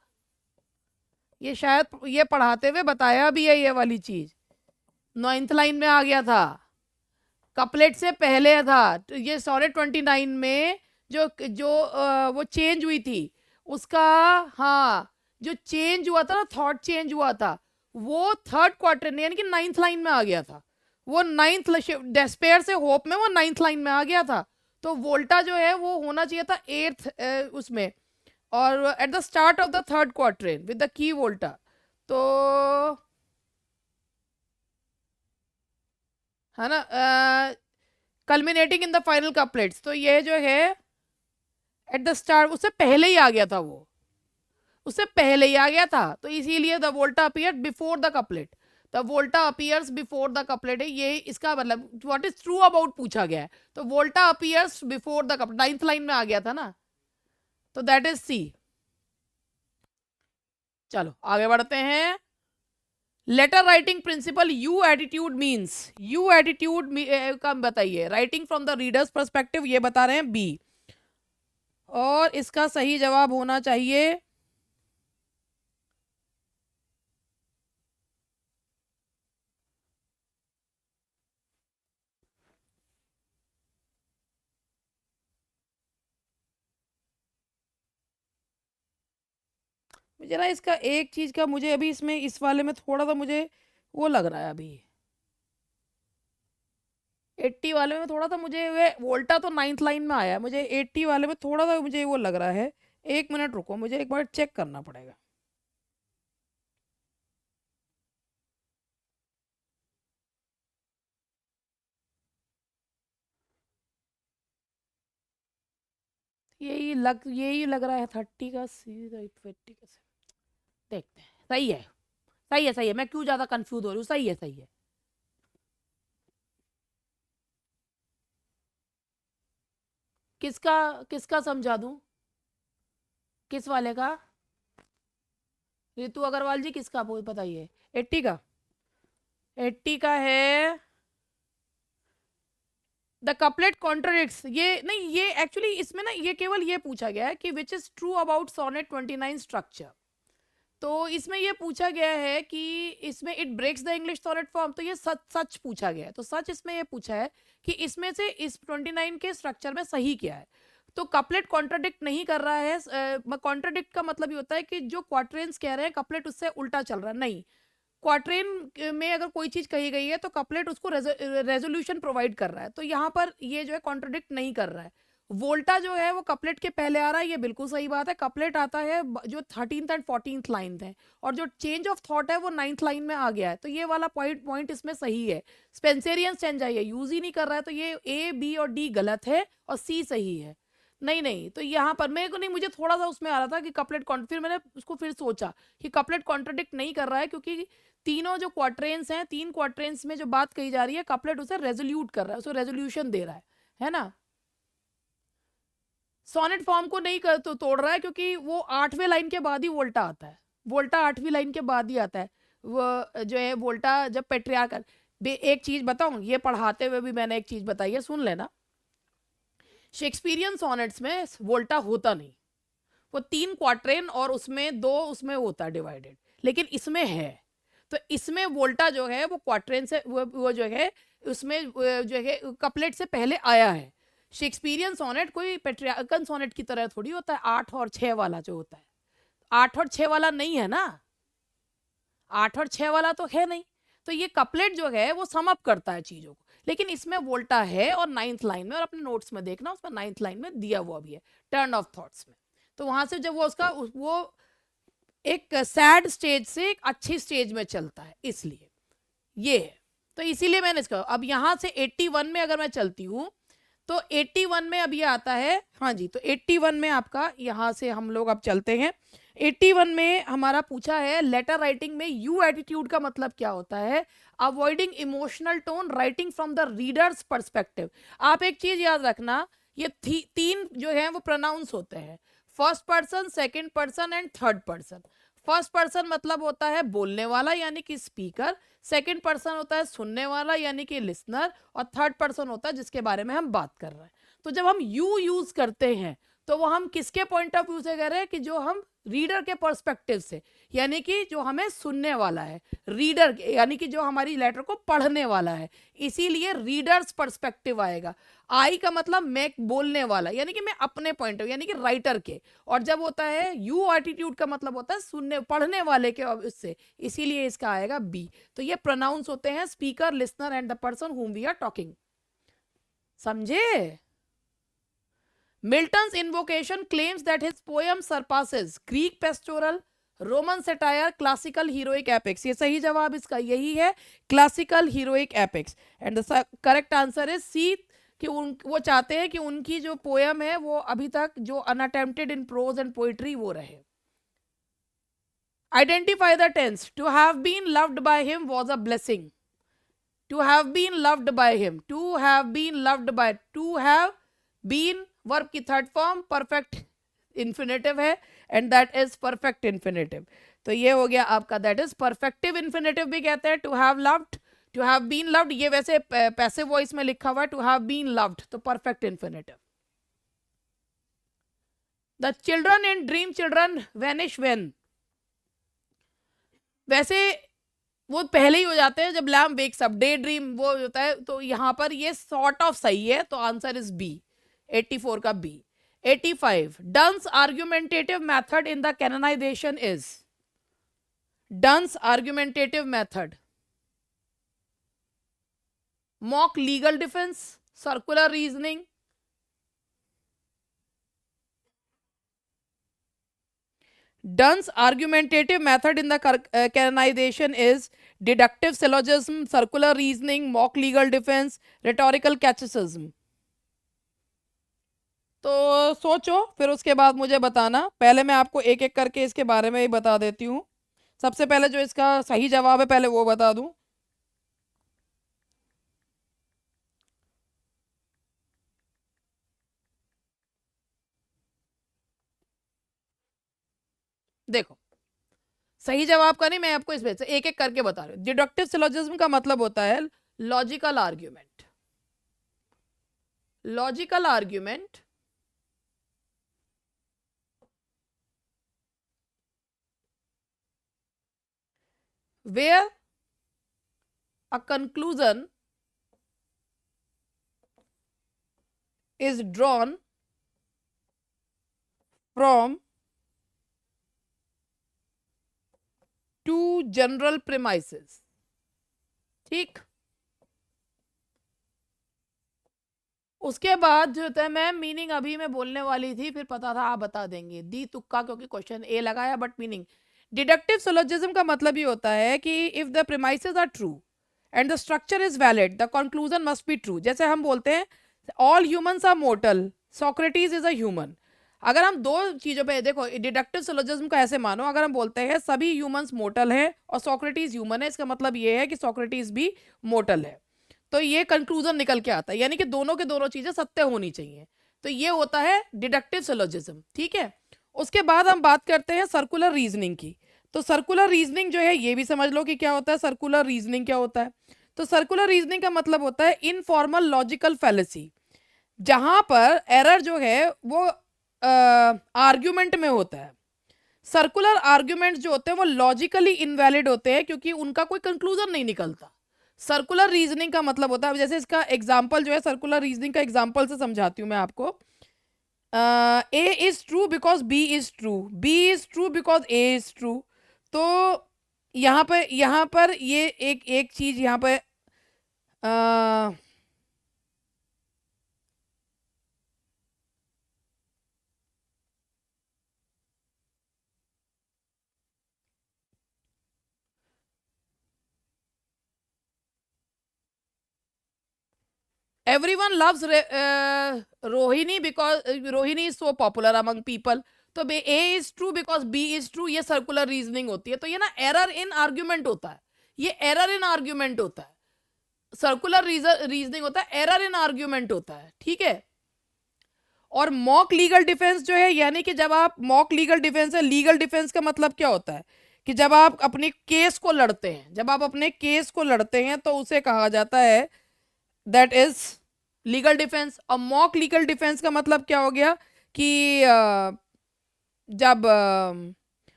ये शायद ये पढ़ाते हुए बताया भी है, ये वाली चीज 9th लाइन में आ गया था, कपलेट से पहले था। तो ये सोनेट 29 में जो जो वो चेंज हुई थी उसका, हाँ जो चेंज हुआ था ना, थॉट चेंज हुआ था, वो थर्ड क्वार्टर यानी कि 9th लाइन में आ गया था। वो 9th, डेस्पेयर से होप में वो 9th लाइन में आ गया था। तो वोल्टा जो है वो होना चाहिए था 8th उसमें, और at the start of the third quarter with the key volta. तो है ना, culminating in the final couplets, तो ये जो है एट द स्टार्ट, उससे पहले ही आ गया था वो, उससे पहले ही आ गया था, तो इसीलिए the volta appear before the couplet, the volta appears before the couplet है, ये इसका मतलब व्हाट इज ट्रू अबाउट पूछा गया है, तो volta appears before the couplet 9th line में आ गया था ना, तो दैट इज सी। चलो आगे बढ़ते हैं। Letter writing principle you attitude means, you attitude का बताइए, writing from the reader's perspective, ये बता रहे हैं बी, और इसका सही जवाब होना चाहिए मुझे ना, इसका एक चीज का मुझे अभी इसमें इस वाले में थोड़ा सा मुझे वो लग रहा है अभी, 80 वाले में थोड़ा सा मुझे, वे वोल्टा तो 9th लाइन में आया है, मुझे 80 वाले में थोड़ा सा मुझे वो लग रहा है, 1 मिनट रुको, मुझे एक बार चेक करना पड़ेगा। यही लग रहा है 30 का सी, 80 का सी। देखते हैं, सही है, सही है, सही है, मैं क्यों ज्यादा कंफ्यूज हो रही हूँ, सही है, सही है। किसका, किसका समझा दूं, किस वाले का, रितु अग्रवाल जी किसका बताइए, 80 का, 80 का है द कपलेट कॉन्ट्रडिक्ट्स, ये नहीं, ये एक्चुअली इसमें ना ये केवल ये पूछा गया है कि which is true about sonnet 29 structure, तो इसमें ये पूछा गया है कि इसमें it breaks the English sonnet form, तो ये सच सच पूछा गया है, तो सच इसमें ये पूछा है कि इसमें से इस 29 के स्ट्रक्चर में सही क्या है, तो कपलेट कॉन्ट्राडिक्ट नहीं कर रहा है, कॉन्ट्राडिक्ट का मतलब ये होता है कि जो क्वार्टरेंस कह रहे हैं कपलेट उससे उल्टा चल रहा है, नहीं, क्वार्टरेन में अगर कोई चीज कही गई है तो कपलेट उसको रेजोल्यूशन प्रोवाइड कर रहा है, तो यहाँ पर ये जो है कॉन्ट्रोडिक्ट नहीं कर रहा है, वोल्टा जो है वो कपलेट के पहले आ रहा है, ये बिल्कुल सही बात है, कपलेट आता है जो 13th एंड 14th लाइन है, और जो चेंज ऑफ थॉट है वो 9th लाइन में आ गया है, तो ये वाला पॉइंट इसमें सही है, स्पेंसेरियन चेंज है, ये यूज ही नहीं कर रहा है, तो ये ए बी और डी गलत है और सी सही है। नहीं नहीं, तो यहाँ पर मेरे को नहीं, मुझे थोड़ा सा उसमें आ रहा था कि कपलेट फिर मैंने उसको फिर सोचा कि कपलेट कॉन्ट्रोडिक्ट नहीं कर रहा है, क्योंकि तीनों जो क्वार्टरेंस हैं, 3 क्वार्टरेंस में जो बात कही जा रही है कपलेट उसे रेजोल्यूट कर रहा है, उसे रेजोल्यूशन दे रहा है ना, सोनेट फॉर्म को नहीं कर तो तोड़ रहा है, क्योंकि वो 8वें लाइन के बाद ही वोल्टा आता है, वोल्टा 8वीं लाइन के बाद ही आता है, वो जो है वोल्टा जब पेट्रियार्कल, एक चीज बताऊं, ये पढ़ाते हुए भी मैंने एक चीज बताई है, सुन लेना, शेक्सपियरियन सोनेट्स में वोल्टा होता नहीं, वो 3 क्वार्टरेन और उसमें 2 उसमें होता है डिवाइडेड, लेकिन इसमें है, तो इसमें वोल्टा जो है वो क्वार्टरेन से वो जो है उसमें जो है कपलेट से पहले आया है, शेक्सपियरियन सोनेट कोई पेट्रियार्कन सोनेट की तरह थोड़ी होता है, 8 और 6 वाला जो होता है, 8 और 6 वाला नहीं है ना, 8 और 6 वाला तो है नहीं, तो ये कपलेट जो है वो सम अप करता है चीजों को, लेकिन इसमें वोल्टा है और 9th लाइन में, और अपने नोट्स में देखना उसमें 9th लाइन में दिया हुआ भी है टर्न ऑफ थॉट्स में, तो वहां से जब वो उसका वो एक सैड स्टेज से एक अच्छी स्टेज में चलता है, इसलिए ये है, तो इसीलिए मैंने इसका, अब यहां से 81 में अगर मैं चलती हूं, तो 81 में अब ये आता है, हाँ जी, तो 81 में आपका यहां से हम लोग अब चलते हैं, 81 में हमारा पूछा है लेटर राइटिंग में यू एटीट्यूड का मतलब क्या होता है, avoiding emotional tone writing from the readers perspective, आप एक चीज याद रखना, ये 3 जो है वो प्रोनाउंस होते हैं, first person, second person and third person, first person मतलब होता है बोलने वाला यानी कि स्पीकर, सेकंड पर्सन होता है सुनने वाला यानी कि लिसनर, और थर्ड पर्सन होता है जिसके बारे में हम बात कर रहे हैं, तो जब हम यू यूज करते हैं तो वो हम किसके पॉइंट ऑफ व्यू से कह रहे हैं, कि जो हम रीडर के पर्सपेक्टिव से, यानी कि जो हमें सुनने वाला है, रीडर यानी कि जो हमारी लेटर को पढ़ने वाला है, इसीलिए रीडर्स पर्सपेक्टिव आएगा, आई का मतलब मैं बोलने वाला यानी कि मैं अपने पॉइंट ऑफ यानी कि राइटर के, और जब होता है यू एटीट्यूड का मतलब होता है सुनने पढ़ने वाले के उससे, इसीलिए इसका आएगा बी, तो ये प्रोनाउंस होते हैं speaker, listener and the person whom we are talking, समझे। Milton's invocation claims that his poem surpasses Greek pastoral, Roman satire, classical heroic epics, ये सही जवाब इसका यही है, classical heroic epics. And the correct answer is C, कि वो चाहते हैं कि उनकी जो पोयम है वो अभी तक जो unattempted in prose and poetry वो रहे। Identify the tense. To have been loved by him was a blessing. To have been loved by him, to have been loved by, to have been verb की third form perfect infinitive है, and that is perfect infinitive. तो ये हो गया आपका, that is perfective infinitive भी कहते हैं to have loved, to have been loved, ये वैसे पैसिव वॉइस में लिखा हुआ है, टू हैव बीन लव्ड तो perfect infinitive. The children in dream children vanish when, वैसे वो पहले ही हो जाते हैं जब Lamb wakes up, daydream वो होता है, तो यहाँ पर ये सॉर्ट ऑफ सही है, तो आंसर इज बी, 84 का B. 85, Donne's argumentative method in the Canonization is, Donne's argumentative method, mock legal defence, circular reasoning, Dunn's argumentative method in the canonization is deductive syllogism, circular reasoning, mock legal defense, rhetorical catechism. तो सोचो, फिर उसके बाद मुझे बताना। पहले मैं आपको एक एक करके इसके बारे में ही बता देती हूँ। सबसे पहले जो इसका सही जवाब है पहले वो बता दूं। देखो, सही जवाब का नहीं, मैं आपको इस से एक एक करके बता रही हूँ। डिडक्टिव सिलोजिज्म का मतलब होता है logical argument, logical argument where a conclusion is drawn from two general premises. ठीक, उसके बाद जो होता है, मैम मीनिंग अभी मैं बोलने वाली थी, फिर पता था आप बता देंगे, दी तुक्का, क्योंकि क्वेश्चन ए लगाया बट मीनिंग। डिडक्टिव सिलोजिज्म का मतलब ये होता है कि if the premises are true and the structure is valid, the conclusion must be true. जैसे हम बोलते हैं all humans are mortal, Socrates is a human. अगर हम दो चीजों पे देखो, डिडक्टिव सिलोजिज्म का ऐसे मानो, अगर हम बोलते हैं सभी ह्यूमंस मोर्टल है और सोक्रेटिस ह्यूमन है, इसका मतलब ये है कि सोक्रेटिस भी मोर्टल है, तो ये कंक्लूजन निकल के आता है, यानी कि दोनों के दोनों चीजें सत्य होनी चाहिए। तो ये होता है डिडक्टिव सिलोजिज्म। ठीक है, उसके बाद हम बात करते हैं सर्कुलर रीजनिंग की। तो सर्कुलर रीजनिंग जो है, ये भी समझ लो कि क्या होता है, सर्कुलर रीजनिंग क्या होता है। तो सर्कुलर रीजनिंग का मतलब होता है इनफॉर्मल लॉजिकल फैलेसी, जहां पर एरर जो है वो आर्ग्यूमेंट में होता है। सर्कुलर आर्ग्यूमेंट्स जो होते हैं वो लॉजिकली इनवैलिड होते हैं, क्योंकि उनका कोई कंक्लूजन नहीं निकलता। सर्कुलर रीजनिंग का मतलब होता है, जैसे इसका एग्जांपल जो है, सर्कुलर रीजनिंग का एग्जांपल से समझाती हूँ मैं आपको। A is true because B is true, B is true because A is true. तो यहाँ पर ये एक चीज यहाँ पे everyone loves Rohini because Rohini is so popular among people। तो A is true because B is true, ये सर्कुलर रीजनिंग होती है। तो ये ना एरर इन आर्ग्यूमेंट होता है, ये एरर इन आर्ग्यूमेंट होता है। सर्कुलर रीजनिंग होता है, एरर इन आर्ग्यूमेंट होता है। ठीक है, और मॉक लीगल डिफेंस जो है, यानी कि जब आप मॉक लीगल डिफेंस है, लीगल डिफेंस का मतलब क्या होता है कि जब आप अपने केस को लड़ते हैं, जब आप अपने केस को लड़ते हैं तो उसे कहा जाता है दैट इज लीगल डिफेंस। और मॉक लीगल डिफेंस का मतलब क्या हो गया कि जब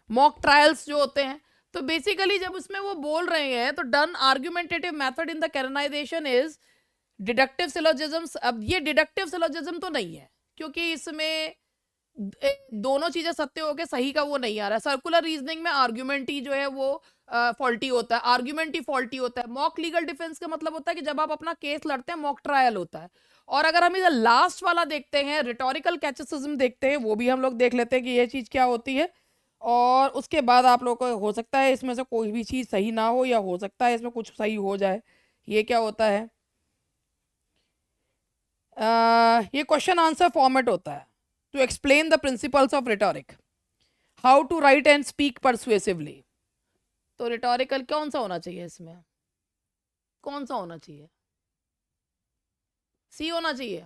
मॉक ट्रायल्स जो होते हैं, तो बेसिकली जब उसमें वो बोल रहे हैं, तो Donne argumentative method in the Canonization is deductive syllogism. अब ये डिडक्टिव सिलोजिज्म तो नहीं है, क्योंकि इसमें दोनों चीजें सत्य हो के सही का वो नहीं आ रहा है। सर्कुलर रीजनिंग में आर्ग्यूमेंट ही जो है वो फॉल्टी होता है, आर्ग्यूमेंट ही फॉल्टी होता है। मॉक लीगल डिफेंस का मतलब होता है कि जब आप अपना केस लड़ते हैं, मॉक ट्रायल होता है। और अगर हम इसे लास्ट वाला देखते हैं, रिटोरिकल कैचेसिज्म देखते हैं, वो भी हम लोग देख लेते हैं कि ये चीज क्या होती है। और उसके बाद आप लोग को हो सकता है इसमें से कोई भी चीज़ सही ना हो, या हो सकता है इसमें कुछ सही हो जाए। ये क्या होता है, ये क्वेश्चन आंसर फॉर्मेट होता है। To explain the principles of rhetoric, how to write and speak persuasively. तो रिटोरिकल कौन सा होना चाहिए इसमें, कौन सा होना चाहिए, सी होना चाहिए।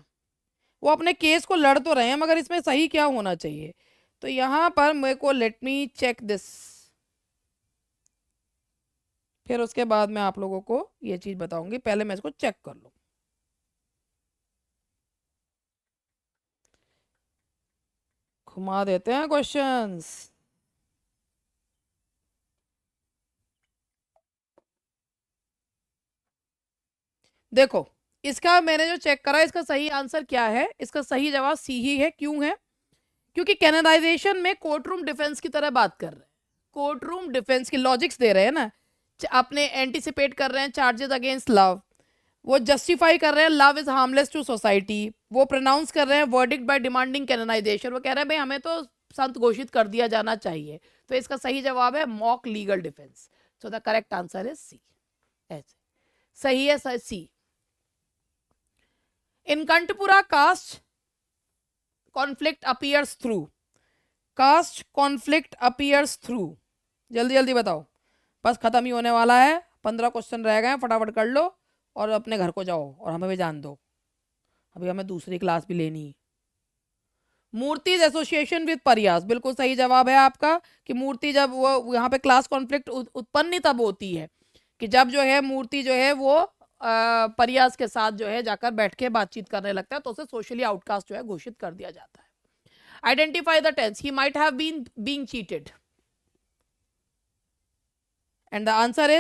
वो अपने केस को लड़ तो रहे हैं, मगर इसमें सही क्या होना चाहिए। तो यहां पर मेरे को, लेट मी चेक दिस, फिर उसके बाद मैं आप लोगों को ये चीज बताऊंगी, पहले मैं इसको चेक कर लूं। घुमा देते हैं क्वेश्चंस। देखो, इसका मैंने जो चेक करा, इसका सही आंसर क्या है, इसका सही जवाब सी ही है। क्यों है, क्योंकि कैनेडाइजेशन में कोर्ट रूम डिफेंस की तरह बात कर रहे हैं, कोर्ट रूम डिफेंस की लॉजिक्स दे रहे हैं ना, अपने एंटिसिपेट कर रहे हैं चार्जेस अगेंस्ट लव, वो जस्टिफाई कर रहे हैं love is harmless to society, वो प्रोनाउंस कर रहे हैं वर्डिक्ट बाय डिमांडिंग कैनोनाइजेशन, वो कह रहे हैं भाई हमें तो संत घोषित कर दिया जाना चाहिए। तो इसका सही जवाब है mock legal defence. So the correct answer is C. ऐसे सही है sir, C. In Kanthapura caste conflict appears through, caste conflict appears through, जल्दी जल्दी बताओ, बस खत्म ही होने वाला है, 15 क्वेश्चन रह गए हैं, फटाफट कर लो और अपने घर को जाओ, और हमें भी जान दो, अभी हमें दूसरी क्लास भी लेनी है। मूर्तिज एसोसिएशन विद परियास, बिल्कुल सही जवाब है आपका, कि मूर्ति जब वो यहाँ पे क्लास कॉन्फ्लिक्ट उत्पन्न तब होती है कि जब जो है मूर्ति जो है वो परियास के साथ जो है जाकर बैठ के बातचीत करने लगता है, तो उसे सोशली आउटकास्ट जो है घोषित कर दिया जाता है। Identify the tense, he might have been being cheated, and the answer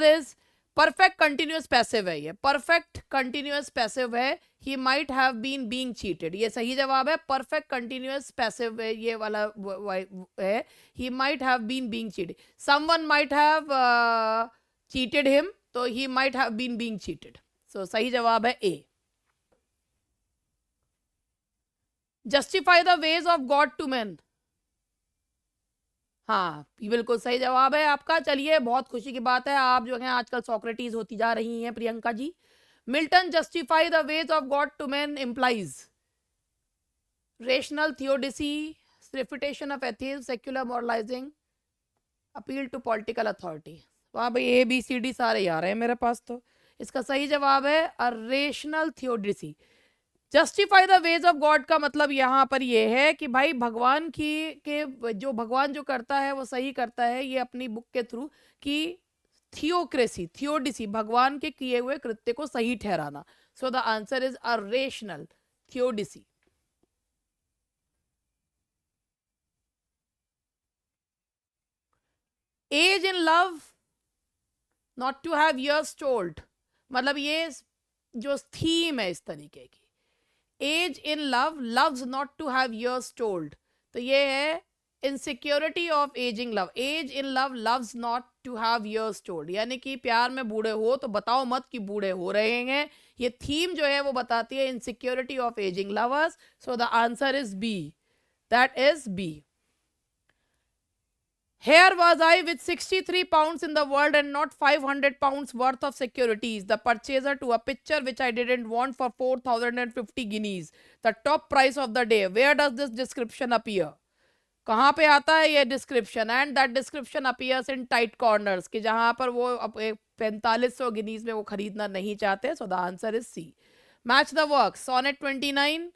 is perfect continuous passive है, ये परफेक्ट कंटिन्यूअस पैसिव है, he might have been being cheated, ये सही जवाब है। परफेक्ट कंटिन्यूअस पैसिव है ये वाला है, he might have been being cheated, someone might have cheated him, तो he might have been being cheated. So सही जवाब है A. Justify the ways of God to man, हाँ बिल्कुल सही जवाब है आपका। चलिए, बहुत खुशी की बात है, आप जो है आजकल सोक्रेटिस होती जा रही हैं Priyanka ji. Milton justify the ways of God to man implies rational theodicy, refutation of atheism, secular moralizing, appeal to political authority. वहाँ भाई ए बी सी डी सारे आ रहे हैं मेरे पास, तो इसका सही जवाब है अ rational theodicy. Justify the ways of God का मतलब यहाँ पर ये है कि भाई भगवान की के जो भगवान जो करता है वो सही करता है, ये अपनी बुक के थ्रू कि थियोक्रेसी, थियोडिसी, भगवान के किए हुए कृत्य को सही ठहराना। So the answer is a rational theodicy. Age in love not to have years told, मतलब ये जो थीम है इस तरीके की, age in love loves not to have years told, तो ये है insecurity of ageing love, age in love loves not to have years told, यानी कि प्यार में बूढ़े हो तो बताओ मत कि बूढ़े हो रहे हैं, ये थीम जो है वो बताती है insecurity of ageing lovers. So the answer is B, that is B. Here was I with 63 pounds in the world and not 500 pounds worth of securities, the purchaser to a picture which I didn't want for 4,050 guineas, the top price of the day. Where does this description appear? कहाँ पे आता है ये description? And that description appears in Tight corners, कि जहाँ पर वो 4500 Guinness में वो खरीदना नहीं चाहते। So the answer is C. Match the work, sonnet 29,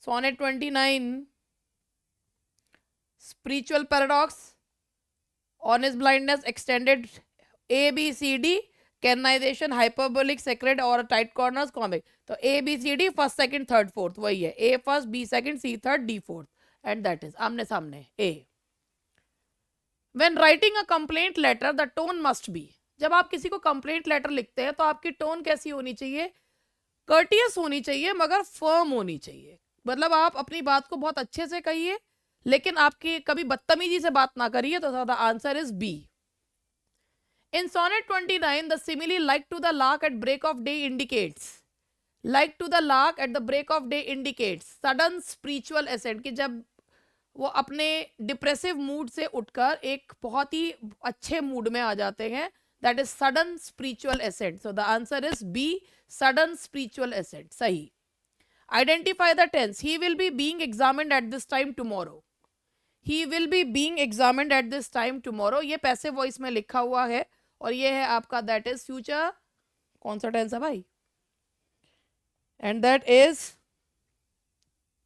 sonnet 29, spiritual paradox, honest blindness, extended A B C D, canonization, hyperbolic, sacred और tight corners, comic। तो A B C D first second third fourth वही है, A first B second C third D fourth, and that is आमने सामने A। When writing a complaint letter the tone must be, जब आप किसी को complaint letter लिखते हैं तो आपकी टोन कैसी होनी चाहिए? कर्टियस होनी चाहिए मगर फर्म होनी चाहिए, मतलब आप अपनी बात को बहुत अच्छे से कहिए लेकिन आपकी कभी बदतमीजी से बात ना करिए। तो the answer is B. In sonnet 29 the simile like to the lark at break of day indicates like to the lark at the break of day indicates sudden spiritual ascent, कि जब वो अपने डिप्रेसिव मूड से उठकर एक बहुत ही अच्छे mood में आ जाते हैं, that is sudden spiritual ascent. So the answer is B, sudden spiritual ascent. सही. Identify the tense. He will be being examined at this time tomorrow. He will be being examined at this time tomorrow. ये passive voice में लिखा हुआ है और ये है आपका दैट इज फ्यूचर. कौन सा टेंस है भाई? एंड दैट इज,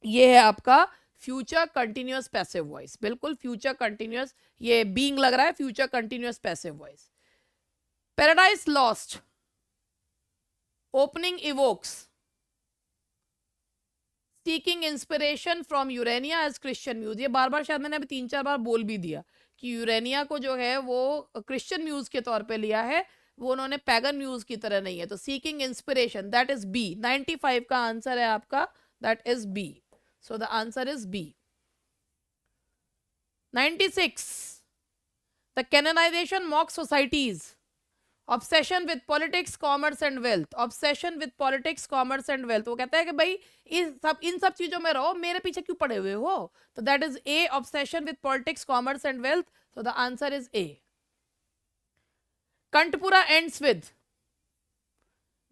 ये है आपका फ्यूचर कंटिन्यूअस पैसिव वॉइस. बिल्कुल फ्यूचर कंटिन्यूअस, ये बीइंग लग रहा है, future continuous passive voice. Paradise Lost opening evokes seeking inspiration from Urania as Christian muse. ये बार बार शायद मैंने अभी 3-4 बार बोल भी दिया कि यूरेनिया को जो है वो क्रिश्चियन म्यूज के तौर पे लिया है, वो उन्होंने पैगन म्यूज की तरह नहीं है. तो seeking inspiration, that is B. 95 का आंसर है आपका, that is B. So the answer is B. 96, the canonization mock societies. Obsession with politics, commerce and wealth. Obsession with politics, commerce and wealth. वो कहता है कि भाई इन सब चीजों में रहो, मेरे पीछे क्यों पड़े हुए हो. तो that is A, obsession with politics, commerce and wealth. So the answer is A. Kanthapura ends with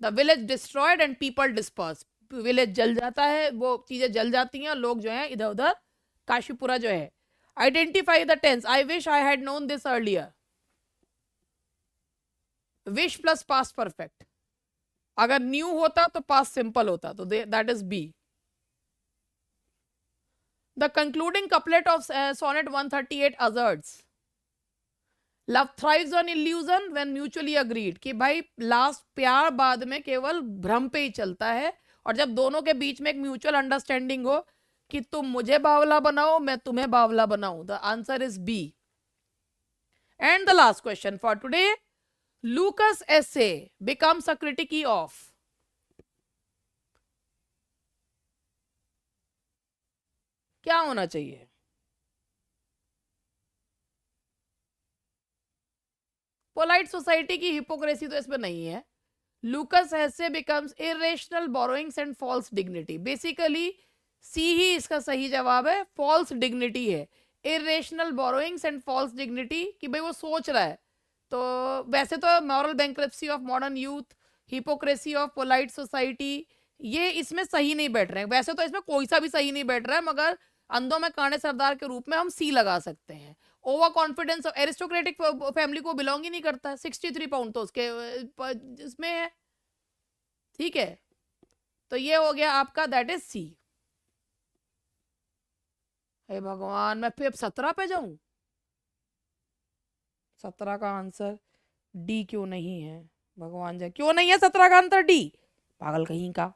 the village destroyed and people disperse. Village जल जाता है, वो चीजें जल जाती हैं और लोग जो है इधर उधर. काशीपुरा जो है. Identify the tense. I wish I had known this earlier. Wish plus past perfect. अगर न्यू होता तो पास्ट सिंपल होता, तो that is B. The concluding couplet of sonnet 138 asserts love thrives on illusion when mutually agreed. कि भाई last प्यार बाद में केवल भ्रम पे ही चलता है, और जब दोनों के बीच में एक म्यूचुअल अंडरस्टैंडिंग हो कि तुम मुझे बावला बनाओ, मैं तुम्हें बावला बनाऊं. The answer is B. And the last question for today. Lucas essay becomes a critique of. क्या होना चाहिए? पोलाइट सोसाइटी की हिपोक्रेसी तो इसमें नहीं है. Lucas essay becomes irrational borrowings and false dignity. Basically C ही इसका सही जवाब है. फॉल्स डिग्निटी है. Irrational borrowings and false dignity, कि भाई वो सोच रहा है. तो वैसे तो moral bankruptcy of modern youth, hypocrisy of polite society, ये इसमें सही नहीं बैठ रहे हैं. वैसे तो इसमें कोई सा भी सही नहीं बैठ रहा है, मगर अंधों में कांटे सरदार के रूप में हम सी लगा सकते हैं. Over confidence of aristocratic family को बिलोंग ही नहीं करता. 63 पाउंड तो उसके इसमें है. ठीक है, तो ये हो गया आपका, दैट इज सी. हे भगवान, मैं फिर 17 पे जाऊं. 17 का आंसर डी क्यों नहीं है? भगवान जाए, क्यों नहीं है 17 का आंसर डी? पागल कहीं का.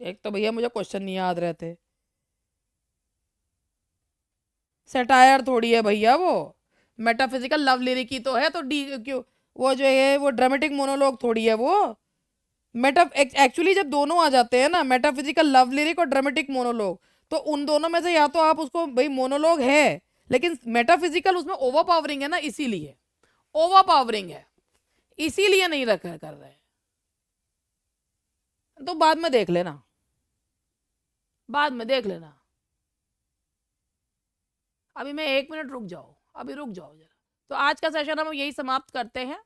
एक तो भैया मुझे क्वेश्चन नहीं याद रहते. सेटायर थोड़ी है भैया वो. मेटाफिजिकल लव लिरिक की तो है, तो डी क्यों? वो जो है वो ड्रामेटिक मोनोलॉग थोड़ी है वो. एक्चुअली जब दोनों आ जाते हैं ना, मेटाफिजिकल लव लिरिक और ड्रामेटिक मोनोलॉग, तो उन दोनों में से या तो आप उसको, भाई मोनोलॉग है लेकिन मेटाफिजिकल उसमें ओवर पावरिंग है ना, इसीलिए ओवर पावरिंग है, इसीलिए नहीं रखा कर रहे हैं. तो बाद में देख लेना, बाद में देख लेना. अभी मैं 1 मिनट रुक जाओ, अभी रुक जाओ जरा. तो आज का सेशन हम यही समाप्त करते हैं.